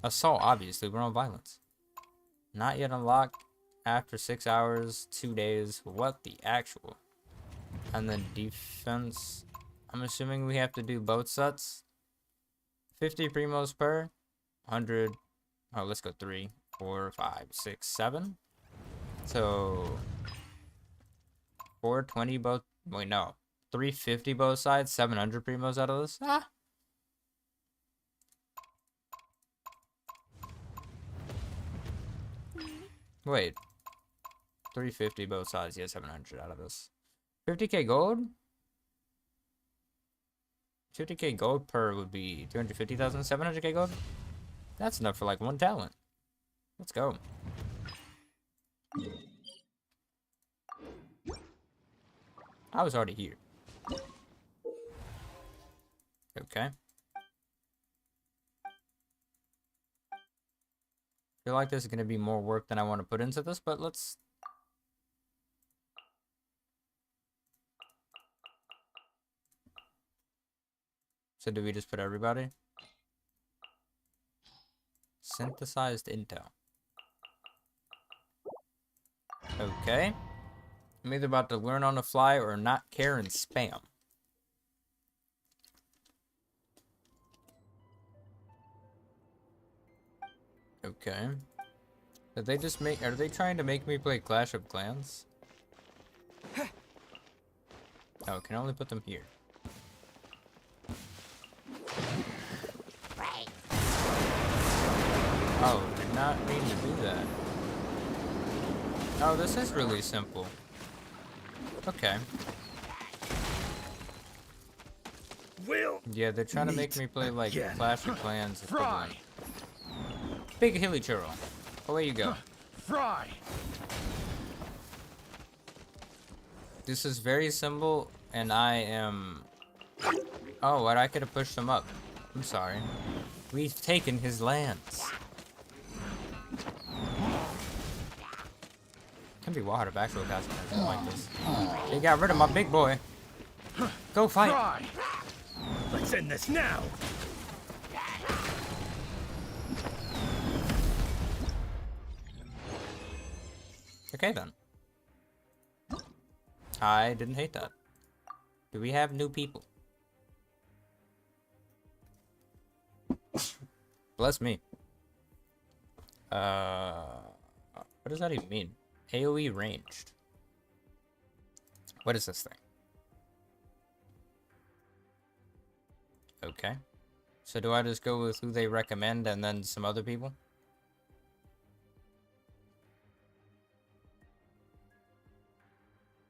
Assault, obviously, we're on violence. Not yet unlocked. After 6 hours, 2 days. What the actual? And then defense. I'm assuming we have to do both sets. 50 primos per. 100. Oh, let's go 3, 4, 5, 6, 7. So 420 both. Wait, no. 350 both sides. 700 primos out of this. Ah. Wait. 350 both sides. Yeah, 700 out of this. 50k gold? 50k gold per would be 250,000. 700k gold? That's enough for like one talent. Let's go. I was already here. Okay. Feel like there's gonna be more work than I want to put into this, but let's... So do we just put everybody? Synthesized intel. Okay. I'm either about to learn on the fly or not care and spam. Okay. Did they just make... Are they trying to make me play Clash of Clans? Oh, can only put them here. Oh, did not mean to do that. Oh, this is really simple. Okay. Yeah, they're trying to make me play like Clash of Clans equivalent. Big hilly churro. Away you go. Fry. This is very simple, and I am... Oh, what? I could have pushed him up. I'm sorry. We've taken his lands. Can be water back to a castle. I don't like this. They got rid of my big boy. Go fight. Let's end this now. Okay then. I didn't hate that. Do we have new people? Bless me. What does that even mean? AoE ranged. What is this thing? Okay. So do I just go with who they recommend and then some other people?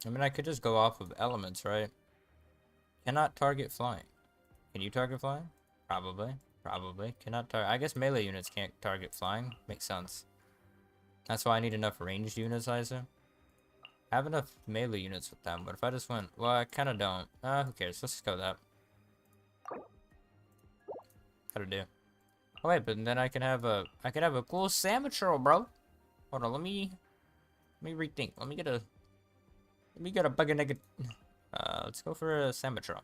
I mean, I could just go off of elements, right? Cannot target flying. Can you target flying? Probably. Probably. Cannot target... I guess melee units can't target flying. Makes sense. That's why I need enough ranged units, I assume. I have enough melee units with them, but if I just went... Well, I kind of don't. Who cares? Let's just go with that. Gotta do. Oh wait, but then I can have a... I can have a cool Samurai, bro. Hold on, let me rethink. Let me get a bugger nugget. Let's go for a Samurai.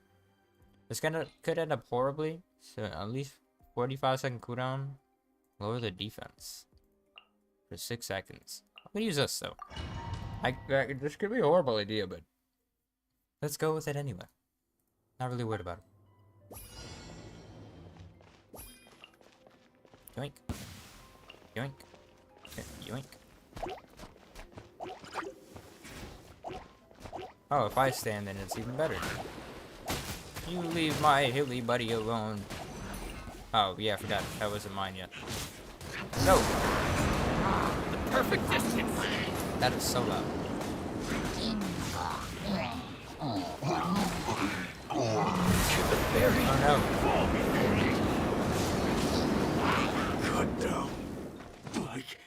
This could end up horribly. So at least 45-second cooldown. Lower the defense for 6 seconds. I'm gonna use this though. This could be a horrible idea, but let's go with it anyway. Not really worried about it. Yoink. Yoink. Yoink. Oh, if I stand, then it's even better. You leave my hilly buddy alone. Oh, yeah, I forgot. That wasn't mine yet. No! The perfect distance! That is so loud. Oh, no. Cut down.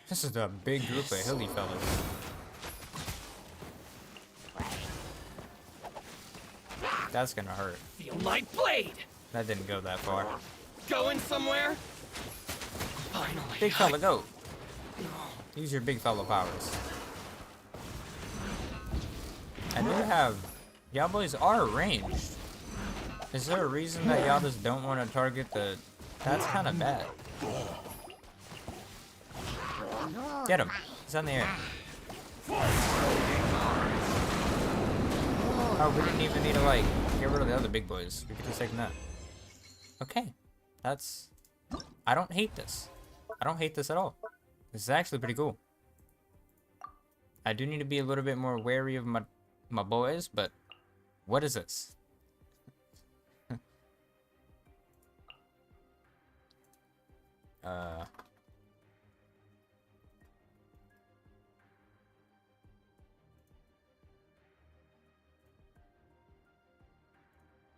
This is a big group of hilly fellas. That's gonna hurt. Feel my blade! That didn't go that far. Going somewhere? Finally. Big fella, go! Use your big fella powers. I do have... Y'all boys are ranged. Is there a reason that y'all just don't want to target the... That's kind of bad. Get him. He's on the air. Oh, we didn't even need to, like, get rid of the other big boys. We could just take that. Okay. That's... I don't hate this. I don't hate this at all. This is actually pretty cool. I do need to be a little bit more wary of my boys, but... What is this?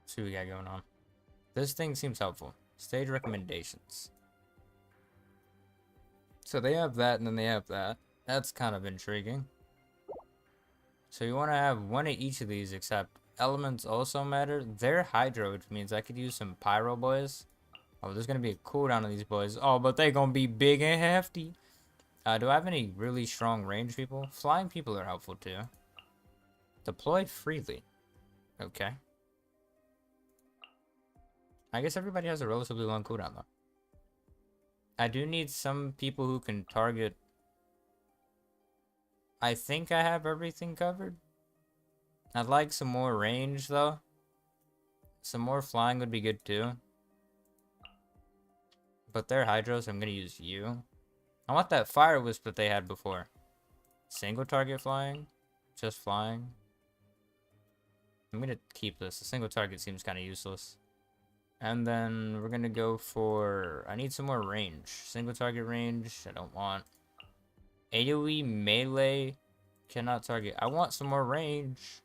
See what we got going on. This thing seems helpful. Stage recommendations. So they have that and then they have that. That's kind of intriguing. So you want to have one of each of these, except elements also matter. They're hydro, which means I could use some pyro boys. Oh, there's going to be a cooldown on these boys. Oh, but they're going to be big and hefty. Do I have any really strong range people? Flying people are helpful too. Deploy freely. Okay. I guess everybody has a relatively long cooldown though. I do need some people who can target. I think I have everything covered. I'd like some more range though. Some more flying would be good too. But they're hydro, so I'm gonna use you. I want that fire wisp that they had before. Single target flying? Just flying? I'm gonna keep this. A single target seems kind of useless. And then we're gonna go for... I need some more range. Single target range, I don't want. AoE melee, cannot target. I want some more range.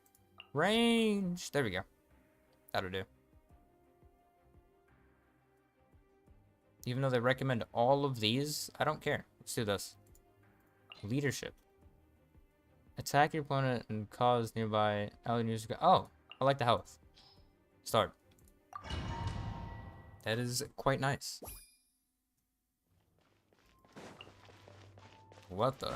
Range! There we go. That'll do. Even though they recommend all of these, I don't care. Let's do this. Leadership. Attack your opponent and cause nearby ally users to go. Oh, I like the health. Start. That is quite nice. What the?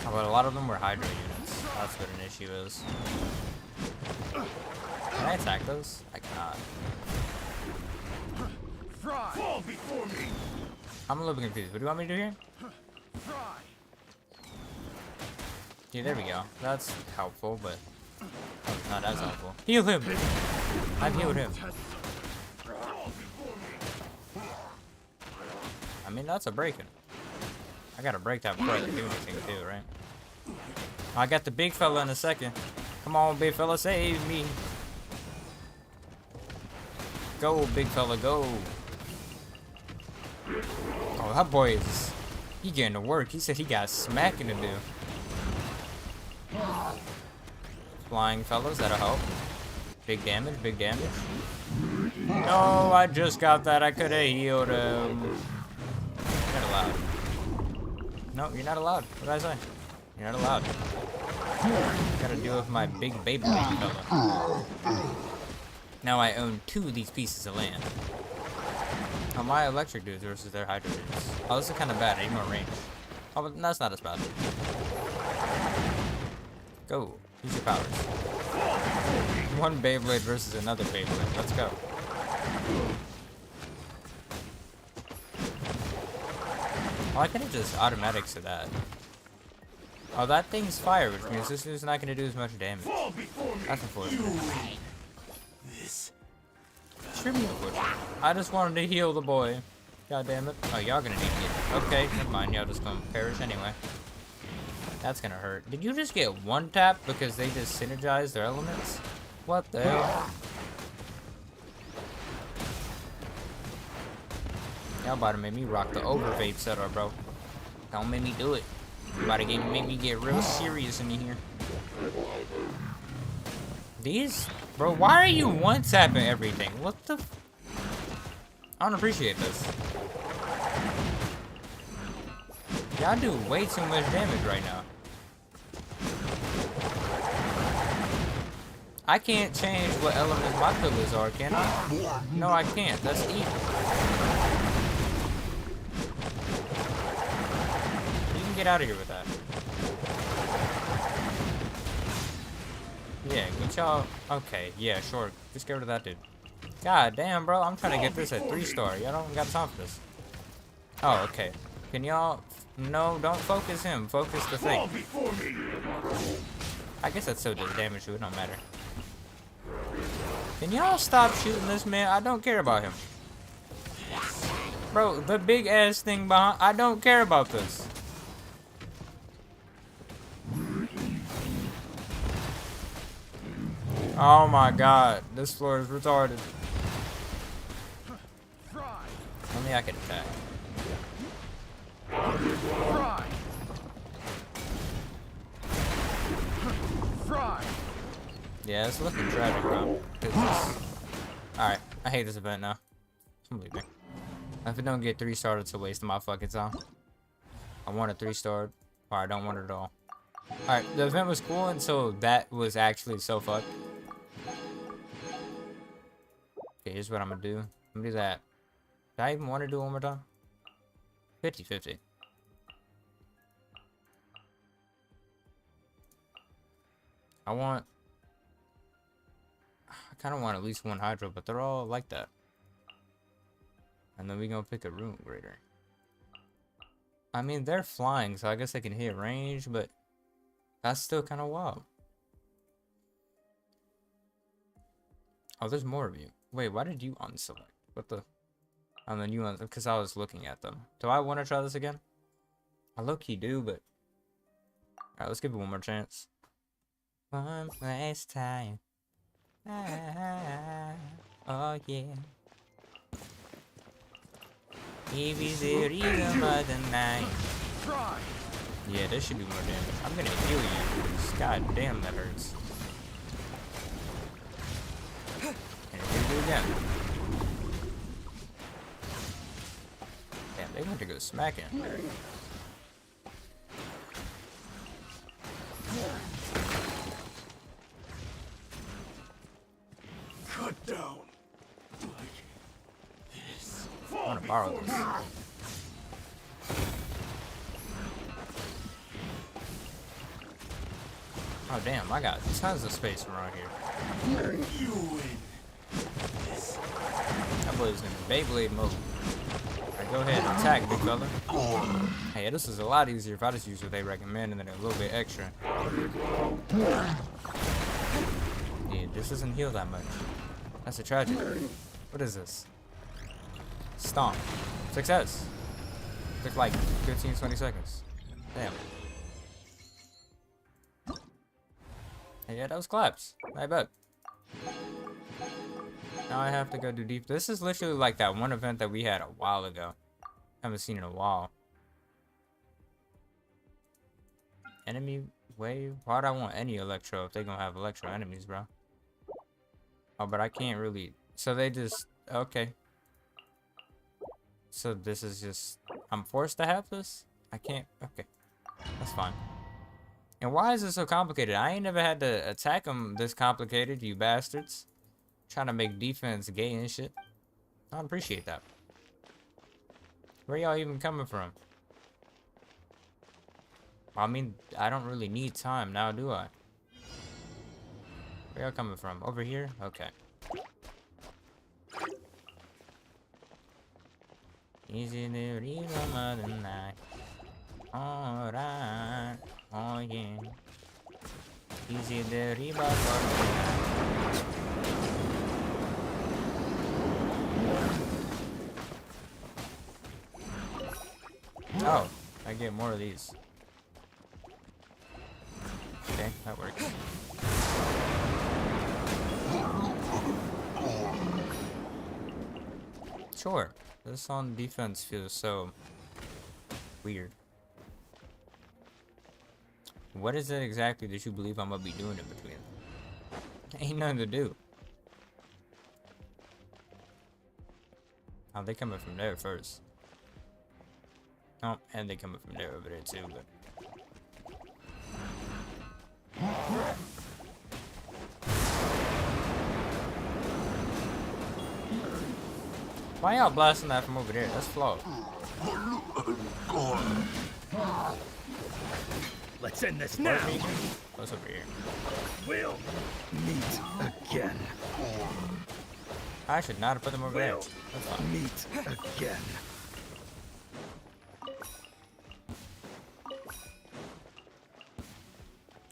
Oh, but a lot of them were Hydra units. That's what an issue is. Can I attack those? I cannot. Fall before me. I'm a little bit confused. What do you want me to do here? Yeah, there we go. That's helpful, but not as helpful. Heal him! I've healed him. I mean, that's a breaking. I gotta break that before I can do anything too, right? I got the big fella in a second. Come on, big fella, save me. Go, big fella, go. Oh, that boy is... He getting to work. He said he got smacking to do. Flying fellas, that'll help. Big damage, big damage. No, I just got that. I could have healed him. You're not allowed. No, you're not allowed. What did I say? You're not allowed. Gotta deal with my big baby fella. Now I own 2 of these pieces of land. Oh, my electric dudes versus their hydro dudes. Oh, this is kind of bad. I need more range. Oh, but that's not as bad. Go. Use your powers. One Beyblade versus another Beyblade. Let's go. Oh, I could have just automatics to that. Oh, that thing's fire, which means this is not going to do as much damage. That's unfortunate. Extremely unfortunate. I just wanted to heal the boy. God damn it. Oh, y'all gonna need to get... Okay, never mind. Y'all just gonna perish anyway. That's gonna hurt. Did you just get one tap because they just synergized their elements? What the hell? Y'all about to make me rock the over vape setup, bro. Don't make me do it. You about to make me get real serious in here. These? Bro, why are you one-tapping everything? What the f... I don't appreciate this. Y'all do way too much damage right now. I can't change what elements my pillars are, can I? No, I can't. That's evil. You can get out of here with that. Yeah, get y'all... Okay, yeah, sure. Just get rid of that dude. God damn, bro. I'm trying to get this at 3-star. Y'all don't got time for this. Oh, okay. Can y'all... No, don't focus him. Focus the thing. I guess that still does damage to it. It don't matter. Can y'all stop shooting this man? I don't care about him. Bro, the big ass thing behind... I don't care about this. Oh my god, this floor is retarded. Only I can attack. Yeah, it's looking tragic, bro. Alright, I hate this event now. I'm leaving. If it don't get 3-starred, it's a waste of my fucking time. I want a 3-starred, or I don't want it at all. Alright, the event was cool until that was actually so fucked. Okay, here's what I'm gonna do. I'm gonna do that. Do I even want to do it one more time? 50-50. I kind of want at least one Hydro, but they're all like that. And then we gonna pick a Rune Grader. I mean, they're flying, so I guess they can hit range, but that's still kind of wild. Oh, there's more of you. Wait, why did you unselect? What the? And then you because I was looking at them. Do I want to try this again? I low-key do, but... Alright, let's give it one more chance. One last time. Oh, yeah. If is the rhythm of the night. Yeah, this should do more damage. I'm gonna heal you. God damn, that hurts. And here we go again. Damn, They went to go smacking. Cut down. I want to borrow this. Oh damn, I got tons of space around here. You win. That boy's in Beyblade mode. Alright, go ahead and attack, big fella. Hey, this is a lot easier if I just use what they recommend and then a little bit extra. Yeah, this doesn't heal that much. That's a tragedy. What is this? Stomp. Success. Took like 15-20 seconds. Damn. Hey, yeah, that was claps. I bet. Now I have to go do deep. This is literally like that one event that we had a while ago. Haven't seen in a while. Enemy wave? Why'd I want any electro if they gonna have electro enemies, bro? Oh, but I can't really. So they just. Okay. So this is just. I'm forced to have this? I can't. Okay. That's fine. And why is it so complicated? I ain't never had to attack them this complicated, you bastards. Trying to make defense gay and shit. I don't appreciate that. Where y'all even coming from? I mean, I don't really need time now, do I? Where y'all coming from? Over here? Okay. Easy to read another night. Alright. Oh yeah. Easy to read night. Oh, I get more of these. Okay, that works. Sure, this on defense feels so weird. What is it exactly that you believe I'm gonna be doing in between? Ain't nothing to do. Oh, they coming from there first. Oh, and they coming from there over there too, but. Why y'all blasting that from over there? That's flawed. Let's end this now. What's over here? We'll meet again. I should not have put them over there. That's fine. Meet again.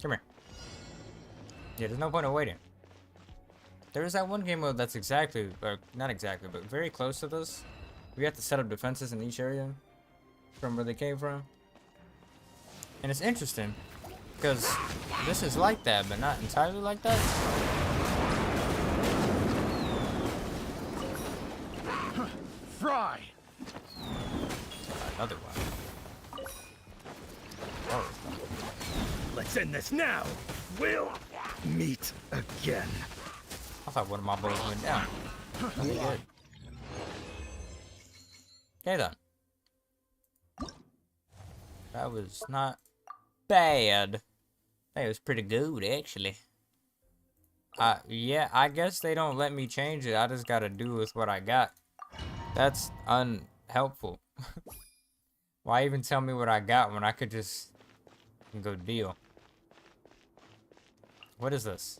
Come here. Yeah, there's no point in waiting. There is that one game mode that's exactly, or not exactly, but very close to this. We have to set up defenses in each area from where they came from. And it's interesting, because this is like that, but not entirely like that. Fry. Another one. Oh. Let's end this now. We'll meet again. I thought one of my bullets went down. That'd be good. Okay then. That was not bad. That was pretty good, actually. Yeah, I guess they don't let me change it. I just gotta do with what I got. That's unhelpful. Why even tell me what I got when I could just go deal? What is this?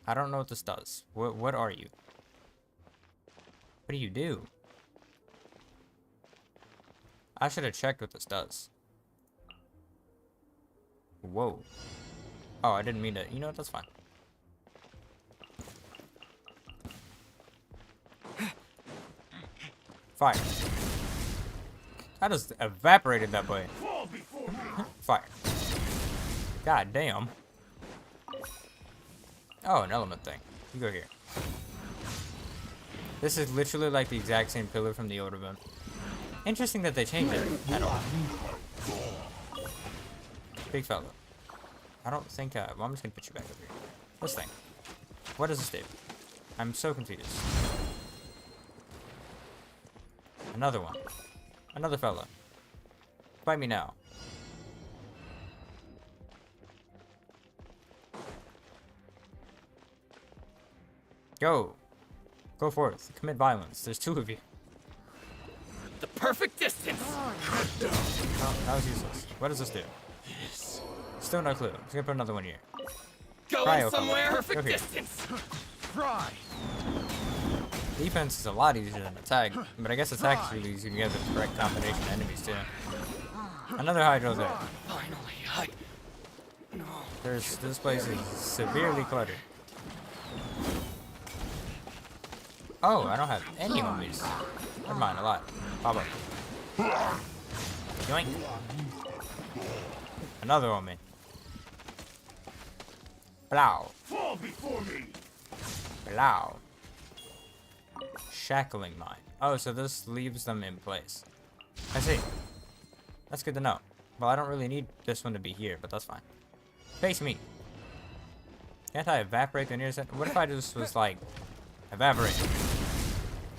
I don't know what this does. What are you? What do you do? I should have checked what this does. Whoa. Oh, I didn't mean to. You know what? That's fine. Fire. I just evaporated that boy. Fire. God damn. Oh, an element thing. You go here. This is literally like the exact same pillar from the old event. Interesting that they changed it at all. Big fella. I don't think well, I'm just gonna put you back over here. This thing. What does this do? I'm so confused. Another one. Another fella. Fight me now. Go. Go forth. Commit violence. There's 2 of you. The perfect distance! Oh, that was useless. What does this do? Still no clue. Let's put another one here. Going somewhere? Perfect distance! Fry! Defense is a lot easier than attack, but I guess attack is really easy to get the correct combination of enemies too. Another Hydro there. Finally, No. This place is severely cluttered. Oh, I don't have any homies. Never mind, a lot. Pop up. Yoink. Another homie. Blow. Fall before me! Blow. Shackling mine. Oh, so this leaves them in place. I see. That's good to know. Well, I don't really need this one to be here, but that's fine. Face me. Can't I evaporate the nearest? What if I just was like, evaporate?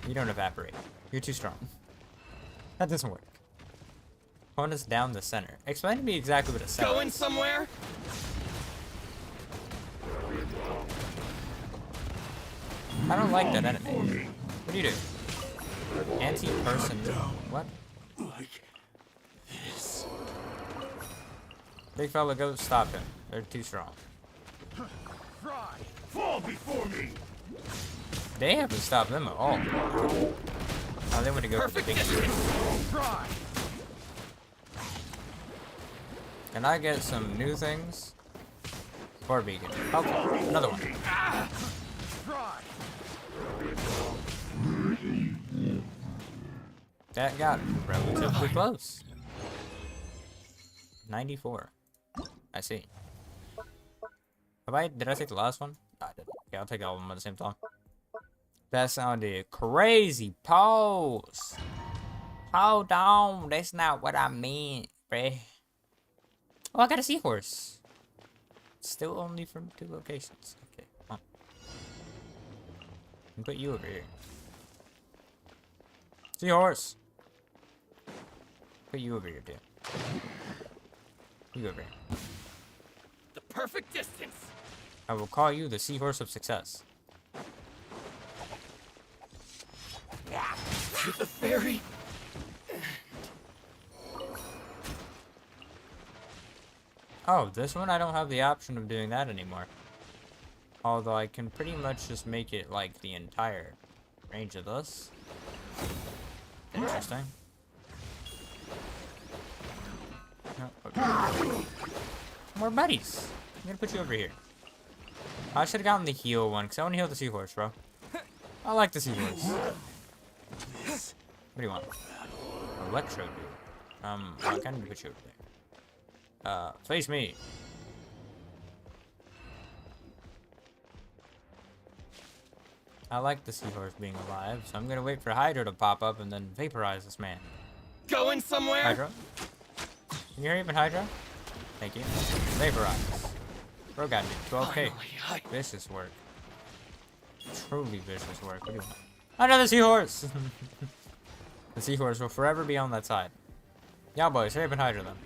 You don't evaporate. You're too strong. That doesn't work. Opponents down the center. Explain to me exactly what a center is. Going somewhere? I don't like that enemy. What do you do? Anti-person. What? Like this. Big fella, go stop him. They're too strong. Fry! Fall before me! They haven't stopped them at all. Oh, they want to go for the big dude. Fry! Can I get some new things? Or beacon. Okay, another one. Fry! That got relatively close. 94. I see. Did I take the last one? No, I didn't. Okay, I'll take all of them at the same time. That sounded crazy. Pause. Hold on. That's not what I meant, bruh. Oh, I got a seahorse. Still only from 2 locations. Okay, come on. I'll put you over here. Seahorse. Put you over here, too. You over here. The perfect distance! I will call you the Seahorse of Success. To the ferry! Oh, this one I don't have the option of doing that anymore. Although I can pretty much just make it like the entire range of this. Interesting. Oh, okay. More buddies. I'm gonna put you over here. I should have gotten the heal one, because I want to heal the seahorse, bro. I like the seahorse. What do you want? Electro, dude. I kind of need to put you over there. Face me. I like the seahorse being alive, so I'm gonna wait for Hydra to pop up and then vaporize this man. Going somewhere? Hydra? Can you hear even Hydra? Thank you. Vaporize. Bro got me 12k. Vicious work. Truly vicious work. What do you want? Another seahorse! The seahorse will forever be on that side. Yeah, boys, hurry up and Hydra them.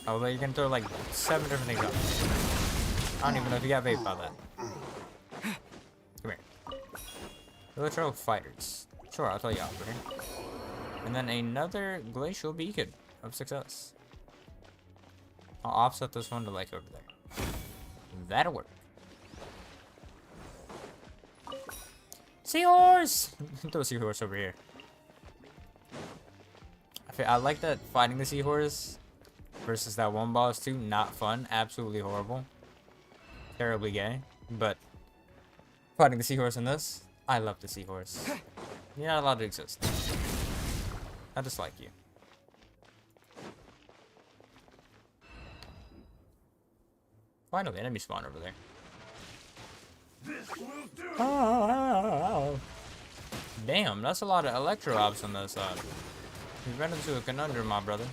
Although you're gonna throw like 7 different things up. I don't even know if you got vape by that. Come here. Electro fighters. Sure, I'll tell you over here. And then another glacial beacon of success. I'll offset this one to like over there. That'll work. Seahorse! Throw a seahorse over here. I like that fighting the seahorse versus that one boss too. Not fun. Absolutely horrible. Terribly gay. But fighting the seahorse in this, I love the seahorse. You're not allowed to exist. I dislike you. Finally, enemy spawn over there. Oh. Damn, that's a lot of electro ops on this side. You've run into a conundrum, my brother.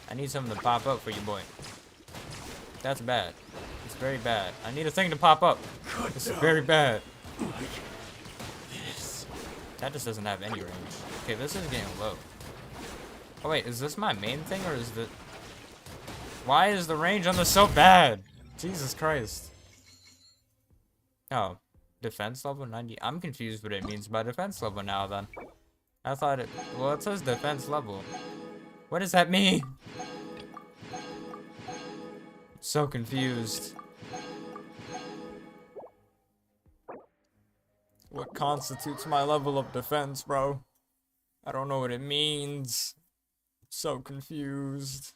I need something to pop up for you, boy. That's bad. It's very bad. I need a thing to pop up. This is very bad. That just doesn't have any range. Okay, this is getting low. Oh wait, is this my main thing or is the... Why is the range on this so bad? Jesus Christ. Oh, defense level 90. I'm confused what it means by defense level now then. I thought it... Well, it says defense level. What does that mean? So confused. What constitutes my level of defense, bro? I don't know what it means. So confused.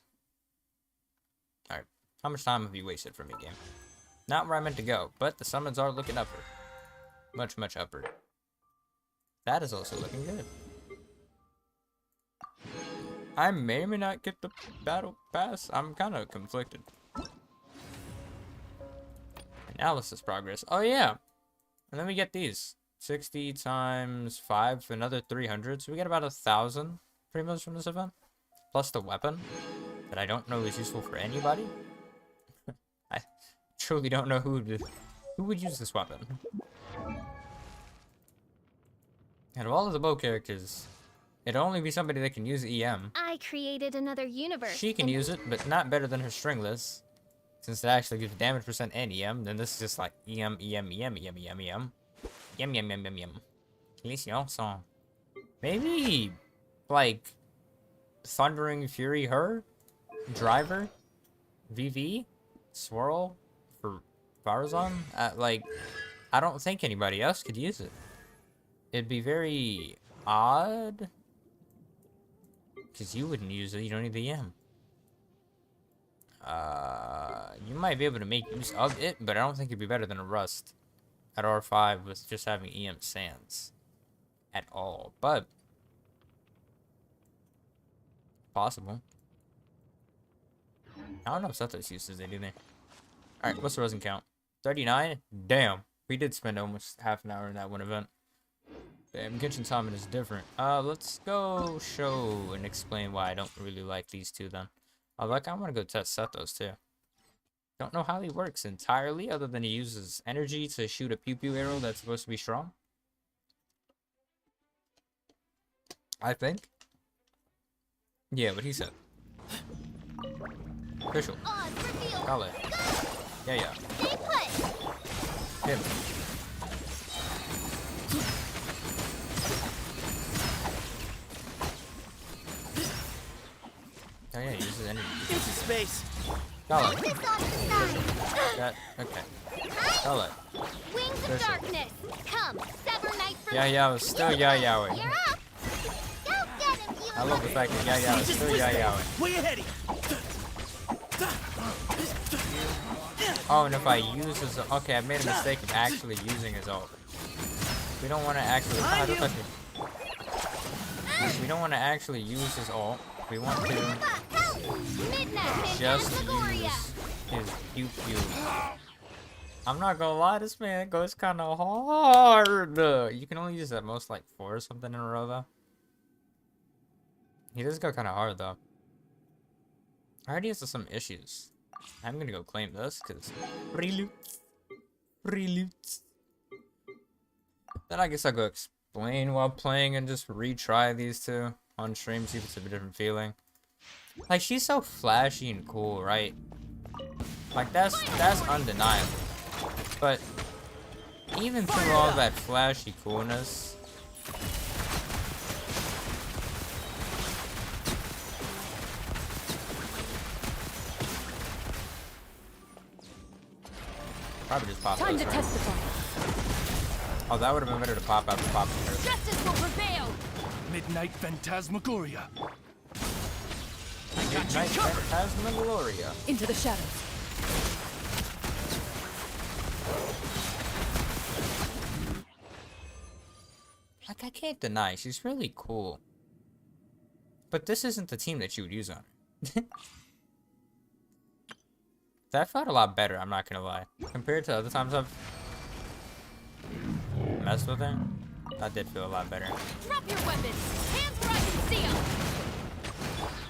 Alright, how much time have you wasted for me, game? Not where I meant to go, but the summons are looking upward. Much, much upward. That is also looking good. I may or may not get the battle pass. I'm kind of conflicted. Analysis progress. Oh yeah. And then we get these. 60 times 5 for another 300. So we get about 1,000 primos from this event. Plus the weapon. That I don't know is useful for anybody. I truly don't know who would use this weapon. And of all of the bow characters, it'd only be somebody that can use EM. I created another universe. She can use it, but not better than her stringless. Since it actually gives damage percent and EM, then this is just like EM, EM, EM, EM, EM, EM. Yum, yum, yum, yum, yum. At least you also. Maybe, like, Thundering Fury her? Driver? VV? Swirl? For Farazan? Like, I don't think anybody else could use it. It'd be very odd. Because you wouldn't use it, you don't need the EM. You might be able to make use of it, but I don't think it'd be better than a Rust at R5 with just having EM Sands at all. But possible. I don't know if Sethos uses it, do they? Alright, what's the resin count? 39? Damn. We did spend almost half an hour in that one event. Damn, Genshin timing is different. Let's go show and explain why I don't really like these two then. I want to go test Sethos too. Don't know how he works entirely, other than he uses energy to shoot a pew pew arrow that's supposed to be strong. I think. Yeah, what he said. Official. Kale. Yeah, yeah. Him. Oh yeah, he uses energy. Into space. Kale. That, okay. Kale. Wings of darkness. Come, sever night from Yeah, yeah, was still yeah-yahwing. You're up. Go get him, you I love the fact that yeah-yah is still yeah-yahwing. Way ahead. Oh, and if I use his... Okay, I made a mistake of actually using his ult. We don't want to actually... Oh, don't touch me. We don't want to actually use his ult. We want to just use his pew-pew. I'm not gonna lie, this man goes kind of hard. You can only use it at most like 4 or something in a row, though. He does go kind of hard, though. I already has some issues. I'm gonna go claim this, because free loot. Free loot. Then I guess I'll go explain while playing and just retry these two on stream, see if it's a different feeling. Like, she's so flashy and cool, right? Like, that's undeniable. But even through all that flashy coolness, probably just pop Time those, to right? testify. Oh, that would have been better to pop after popping her. Justice will prevail. Midnight Phantasmagoria. Midnight Phantasmagoria. Into the shadows. Like, I can't deny, she's really cool. But this isn't the team that you would use on her. That felt a lot better, I'm not gonna lie. Compared to other times I've messed with her, that did feel a lot better. Drop your weapons. Hands where I can see them.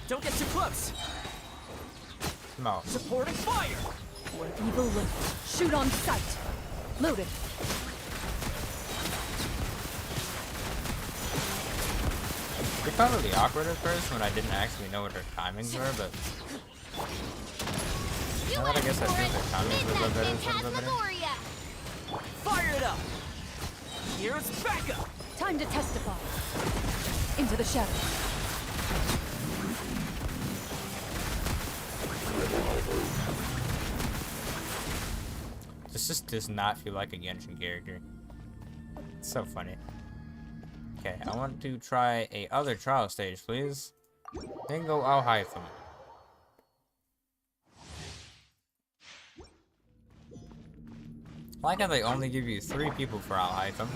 Don't get too close. No. Supporting fire. Where evil lurks, shoot on sight. Loaded. It felt really awkward at first when I didn't actually know what her timings were, but now that I guess I feel their timings were a little better. Fire it up! Here's backup! Time to testify. Into the shadows. This just does not feel like a Genshin character. It's so funny. Okay, I want to try a other trial stage, please. Then go Alhaitham. I like how they only give you 3 people for Alhaitham.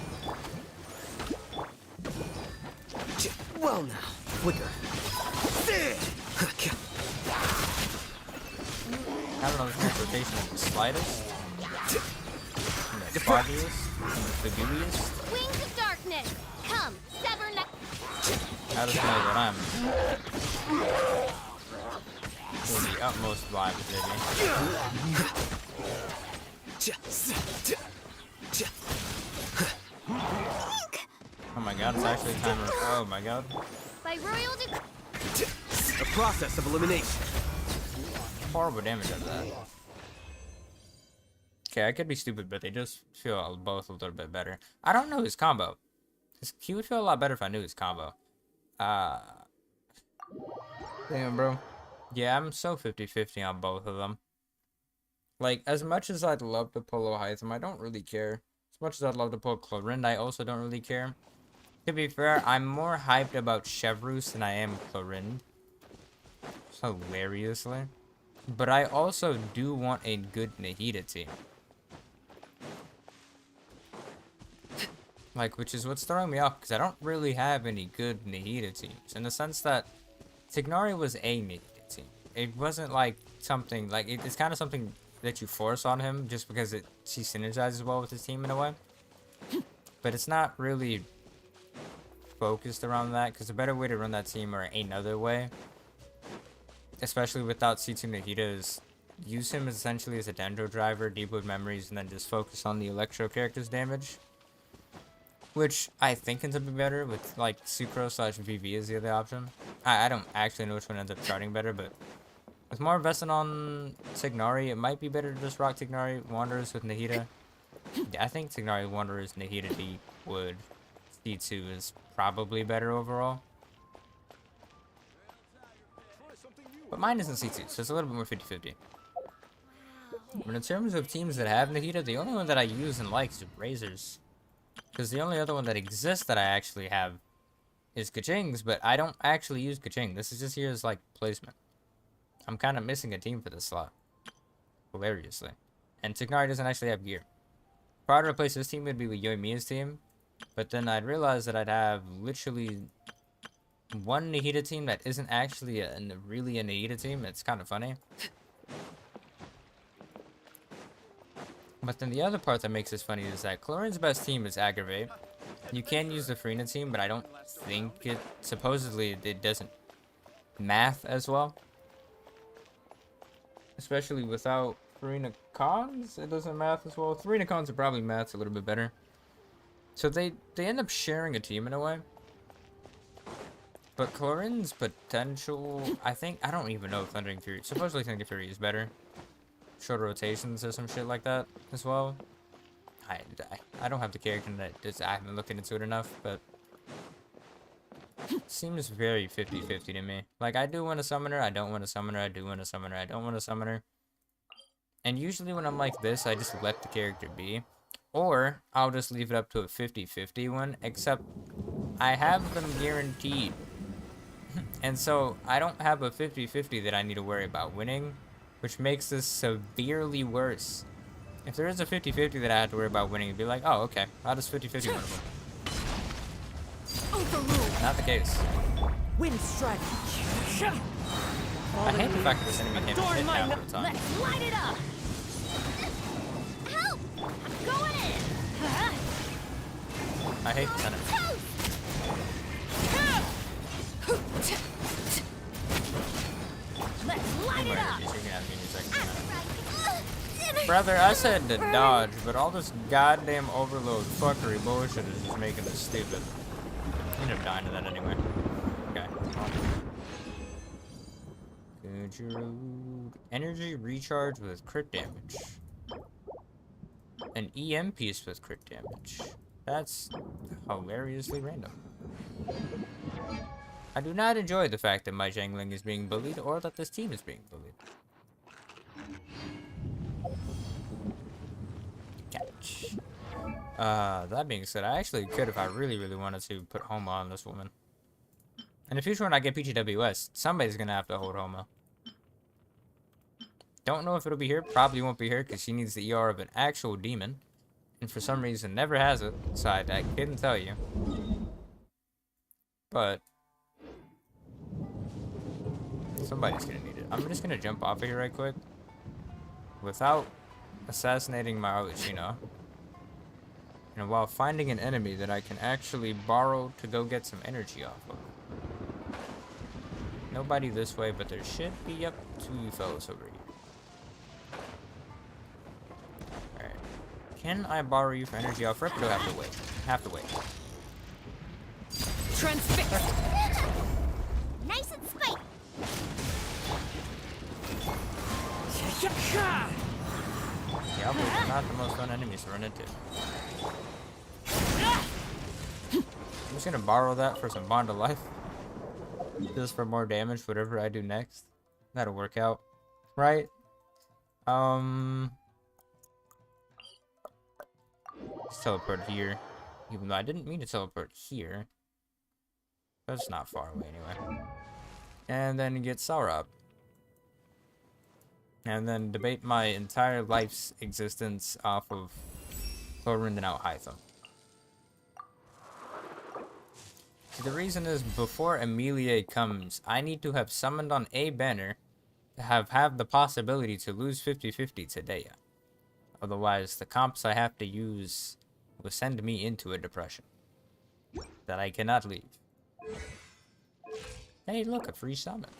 Well now, flicker. I don't know if transportation is the slightest, the foggiest, the gooeyest. Wings of darkness, come, sever neck. I just know that I'm in the utmost vibe, baby. Oh my god, it's actually a timer. Oh my god. By royal A process of elimination. Horrible damage out of that. Okay, I could be stupid, but they just feel both a little bit better. I don't know his combo. He would feel a lot better if I knew his combo. Damn, bro. Yeah, I'm so 50-50 on both of them. Like, as much as I'd love to pull Alhaitham, I don't really care. As much as I'd love to pull Chlorinde, I also don't really care. To be fair, I'm more hyped about Chevrus than I am Chlorinde. Hilariously. But I also do want a good Nahida team. Like, which is what's throwing me off, because I don't really have any good Nahida teams. In the sense that Tignari was a Nahida team. It wasn't like something, like, it's kind of something that you force on him just because she synergizes well with his team in a way. But it's not really focused around that, because a better way to run that team, or another way, especially without C2 Nahida, is use him essentially as a dendro driver, deep wood memories, and then just focus on the electro character's damage. Which I think ends up being better with like Sucro/VV as the other option. I don't actually know which one ends up charting better, but with more invested on Tignari, it might be better to just rock Tignari Wanderers with Nahida. Yeah, I think Tignari Wanderers, Nahida Deep Wood C2 is probably better overall. But mine isn't C2, so it's a little bit more 50-50. But in terms of teams that have Nahida, the only one that I use and like is Razors. Because the only other one that exists that I actually have is Kaching's, but I don't actually use Kaching. This is just here as like placement. I'm kind of missing a team for this slot. Hilariously. And Tignari doesn't actually have gear. If I were to replace this team, it would be with Yoimiya's team. But then I'd realize that I'd have literally one Nahida team that isn't actually really a Nahida team. It's kind of funny. But then the other part that makes this funny is that Chlorine's best team is Aggravate. You can use the Farina team, but I don't think it... Supposedly, it doesn't math as well. Especially without Farina Cons, it doesn't math as well. Farina Cons are probably maths a little bit better. So they end up sharing a team in a way. But Chlorine's potential... I don't even know if Thundering Fury... Supposedly Thundering Fury is better. Shorter rotations or some shit like that as well. I don't have the character that I haven't looked into it enough, but it seems very 50-50 to me. Like, I do want a summoner, I don't want a summoner, I do want a summoner, I don't want a summoner. And usually when I'm like this, I just let the character be. Or I'll just leave it up to a 50-50 one, except I have them guaranteed. And so I don't have a 50-50 that I need to worry about winning, which makes this severely worse. If there is a 50-50 that I have to worry about winning, it'd be like, oh, okay, I'll just 50-50 win them. Not the case. Wind strike. I hate the fact that this enemy can't hit half of the time. Let's light it up. Help! I'm going in. I hate this enemy. Let's light it up. Brother, I said to dodge, but all this goddamn overload fuckery bullshit is just making this stupid. I end up dying to that anyway. Energy recharge with crit damage. An EM piece with crit damage. That's hilariously random. I do not enjoy the fact that my Zhangling is being bullied or that this team is being bullied. Catch. That being said, I actually could, if I really, really wanted to, put Homa on this woman. In the future, when I get PGWS, somebody's gonna have to hold Homa. Don't know if it'll be here. Probably won't be here because she needs the ER of an actual demon. And for some reason, never has it. So I couldn't tell you. But somebody's gonna need it. I'm just gonna jump off of here right quick. Without assassinating my Arlecchino. And while finding an enemy that I can actually borrow to go get some energy off of. Nobody this way, but there should be, yep, 2 you fellas over here. Alright. Can I borrow you for energy off rip, or do I have to wait? Have to wait. Transfix! Nice and spike! Yeah, but not the most fun enemies to run into. I'm just gonna borrow that for some Bond of Life. Just for more damage, whatever I do next. That'll work out. Right? Let's teleport here. Even though I didn't mean to teleport here. That's not far away anyway. And then get Saurab. And then debate my entire life's existence off of Chlorine and out Hytham. The reason is, before Amelie comes, I need to have summoned on a banner to have the possibility to lose 50-50 to Dea. Otherwise, the comps I have to use will send me into a depression that I cannot leave. Hey, look, a free summon.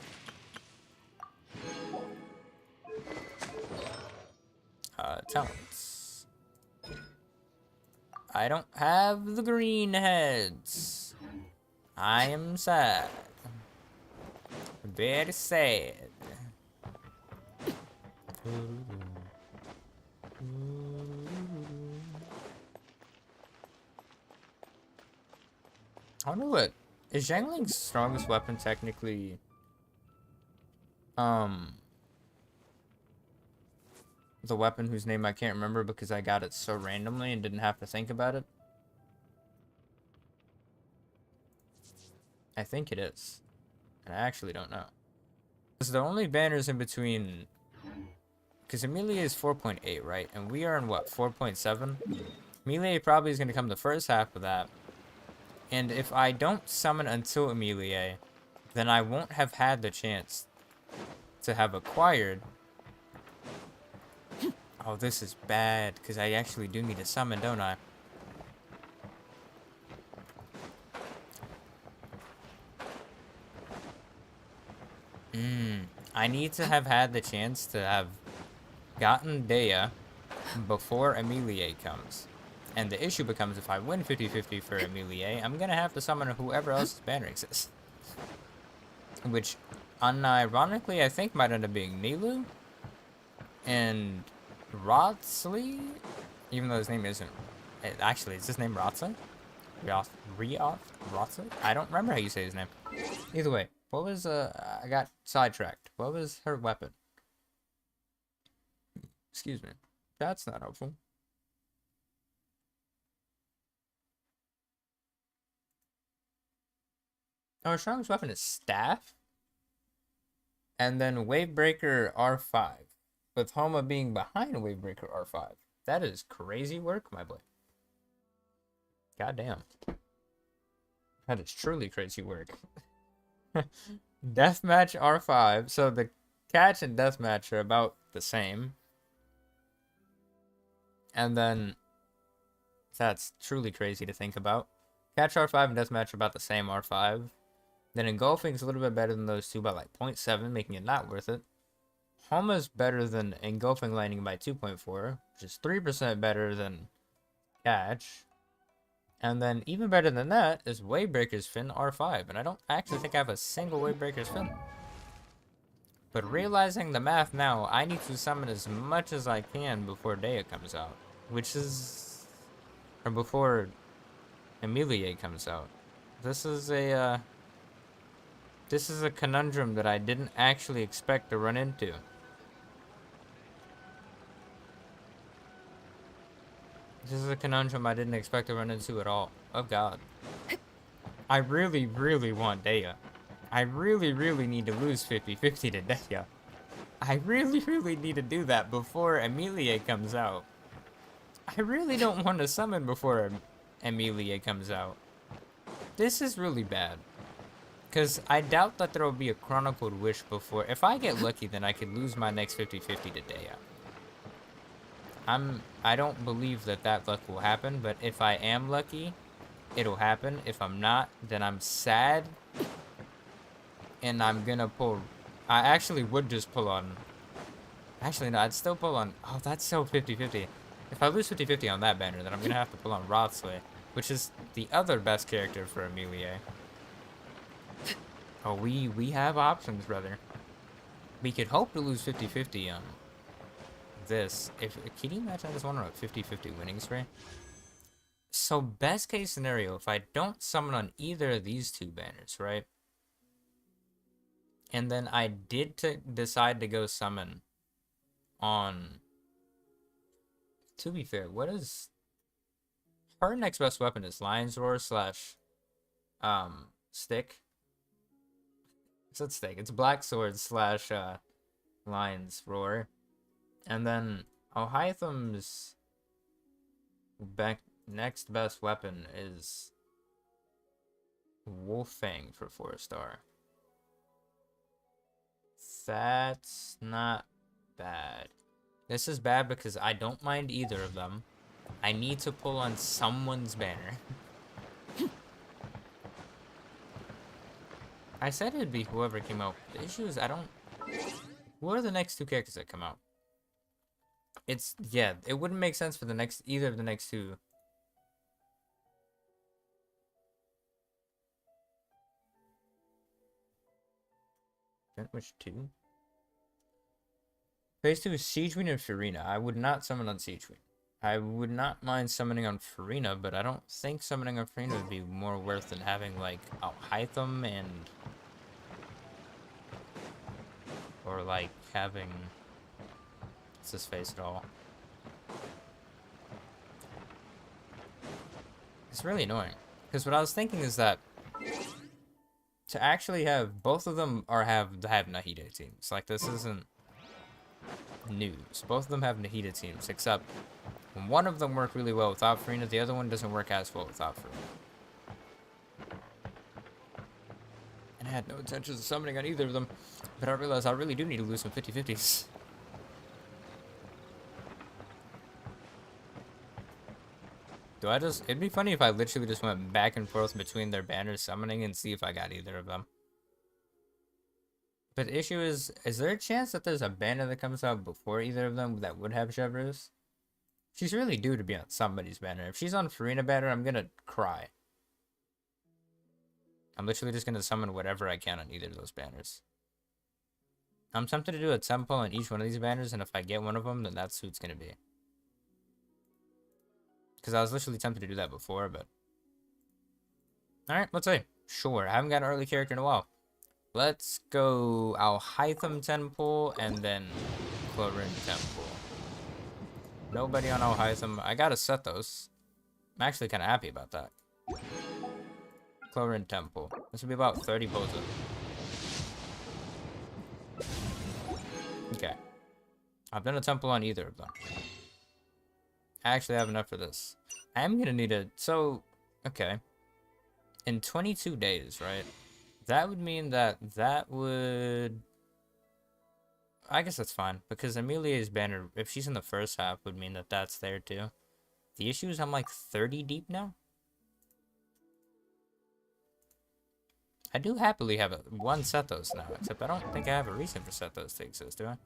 Talents. I don't have the green heads. I am sad. Very sad. I don't know what. Is Zhangling's strongest weapon technically the weapon whose name I can't remember because I got it so randomly and didn't have to think about it? I think it is. And I actually don't know. Because the only banners in between... Because Amelie is 4.8, right? And we are in what, 4.7? Amelie probably is going to come the first half of that. And if I don't summon until Amelie, then I won't have had the chance to have acquired... Oh, this is bad, because I actually do need to summon, don't I? I need to have had the chance to have gotten Dea before Amelie comes. And the issue becomes, if I win 50-50 for Amelie, I'm going to have to summon whoever else's banner exists. Which, unironically, I think might end up being Nilu. And Rotsley? Even though his name isn't... Actually, is his name Rotsa? Rotsa? I don't remember how you say his name. Either way, what was... I got sidetracked. What was her weapon? Excuse me. That's not helpful. Oh, her strongest weapon is Staff? And then Wavebreaker R5. With Homa being behind Wavebreaker R5. That is crazy work, my boy. Goddamn. That is truly crazy work. Deathmatch R5. So the catch and deathmatch are about the same. And then... That's truly crazy to think about. Catch R5 and deathmatch are about the same R5. Then engulfing is a little bit better than those two by like 0.7, making it not worth it. Homa is better than engulfing lightning by 2.4, which is 3% better than catch. And then even better than that is Wavebreaker's Fin R5, and I don't actually think I have a single Wavebreaker's Fin. But realizing the math now, I need to summon as much as I can before Dea comes out. Which is... Or before Emilie comes out. This is a conundrum that I didn't actually expect to run into. This is a conundrum I didn't expect to run into at all. Oh god. I really, really want Dea. I really, really need to lose 50-50 to Dea. I really, really need to do that before Emilie comes out. I really don't want to summon before Emilie comes out. This is really bad. Because I doubt that there will be a Chronicled Wish before. If I get lucky, then I could lose my next 50-50 to Dea. I don't believe that luck will happen, but if I am lucky, it'll happen. If I'm not, then I'm sad. And I'm gonna pull... I actually would just pull on... Actually, no, I'd still pull on... Oh, that's so 50-50. If I lose 50-50 on that banner, then I'm gonna have to pull on Rothsley, which is the other best character for Emilie. Oh, we have options, brother. We could hope to lose 50-50 on this. Can you imagine this one on a 50-50 winning spree? So best case scenario, if I don't summon on either of these two banners, right? And then I did decide to go summon on... To be fair, what is... Her next best weapon is Lion's Roar / stick. It's not stick. It's Black Sword / Lion's Roar. And then Alhaitham's next best weapon is Wolffang for 4-star. That's not bad. This is bad because I don't mind either of them. I need to pull on someone's banner. I said it'd be whoever came out. The issue is I don't... What are the next two characters that come out? It's... Yeah, it wouldn't make sense for either of the next two. Which two? Phase 2 is Siegeween and Furina. I would not summon on Siegeween. I would not mind summoning on Furina, but I don't think summoning on Furina would be more worth than having, like, Alhaitham and... Or, like, having... What's his face at all? It's really annoying. Because what I was thinking is that... To actually have... Both of them have Nahida teams. Like, this isn't... news. Both of them have Nahida teams, except one of them worked really well without Furina, the other one doesn't work as well without Furina. And I had no intentions of summoning on either of them, but I realized I really do need to lose some 50-50s. It'd be funny if I literally just went back and forth between their banners summoning and see if I got either of them. But the issue is there a chance that there's a banner that comes out before either of them that would have Chevreuse? She's really due to be on somebody's banner. If she's on Furina banner, I'm gonna cry. I'm literally just gonna summon whatever I can on either of those banners. I'm tempted to do a tempo on each one of these banners, and if I get one of them, then that's who it's gonna be. Because I was literally tempted to do that before, but... Alright, let's see. Sure, I haven't got an early character in a while. Let's go Alhaitham Temple and then Chlorine Temple. Nobody on Alhaitham. I gotta set those. I'm actually kind of happy about that. Chlorine Temple. This will be about 30 both of them. Okay. I've done a temple on either of them. I actually have enough for this. I am gonna need a... So, okay. In 22 days, right? That would mean that would... I guess that's fine, because Emilia's banner, if she's in the first half, would mean that that's there too. The issue is I'm like 30 deep now. I do happily have one Sethos now, except I don't think I have a reason for Sethos to exist, do I?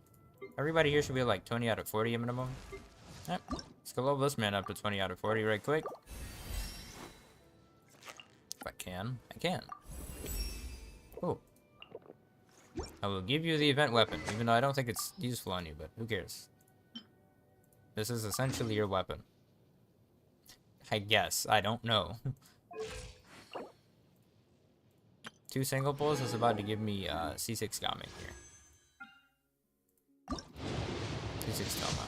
Everybody here should be like 20 out of 40 minimum. Alright, let's go level this man up to 20 out of 40 right quick. If I can, I can. Oh. I will give you the event weapon, even though I don't think it's useful on you, but who cares? This is essentially your weapon. I guess. I don't know. 2 single pulls is about to give me C6 Gami here. C6 Toma.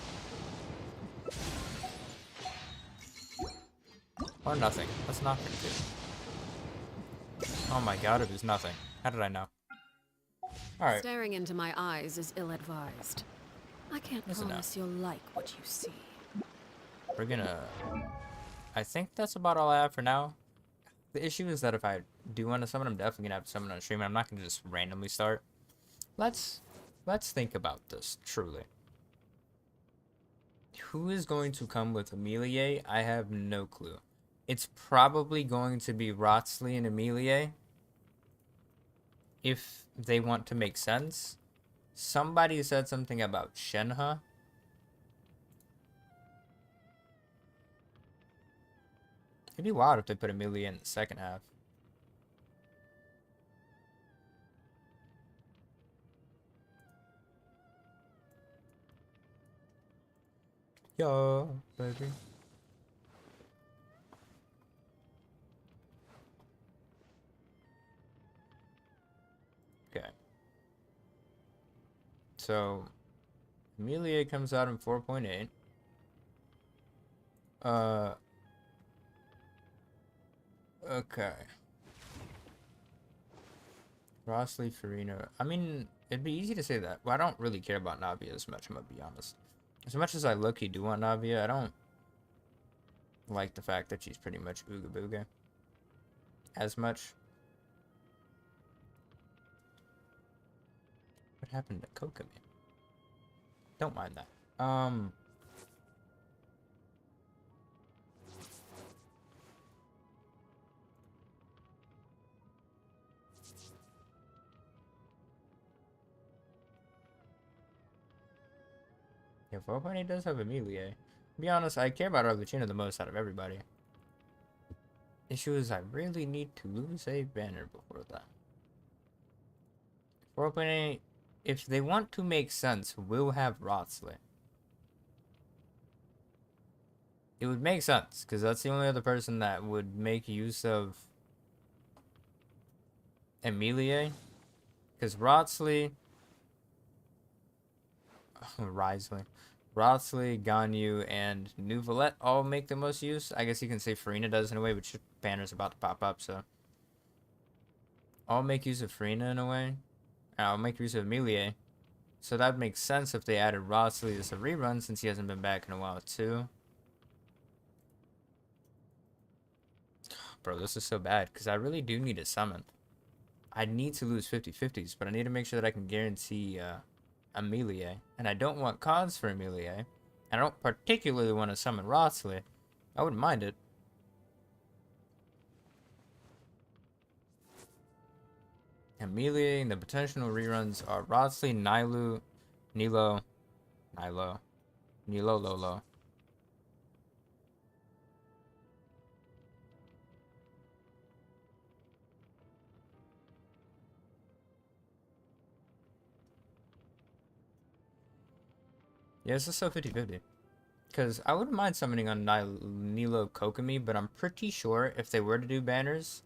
Or nothing. Let's knock him too. Oh my god, it was nothing. How did I know? Alright. Staring into my eyes is ill-advised. I can't promise you'll like what you see. We're gonna... I think that's about all I have for now. The issue is that if I do want to summon, I'm definitely gonna have to summon on stream. I'm not gonna just randomly start. Let's think about this, truly. Who is going to come with Amelie? I have no clue. It's probably going to be Wrotsley and Amelie. If they want to make sense. Somebody said something about Shenhe. It'd be wild if they put Amelie in the second half. Yo, baby. Okay. So, Amelie comes out in 4.8. Okay. Wrotsley, Farina. I mean, it'd be easy to say that. Well, I don't really care about Navia as much, I'm gonna be honest. As much as I low-key do want Navia, I don't like the fact that she's pretty much Ooga Booga as much. What happened to Kokomi? Don't mind that. Yeah, 4.8 does have Amelie. To be honest, I care about Arlecchino the most out of everybody. Issue is I really need to lose a banner before that. 4.8, if they want to make sense, will have Wrotsley. It would make sense, because that's the only other person that would make use of Amelie. Because Wrotsley... Wrotsley, Ganyu, and Nouvelette all make the most use. I guess you can say Farina does in a way, but banner's about to pop up, so... I'll make use of Farina in a way. I'll make use of Amelie. So that makes sense if they added Wrotsley as a rerun, since he hasn't been back in a while, too. Bro, this is so bad, because I really do need a summon. I need to lose 50-50s, but I need to make sure that I can guarantee Amelie. And I don't want cons for Amelie. And I don't particularly want to summon Wrotsley. I wouldn't mind it. Amelie and the potential reruns are Wrotsley, Nilo, Lolo. Yeah, this is so 50-50. Because I wouldn't mind summoning on Nilo Kokomi, but I'm pretty sure if they were to do banners,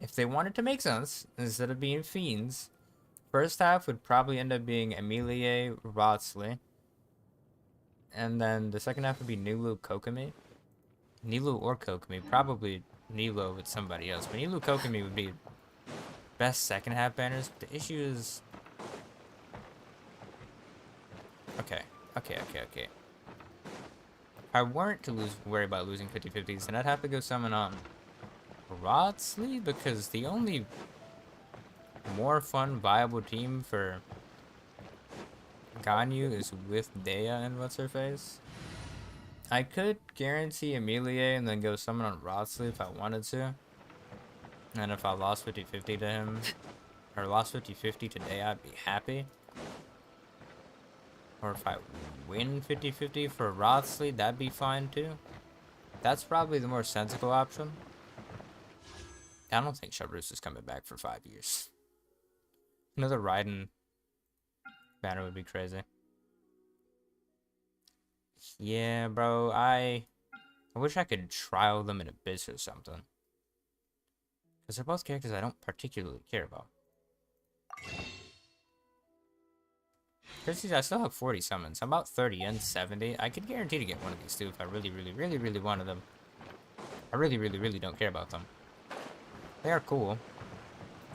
if they wanted to make sense, instead of being fiends, first half would probably end up being Amelie, Wrotsley. And then the second half would be Nilo Kokomi. Nilo or Kokomi. Probably Nilo with somebody else. But Nilo Kokomi would be best second half banners. But the issue is... Okay. If I weren't to worry about losing 50-50s, then I'd have to go summon on Wrotsley, because the only more fun, viable team for Ganyu is with Dea and what's-her-face. I could guarantee Amelie and then go summon on Wrotsley if I wanted to. And if I lost 50-50 to him, or lost 50-50 to Dea, I'd be happy. Or if I win 50-50 for Wrotsley, that'd be fine too. That's probably the more sensible option. I don't think Shabrus is coming back for 5 years. Another Raiden banner would be crazy. Yeah, bro, I wish I could trial them in Abyss or something. Because they're both characters I don't particularly care about. I still have 40 summons. I'm about 30 and 70. I could guarantee to get one of these too if I really wanted them. I really don't care about them. They are cool.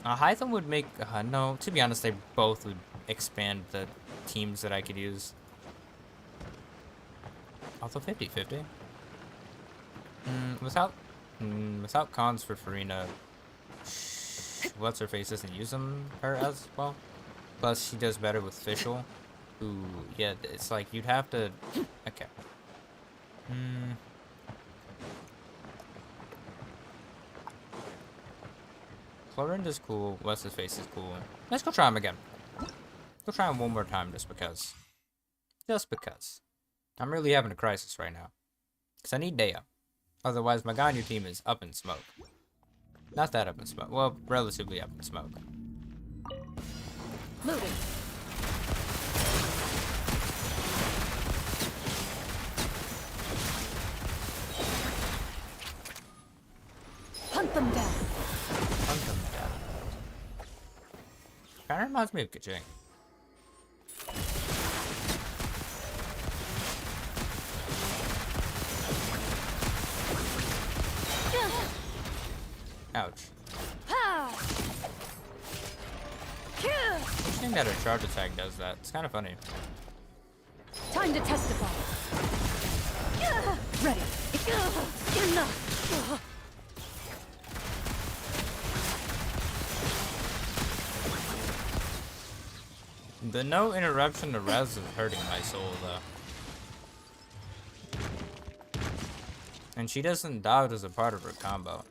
Hytham would make... no, to be honest, they both would expand the teams that I could use. Also 50-50. Without cons for Farina, what's-her-face doesn't use her as well. Plus, she does better with Fischl. Who, yeah, it's like you'd have to... Okay. Clorinda's cool. What's-his-face is cool. Let's go try him again. Go try him one more time just because. Just because. I'm really having a crisis right now. Because I need Dea. Otherwise, my Ganyu team is up in smoke. Not that up in smoke. Well, relatively up in smoke. Loading. Hunt them down. Hunt them down. Kinda reminds me of Kaching. Ouch. Interesting that her charge attack does that. It's kind of funny. Time to testify. Ready. The no interruption to res is hurting my soul though. And she doesn't dodge as a part of her combo.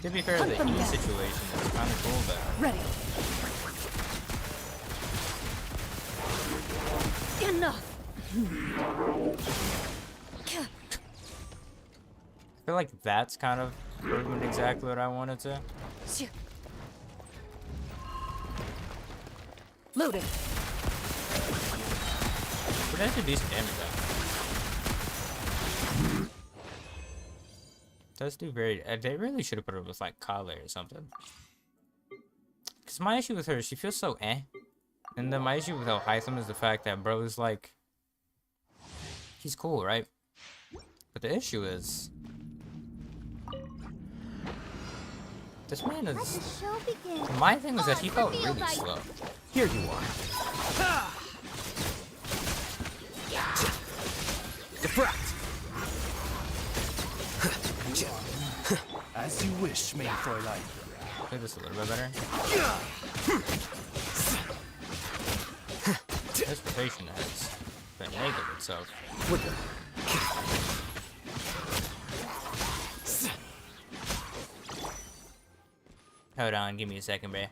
To be fair, the E situation is kind of cool, but... Ready. Enough. I feel like that's kind of proven exactly what I wanted to. Loading. But that's a decent damage though. Does do very... they really should have put her with like Kale or something. Because my issue with her is she feels so eh. And then my issue with Hytham is the fact that bro is like... he's cool, right? But the issue is... this man is... my thing was that he felt really slow. Here you are. Defract. As you wish, main Fräulein. Play this a little bit better. This rotation has been negative itself. Hold on, give me a second, bro.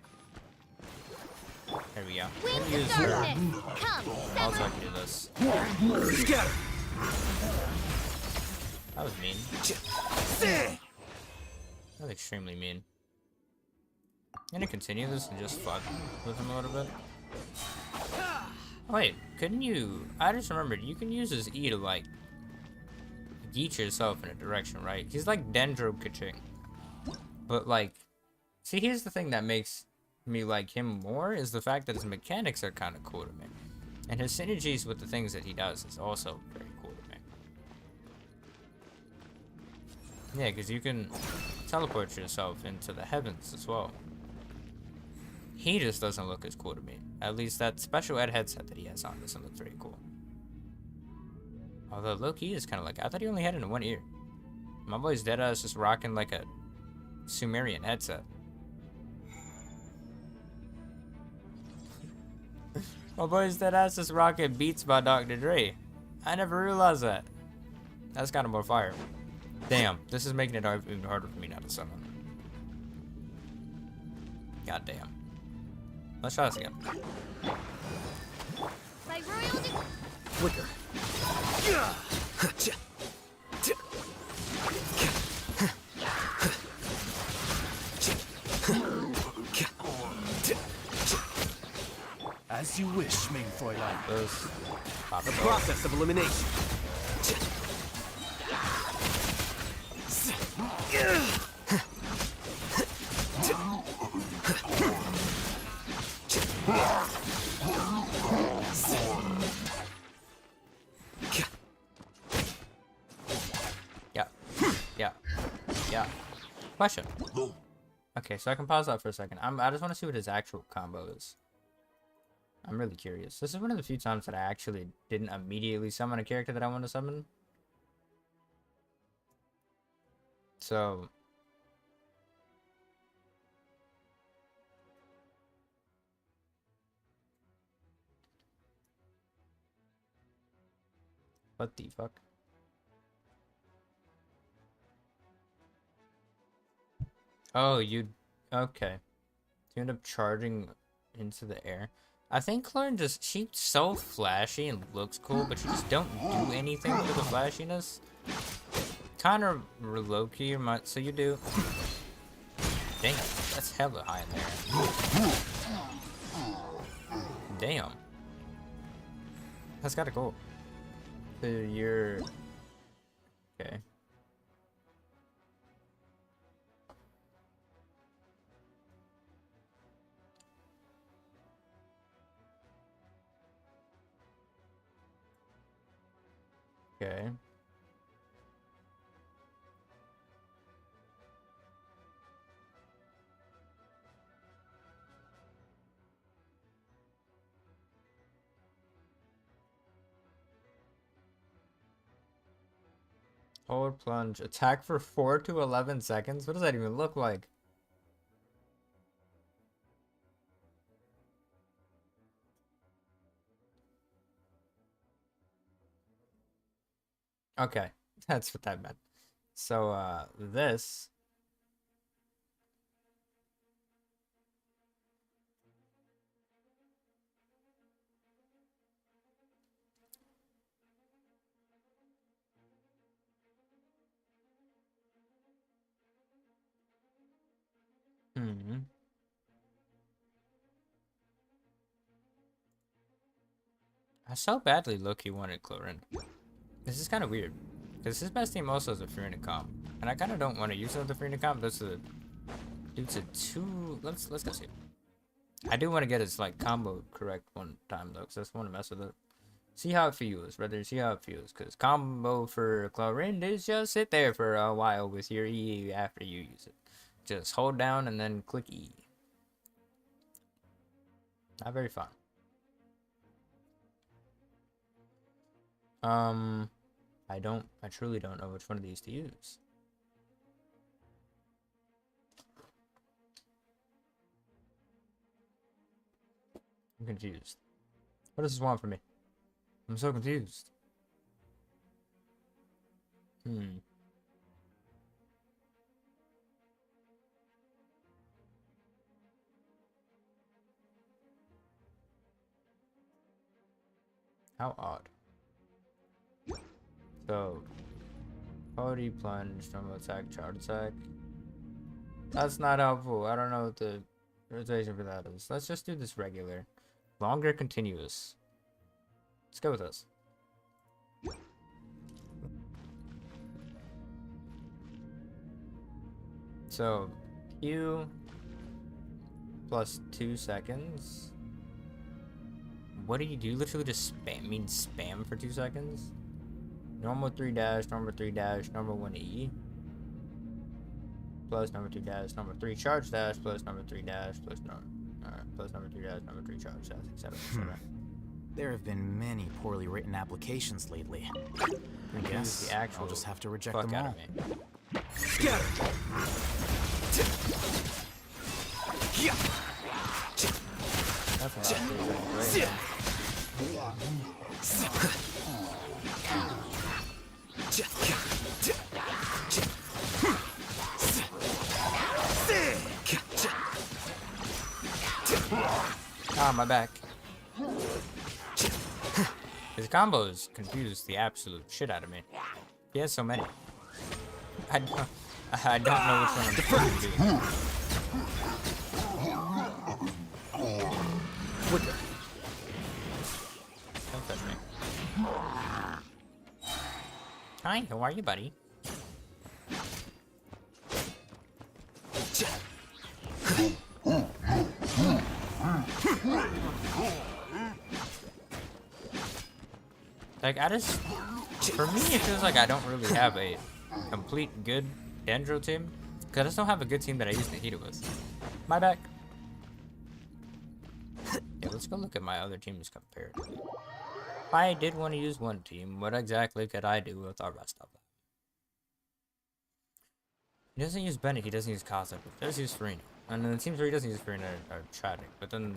There we go. I'm gonna use her. Also, I can do this. That was mean. That was extremely mean. I'm gonna continue this and just fuck with him a little bit. Oh, wait, couldn't you... I just remembered, you can use his E to, like, yeet yourself in a direction, right? He's like Dendro Kaching. But, like... see, here's the thing that makes me like him more, is the fact that his mechanics are kind of cool to me. And his synergies with the things that he does is also very cool to me. Yeah, because you can teleport yourself into the heavens as well. He just doesn't look as cool to me. At least that special ed headset that he has on doesn't look very cool. Although low-key is kind of like, I thought he only had it in one ear. My boy's deadass just rocking like a Sumerian headset. My boy's deadass is rocking Beats by Dr. Dre. I never realized that. That's kind of more fire. Damn, this is making it even harder for me now to summon. God damn. Let's try this again. Flicker. As you wish, main Fräulein. The process of elimination. Yeah. Question. Okay, so I can pause that for a second. I just want to see what his actual combo is. I'm really curious. This is one of the few times that I actually didn't immediately summon a character that I want to summon. So... what the fuck? Oh, you... okay. You end up charging into the air. I think Clorn just... she's so flashy and looks cool, but she just don't do anything for the flashiness. Kind of low-key, so you do... damn, that's hella high in there. Damn. That's kinda cool. So you're... okay. Okay. Forward plunge. Attack for 4 to 11 seconds? What does that even look like? Okay, that's what that meant. So, this... I so badly low-key wanted Clorin. This is kind of weird. Because his best team also has a Free comp. And I kind of don't want to use the Free comp. That's a... due to 2... Let's go see. I do want to get his, like, combo correct one time, though. Because I just want to mess with it. See how it feels, brother. See how it feels. Because combo for Clorin is just sit there for a while with your E after you use it. Just hold down and then click E. Not very fun. I truly don't know which one of these to use. I'm confused. What does this want from me? I'm so confused. How odd. So, Cody plunge, normal attack, charge attack. That's not helpful. I don't know what the rotation for that is. Let's just do this regular. Longer continuous. Let's go with this. So, Q plus 2 seconds. What do you do? Literally just spam for 2 seconds? Normal 3 dash, normal 3 dash, normal 1E. Plus number 2 dash, number 3 charge dash, plus number 3 dash, plus number 3 dash, number 3 charge dash, etc. There have been many poorly written applications lately. I guess I'll just have to reject them all. Scatter! That's what I'm doing right now. Ah, my back. His combos confuse the absolute shit out of me. He has so many. I don't know which one I'm supposed to do. Flicker. Hi, how are you, buddy? Like, for me, it feels like I don't really have a complete good Dendro team. Because I just don't have a good team that I used to hit it with. My back. Yeah, let's go look at my other teams compared. If I did want to use one team, what exactly could I do with our rest of them? He doesn't use Bennett, he doesn't use Kaza, but he does use Farina. And then the teams where he doesn't use Farina are tragic. But then,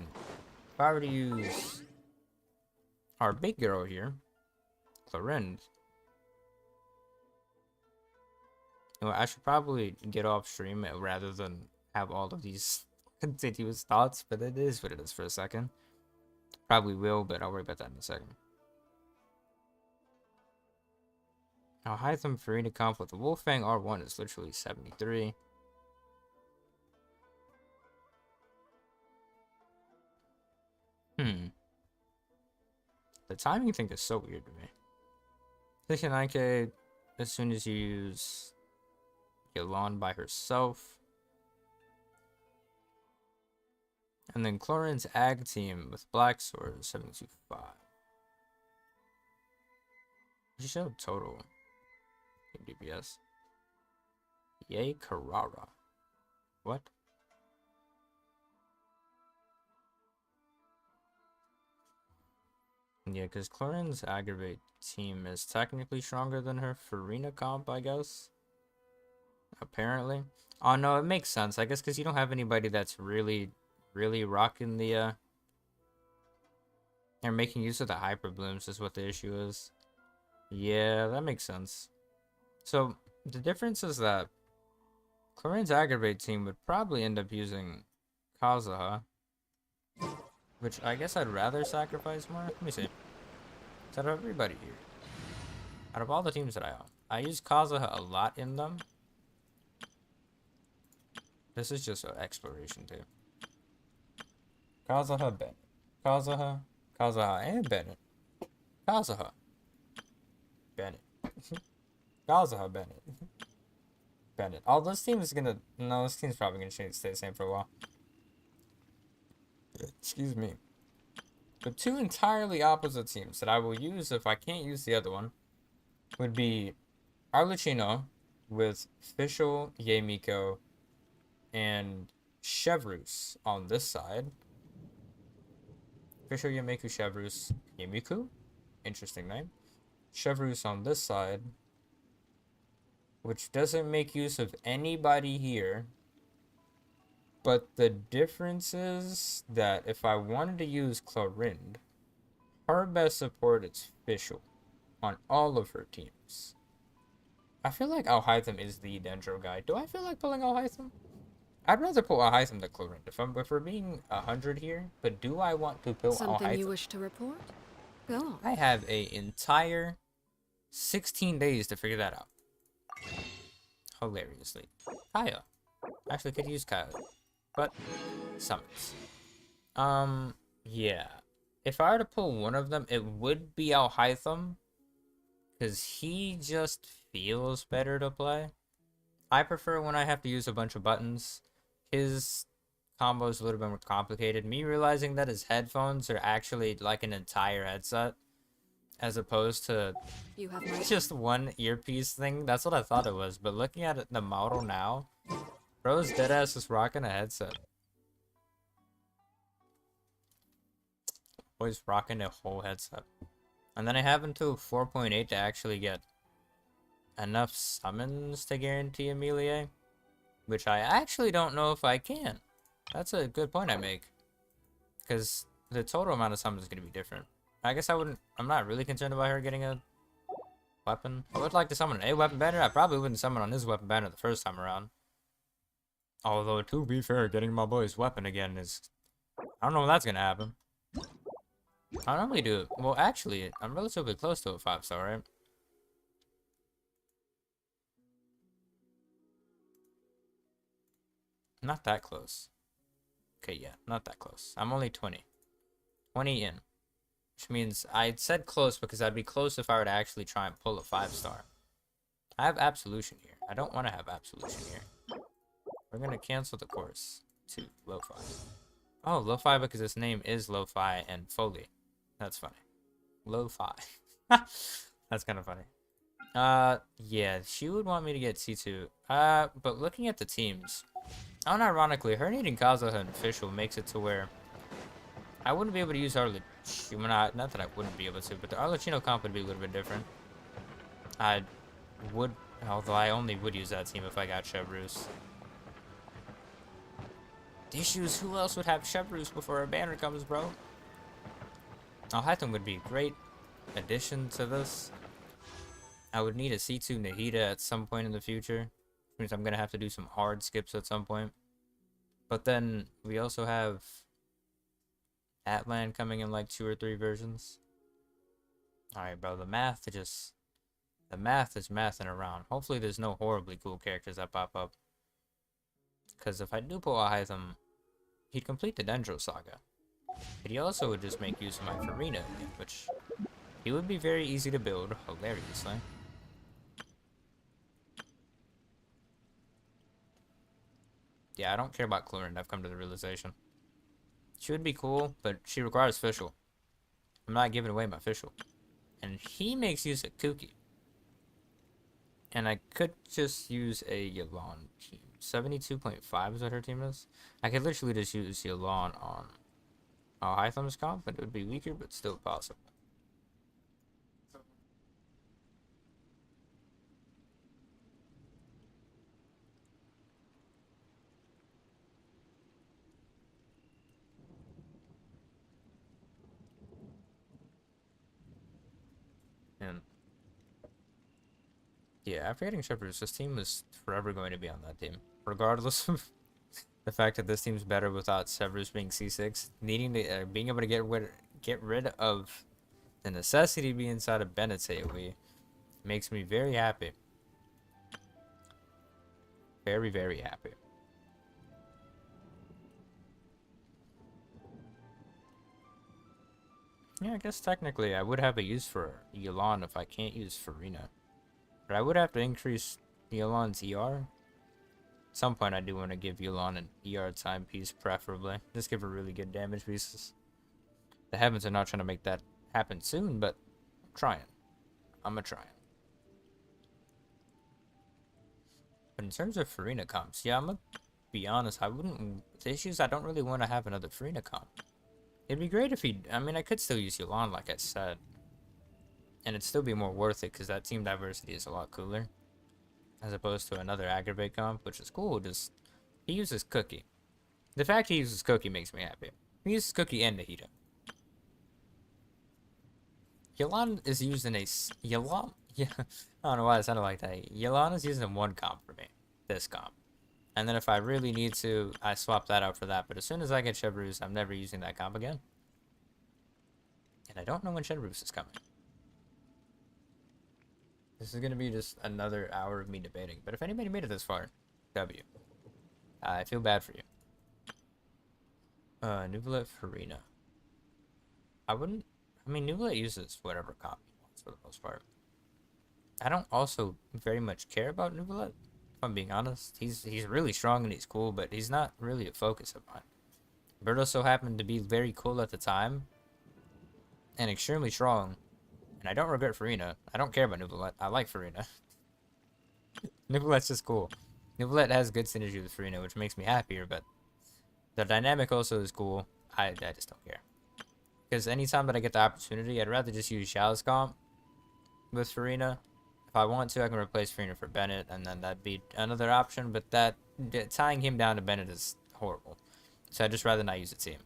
if I were to use our big girl here, Clorind, you know, I should probably get off stream rather than have all of these continuous thoughts, but it is what it is for a second. Probably will, but I'll worry about that in a second. Now, Hytham Farina comp with the Wolfang R1 is literally 73. The timing thing is so weird to me. 69k as soon as you use Yolande by herself. And then Chlorine's Ag team with Black Sword is 725. You show total DPS. Yay, Carrara. What? Yeah, because Chlorine's Aggravate team is technically stronger than her Farina comp, I guess. Apparently. Oh no, it makes sense. I guess because you don't have anybody that's really rocking the they're making use of the hyper blooms is what the issue is. Yeah, that makes sense. So the difference is that Chlorine's Aggravate team would probably end up using Kazuha, which I guess I'd rather sacrifice more. Let me see. Out of everybody here, out of all the teams that I own, I use Kazuha a lot in them. This is just an exploration too. Kazuha, Bennett. Kazuha, and Bennett. Kazuha, Bennett. Kazuha, Bennett. Bennett. Oh, this team is gonna... No, this team's probably gonna stay the same for a while. Excuse me. The two entirely opposite teams that I will use if I can't use the other one would be Arlecchino with Fischl, Yemiko, and Chevrus on this side. Fischl, Yemiku, Chevrus, Yemiku? Interesting name. Chevrus on this side, which doesn't make use of anybody here. But the difference is that if I wanted to use Clorind, her best support is Fischl on all of her teams. I feel like Alhaitham is the Dendro guy. Do I feel like pulling Alhaitham? I'd rather pull Alhaitham than Clorind if we're being 100 here. But do I want to pull Alhaitham? Something you wish to report? Go on. I have an entire 16 days to figure that out. Hilariously. Kaya. Actually, could use Kaya. But, summons. Yeah. If I were to pull one of them, it would be Alhaitham. Because he just feels better to play. I prefer when I have to use a bunch of buttons. His combo is a little bit more complicated. Me realizing that his headphones are actually like an entire headset. As opposed to just one earpiece thing. That's what I thought it was. But looking at the model now... Bro's deadass is rocking a headset. Boy's rocking a whole headset. And then I have until 4.8 to actually get enough summons to guarantee a melee. Which I actually don't know if I can. That's a good point I make. Because the total amount of summons is going to be different. I guess I'm not really concerned about her getting a weapon. I would like to summon an A weapon banner. I probably wouldn't summon on his weapon banner the first time around. Although, to be fair, getting my boy's weapon again is... I don't know when that's gonna happen. I normally do it. Well, actually, I'm relatively close to a 5-star, right? Not that close. Okay, yeah, not that close. I'm only 20. 20 in. Which means I said close because I'd be close if I were to actually try and pull a 5-star. I have Absolution here. I don't want to have Absolution here. We're going to cancel the course to Lo-Fi. Oh, Lo-Fi because its name is Lo-Fi and Foley. That's funny. Lo-Fi. That's kind of funny. Yeah, she would want me to get C2. But looking at the teams, unironically, her needing Kazuha and Official makes it to where I wouldn't be able to use not that I wouldn't be able to, but the Arlecchino comp would be a little bit different. I would, although I only would use that team if I got Chevrus. The issue is, who else would have Chevrus before a banner comes, bro? Alhaitham would be a great addition to this. I would need a C2 Nahida at some point in the future, which means I'm going to have to do some hard skips at some point. But then we also have Atlan coming in like 2 or 3 versions. Alright, bro, the math is mathing around. Hopefully there's no horribly cool characters that pop up. Because if I do pull Alhaitham, he'd complete the Dendro Saga. But he also would just make use of my Farina, which he would be very easy to build, hilariously. Yeah, I don't care about Chlorine, I've come to the realization. She would be cool, but she requires Fischl. I'm not giving away my Fischl. And he makes use of Kuki. And I could just use a Yelan team. 72.5 is what her team is. I could literally just use Yelan on Alhaitham's comp, but it would be weaker, but still possible. And yeah, after getting Shepherd's, this team is forever going to be on that team, regardless of the fact that this team's better without Severus being C6. Needing to being able to get rid of the necessity to be inside of Bennett's AoE makes me very happy. Very, very happy. Yeah, I guess technically I would have a use for Yelan if I can't use Farina. But I would have to increase Yelan's ER. At some point I do want to give Yelan an ER timepiece, preferably. Just give her really good damage pieces. The heavens are not trying to make that happen soon, but I'm trying. I'm trying. But in terms of Farina comps, yeah, I'm gonna be honest, the issue is I don't really want to have another Farina comp. It'd be great if I could still use Yelan, like I said. And it'd still be more worth it, because that team diversity is a lot cooler. As opposed to another Aggravate comp, which is cool, he uses Cookie. The fact he uses Cookie makes me happy. He uses Cookie and Nahida. Yelan is used in Yelan? Yeah, I don't know why it sounded like that. Yelan is used in one comp for me. This comp. And then if I really need to, I swap that out for that. But as soon as I get Chevrus, I'm never using that comp again. And I don't know when Chevrus is coming. This is going to be just another hour of me debating. But if anybody made it this far, W. I feel bad for you. Nuvolet Farina. Nuvolet uses whatever comp he wants for the most part. I don't also very much care about Nuvolet. If I'm being honest, he's really strong and he's cool, but he's not really a focus of mine. Birdo so happened to be very cool at the time, and extremely strong, and I don't regret Farina. I don't care about Nuvolet. I like Farina. Nuvolet's just cool. Nuvolet has good synergy with Farina, which makes me happier, but the dynamic also is cool. I just don't care. Because anytime that I get the opportunity, I'd rather just use Xiao's comp with Farina. If I want to, I can replace Farina for Bennett, and then that'd be another option, but tying him down to Bennett is horrible. So I'd just rather not use a team.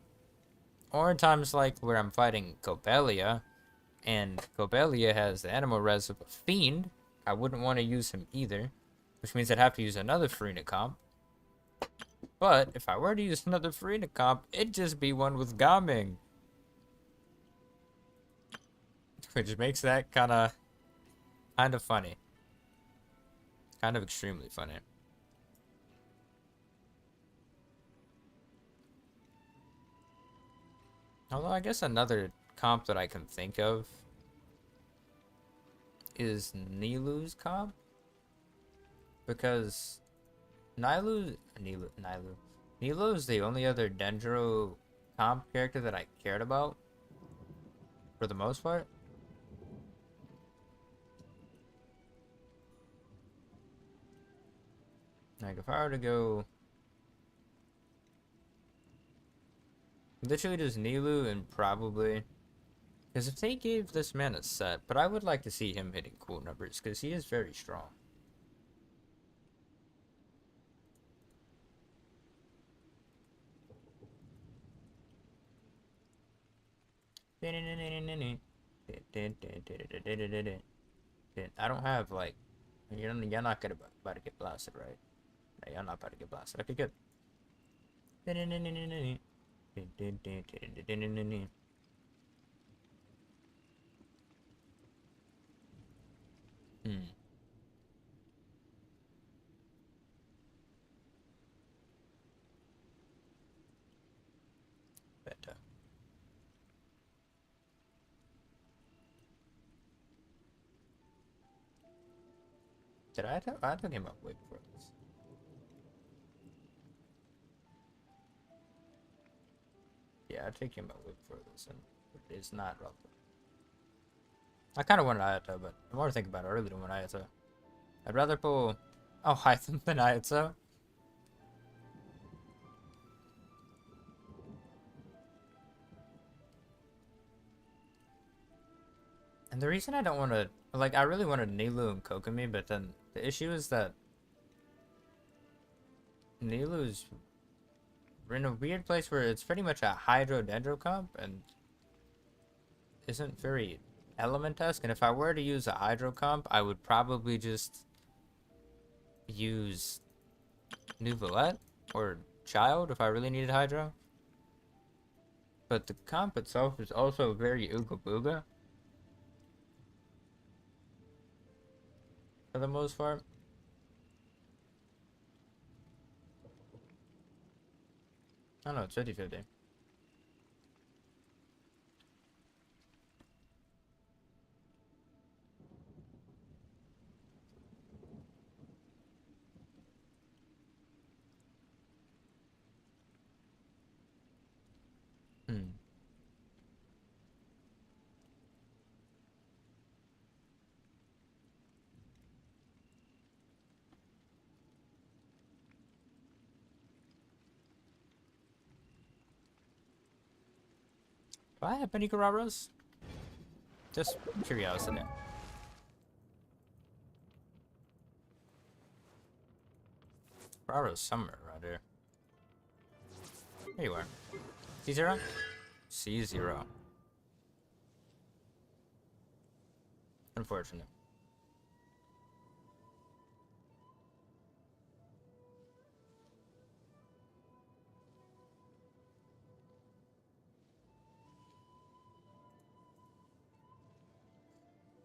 Or in times like where I'm fighting Cobelia, and Cobelia has the animal res of a Fiend, I wouldn't want to use him either, which means I'd have to use another Farina comp. But if I were to use another Farina comp, it'd just be one with Gaming. Which makes that kind of funny. Kind of extremely funny. Although I guess another comp that I can think of is Nilu's comp. because Nilo is the only other Dendro comp character that I cared about for the most part. Like if I were to go literally just Nilo and probably, because if they gave this man a set, but I would like to see him hitting cool numbers because he is very strong. I don't have like, you're not gonna about to get blasted, right? No, you're not about to get blasted. Okay, good. Better. Did I took him up way before this. Yeah, I took him up way before this, and it is not relevant. I kind of wanted Ayato, but the more I think about it, I really don't want Ayato. I'd rather pull Hytham than Ayato. And the reason I don't want to, like, I really wanted Nilo and Kokomi, but then the issue is that Nilu's in a weird place where it's pretty much a Hydro Dendro comp and isn't very Element-esque. And if I were to use a Hydro comp, I would probably just use Nuvolette or Child if I really needed Hydro. But the comp itself is also very Ooga Booga. For the most part. I don't know, it's 50-50. Do I have any Gararos? Just curiosity. Gararos somewhere around here. There you are. C0? C0. Unfortunate.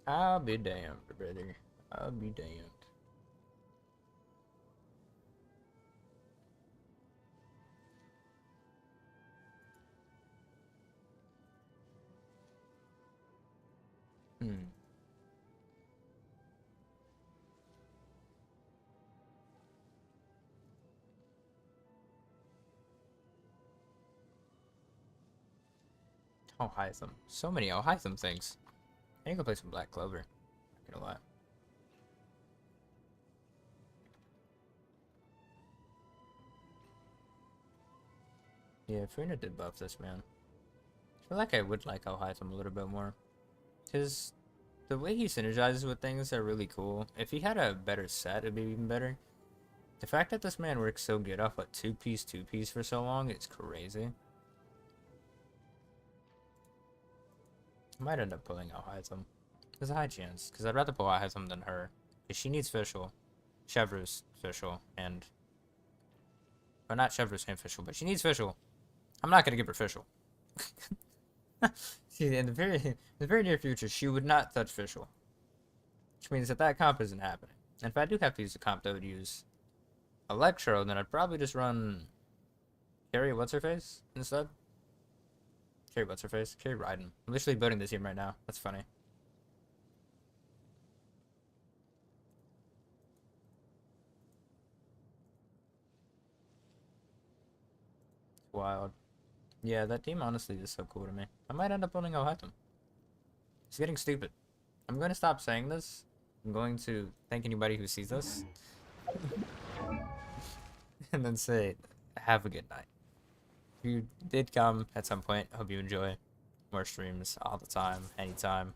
I'll be damned, brother. I'll be damned. Oh, Hytham. So many Hytham things. I need to go play some Black Clover. Not gonna lie. Yeah, Funa did buff this, man. I feel like I would like Hytham a little bit more. Because the way he synergizes with things are really cool. If he had a better set, it'd be even better. The fact that this man works so good off a two-piece for so long is crazy. I might end up pulling out Hytham. There's a high chance, because I'd rather pull out Hytham than her. Because she needs Fischl. Chevreuse Fischl, and... Well, not Chevreuse and Fischl, but she needs Fischl. I'm not going to give her Fischl. See, in the very near future, she would not touch Fischl. Which means that comp isn't happening. And if I do have to use a comp that would use Electro, then I'd probably just run... Carrie What's-Her-Face instead. Carrie What's-Her-Face? Carrie Raiden. I'm literally building this team right now. That's funny. Wild. Yeah, that team honestly is so cool to me. I might end up owning a item. It's getting stupid. I'm going to stop saying this. I'm going to thank anybody who sees this. And then say, have a good night. If you did come at some point, hope you enjoy more streams all the time, anytime.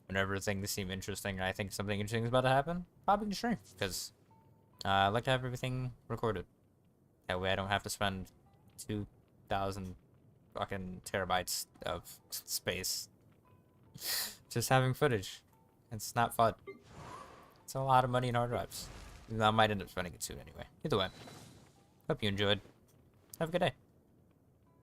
Whenever things seem interesting and I think something interesting is about to happen, probably can stream. Because I like to have everything recorded. That way I don't have to spend 2,000 fucking terabytes of space just having footage. It's not fun. It's a lot of money in hard drives. I might end up spending it too anyway. Either way, hope you enjoyed. Have a good day.